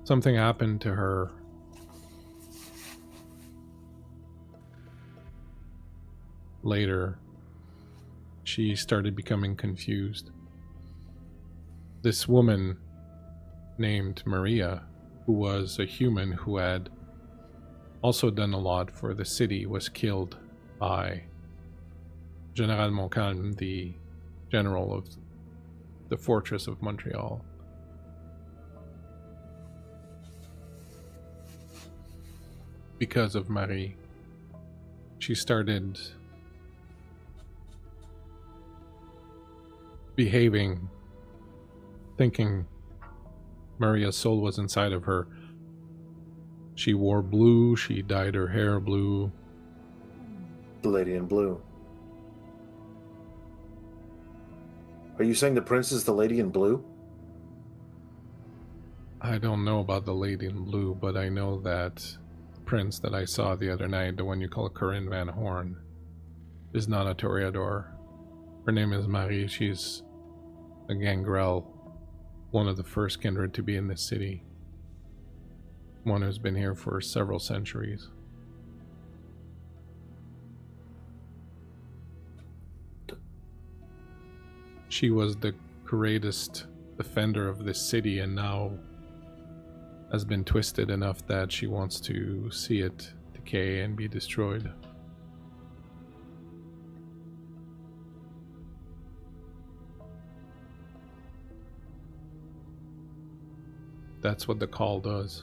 Something happened to her. Later, she started becoming confused. This woman named Maria, who was a human who had also done a lot for the city, was killed by General Montcalm, the general of the fortress of Montreal. Because of Marie, she started behaving, thinking Maria's soul was inside of her. She wore blue, she dyed her hair blue.
The lady in blue. Are you saying the prince is the lady in blue?
I don't know about the lady in blue, but I know that prince that I saw the other night, the one you call Corinne Van Horn, is not a Toreador. Her name is Marie. She's a gangrel, one of the first kindred to be in this city. One who's been here for several centuries. She was the greatest defender of this city and now has been twisted enough that she wants to see it decay and be destroyed. That's what the call does.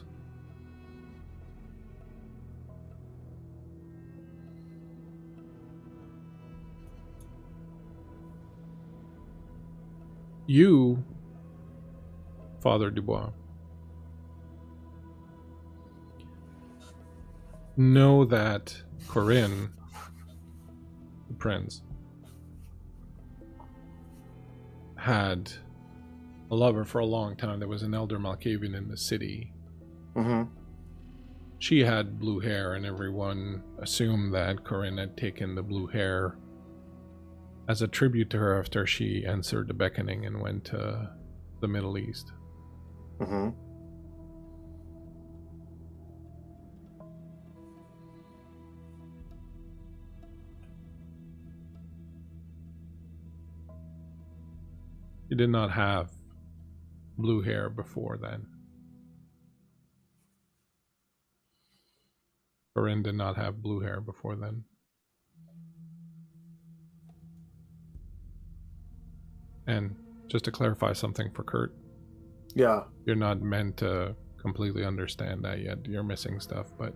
You, Father Dubois, know that Corinne, the prince, had a lover for a long time that was an elder Malkavian in the city.
Mm-hmm.
She had blue hair, and everyone assumed that Corinne had taken the blue hair as a tribute to her after she answered the beckoning and went to the Middle East.
Mm-hmm.
She did not have blue hair before then. Corinne did not have blue hair before then. And just to clarify something for Kurt,
Yeah.
you're not meant to completely understand that yet. You're missing stuff, but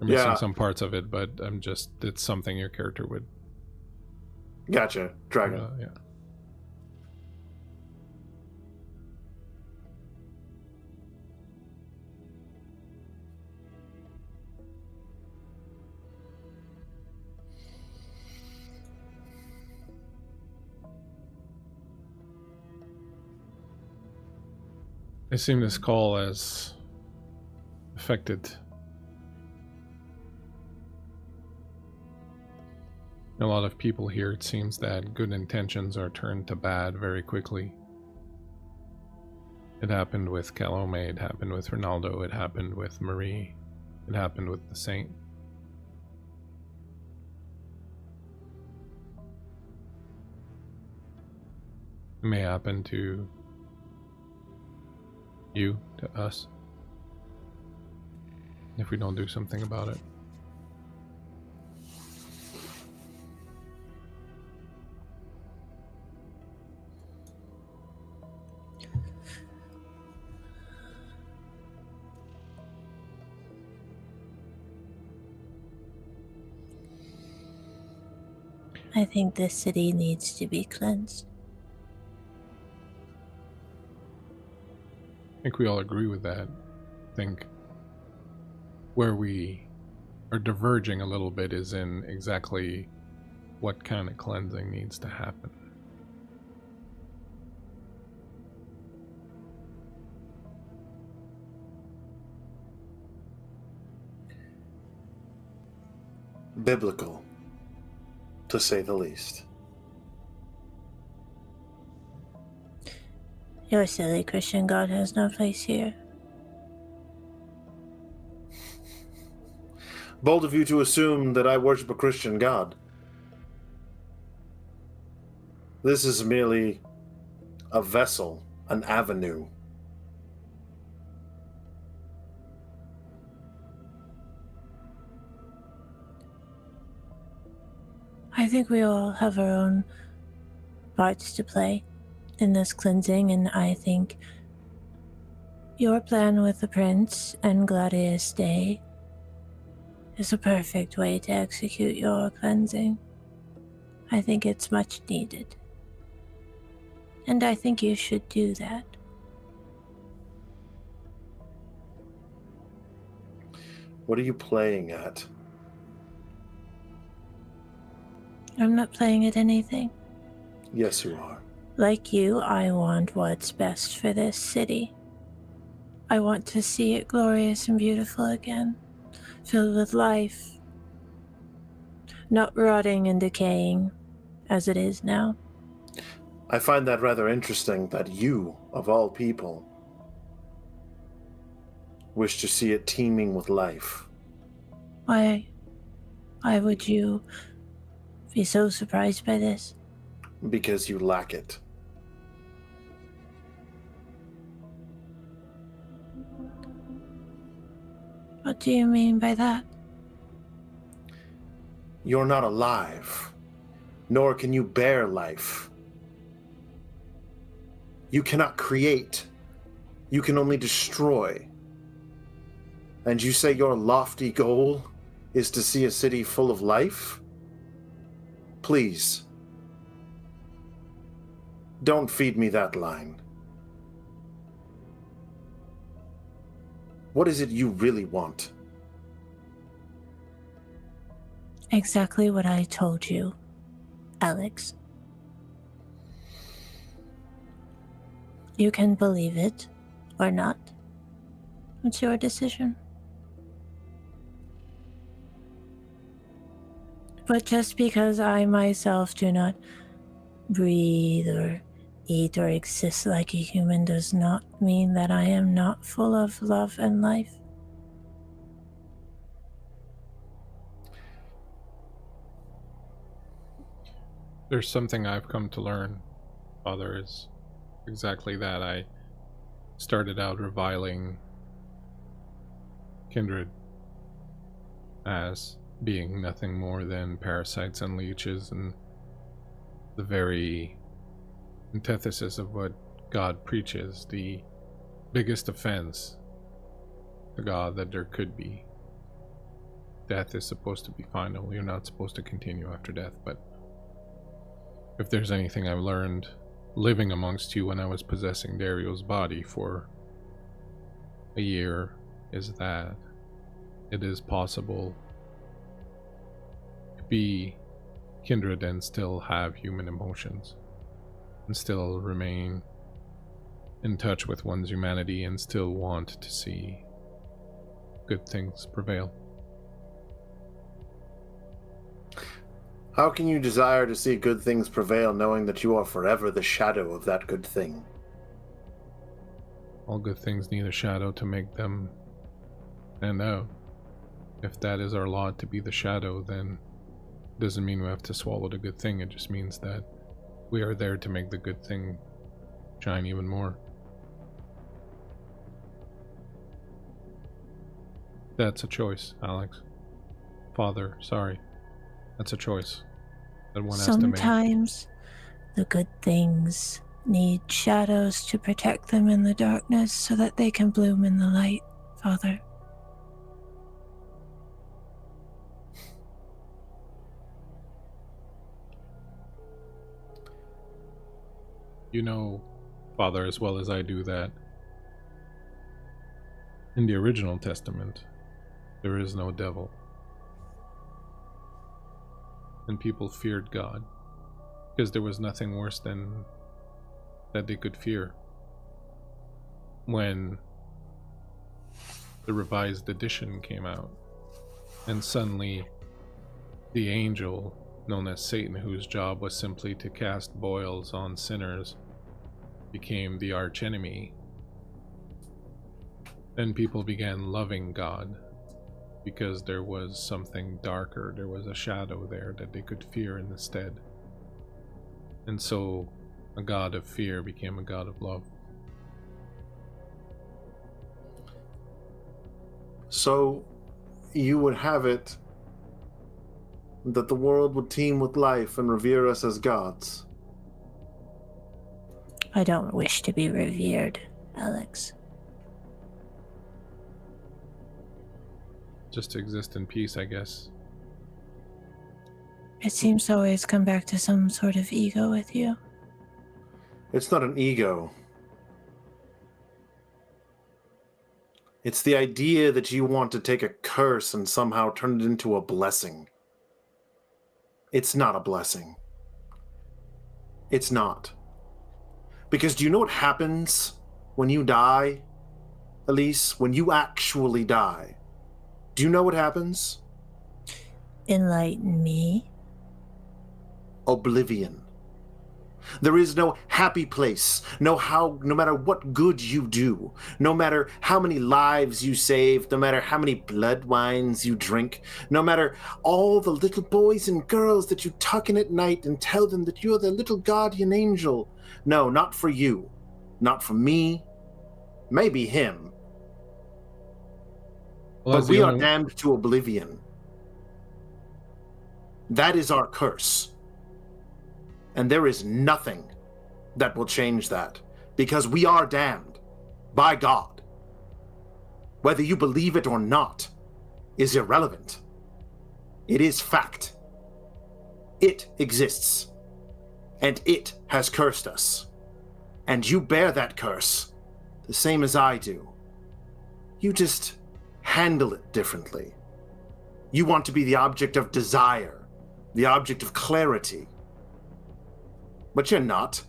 you're missing some parts of it, but it's something your character would...
Gotcha. Dragon.
Yeah. I assume this call has affected a lot of people here. It seems that good intentions are turned to bad very quickly. It happened with Calome, it happened with Ronaldo, it happened with Marie, it happened with the Saint. It may happen to you, to us, if we don't do something about it.
I think this city needs to be cleansed.
I think we all agree with that. I think where we are diverging a little bit is in exactly what kind of cleansing needs to happen.
Biblical, to say the least.
Your silly Christian God has no place here.
Bold of you to assume that I worship a Christian God. This is merely a vessel, an avenue.
I think we all have our own parts to play in this cleansing, and I think your plan with the prince and Gladius Day is a perfect way to execute your cleansing. I think it's much needed. And I think you should do that.
What are you playing at?
I'm not playing at anything.
Yes, you are.
Like you, I want what's best for this city. I want to see it glorious and beautiful again, filled with life, not rotting and decaying as it is now.
I find that rather interesting that you, of all people, wish to see it teeming with life.
Why would you be so surprised by this?
Because you lack it.
What do you mean by that?
You're not alive, nor can you bear life. You cannot create. You can only destroy. And you say your lofty goal is to see a city full of life? Please, don't feed me that line. What is it you really want?
Exactly what I told you, Alex. You can believe it or not. It's your decision. But just because I myself do not breathe or eat or exist like a human does not mean that I am not full of love and life.
There's something I've come to learn, Father, is exactly that. I started out reviling kindred as being nothing more than parasites and leeches, and the very antithesis of what God preaches, the biggest offense to God that there could be. Death is supposed to be final. You're not supposed to continue after death, but if there's anything I've learned living amongst you when I was possessing Dario's body for a year, is that it is possible to be kindred and still have human emotions, and still remain in touch with one's humanity, and still want to see good things prevail.
How can you desire to see good things prevail knowing that you are forever the shadow of that good thing?
All good things need a shadow to make them stand out. If that is our lot, to be the shadow, then it doesn't mean we have to swallow the good thing. It just means that we are there to make the good thing shine even more. That's a choice, Alex. Father, sorry. That's a choice that one has to make.
Sometimes the good things need shadows to protect them in the darkness so that they can bloom in the light, Father.
You know, Father, as well as I do, that in the original testament, there is no devil. And people feared God because there was nothing worse than that they could fear. When the revised edition came out, and suddenly the angel known as Satan, whose job was simply to cast boils on sinners, became the archenemy, then people began loving God because there was something darker, there was a shadow there that they could fear instead. And so a god of fear became a god of love.
So you would have it that the world would teem with life and revere us as gods.
I don't wish to be revered, Alex.
Just to exist in peace, I guess.
It seems to always come back to some sort of ego with you.
It's not an ego. It's the idea that you want to take a curse and somehow turn it into a blessing. It's not a blessing. It's not. Because do you know what happens when you die, Elise? When you actually die? Do you know what happens?
Enlighten me.
Oblivion. There is no happy place, no matter what good you do, no matter how many lives you save, no matter how many blood wines you drink, no matter all the little boys and girls that you tuck in at night and tell them that you're their little guardian angel. No, not for you. Not for me. Maybe him.
Well,
But we are damned to oblivion. That is our curse. And there is nothing that will change that, because we are damned by God. Whether you believe it or not is irrelevant. It is fact. It exists, and it has cursed us. And you bear that curse, the same as I do. You just handle it differently. You want to be the object of desire, the object of clarity. But you're not.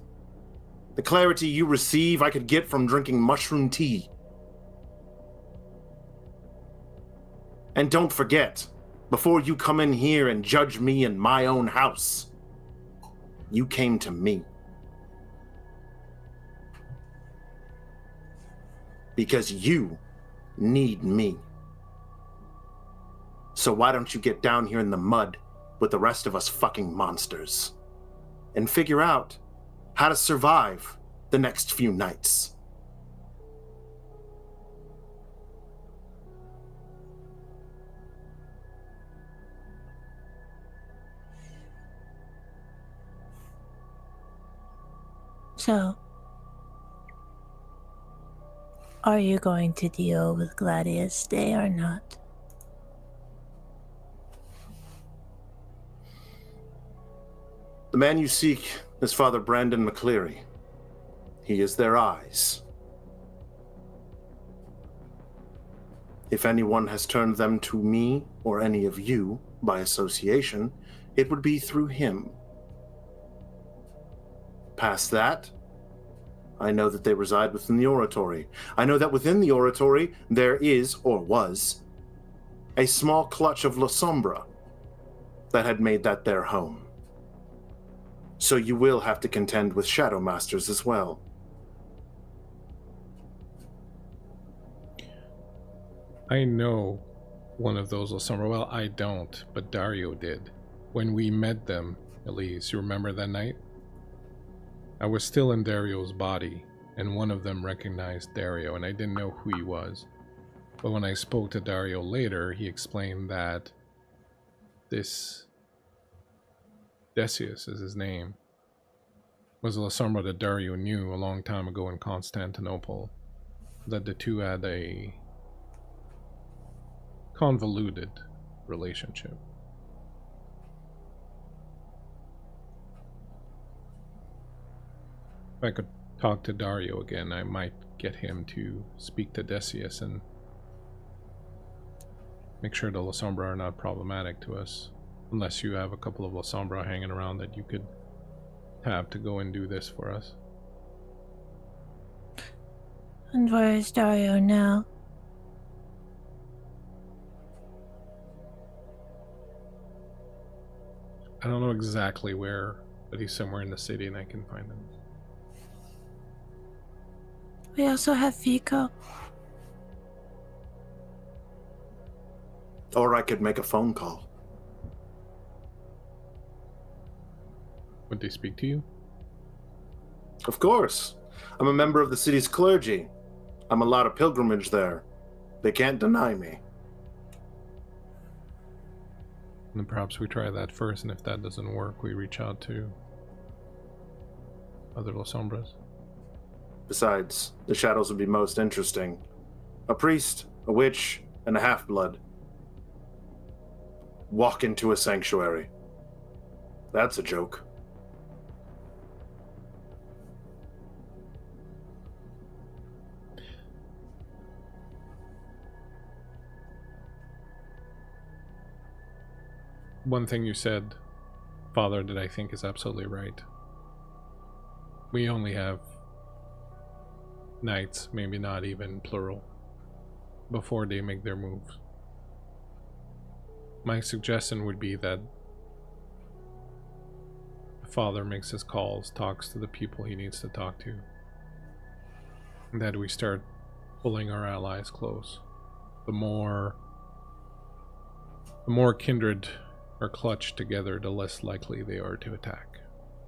The clarity you receive I could get from drinking mushroom tea. And don't forget, before you come in here and judge me in my own house, you came to me. Because you need me. So why don't you get down here in the mud with the rest of us fucking monsters and figure out how to survive the next few nights?
So, are you going to deal with Gladius Day or not?
The man you seek is Father Brandon McCleary. He is their eyes. If anyone has turned them to me or any of you by association, it would be through him. Past that, I know that they reside within the oratory. I know that within the oratory there is, or was, a small clutch of La Sombra that had made that their home. So you will have to contend with Shadow Masters as well.
I know one of those Lasombra. Well, I don't, but Dario did. When we met them, Elise, you remember that night? I was still in Dario's body, and one of them recognized Dario, and I didn't know who he was. But when I spoke to Dario later, he explained that this Decius is his name, was a Lasombra that Dario knew a long time ago in Constantinople, that the two had a convoluted relationship. If I could talk to Dario again, I might get him to speak to Decius and make sure the Lasombra are not problematic to us. Unless you have a couple of Lasombra hanging around that you could have to go and do this for us.
And where is Dario now?
I don't know exactly where, but he's somewhere in the city and I can find him.
We also have Vico.
Or I could make a phone call.
Would they speak to you?
Of course. I'm a member of the city's clergy. I'm allowed a pilgrimage there. They can't deny me.
And perhaps we try that first, and if that doesn't work, we reach out to other Lasombras.
Besides, the shadows would be most interesting. A priest, a witch, and a half-blood walk into a sanctuary. That's a joke.
One thing you said, Father, that I think is absolutely right. We only have knights, maybe not even plural, before they make their moves. My suggestion would be that the father makes his calls, talks to the people he needs to talk to, and that we start pulling our allies close. The more kindred are clutched together, the less likely they are to attack.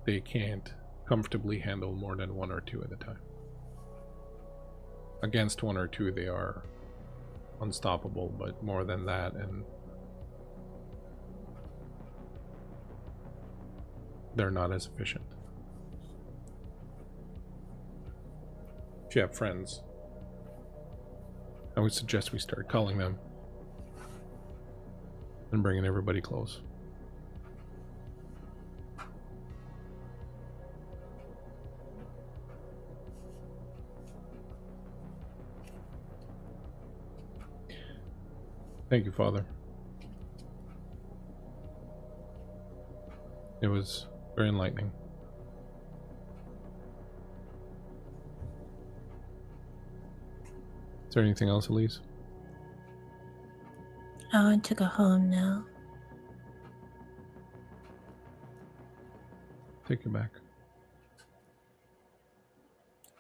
They can't comfortably handle more than one or two at a time. Against one or two, they are unstoppable, but more than that, and they're not as efficient. If you have friends, I would suggest we start calling them and bringing everybody close. Thank you, Father. It was very enlightening. Is there anything else, Elise?
I want to go home now.
Take you back.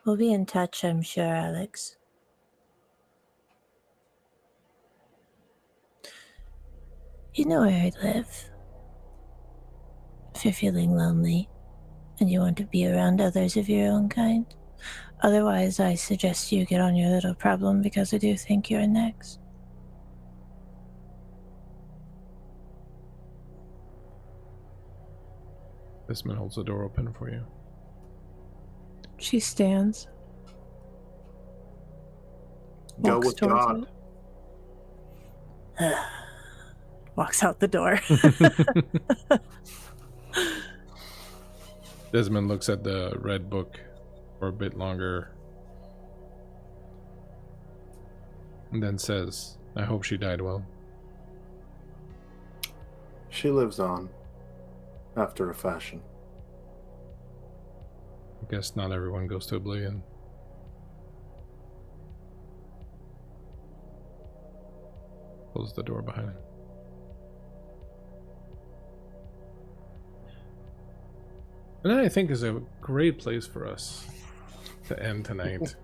We'll be in touch, I'm sure, Alex. You know where I live. If you're feeling lonely and you want to be around others of your own kind. Otherwise, I suggest you get on your little problem because I do think you're next.
Desmond holds the door open for you.
She stands.
Go
Walks
with
towards
God.
it. Walks out the door.
Desmond looks at the red book for a bit longer and then says, I hope she died well.
She lives on, after a fashion.
I guess not everyone goes to oblivion. Close the door behind him. And that, I think, is a great place for us to end tonight.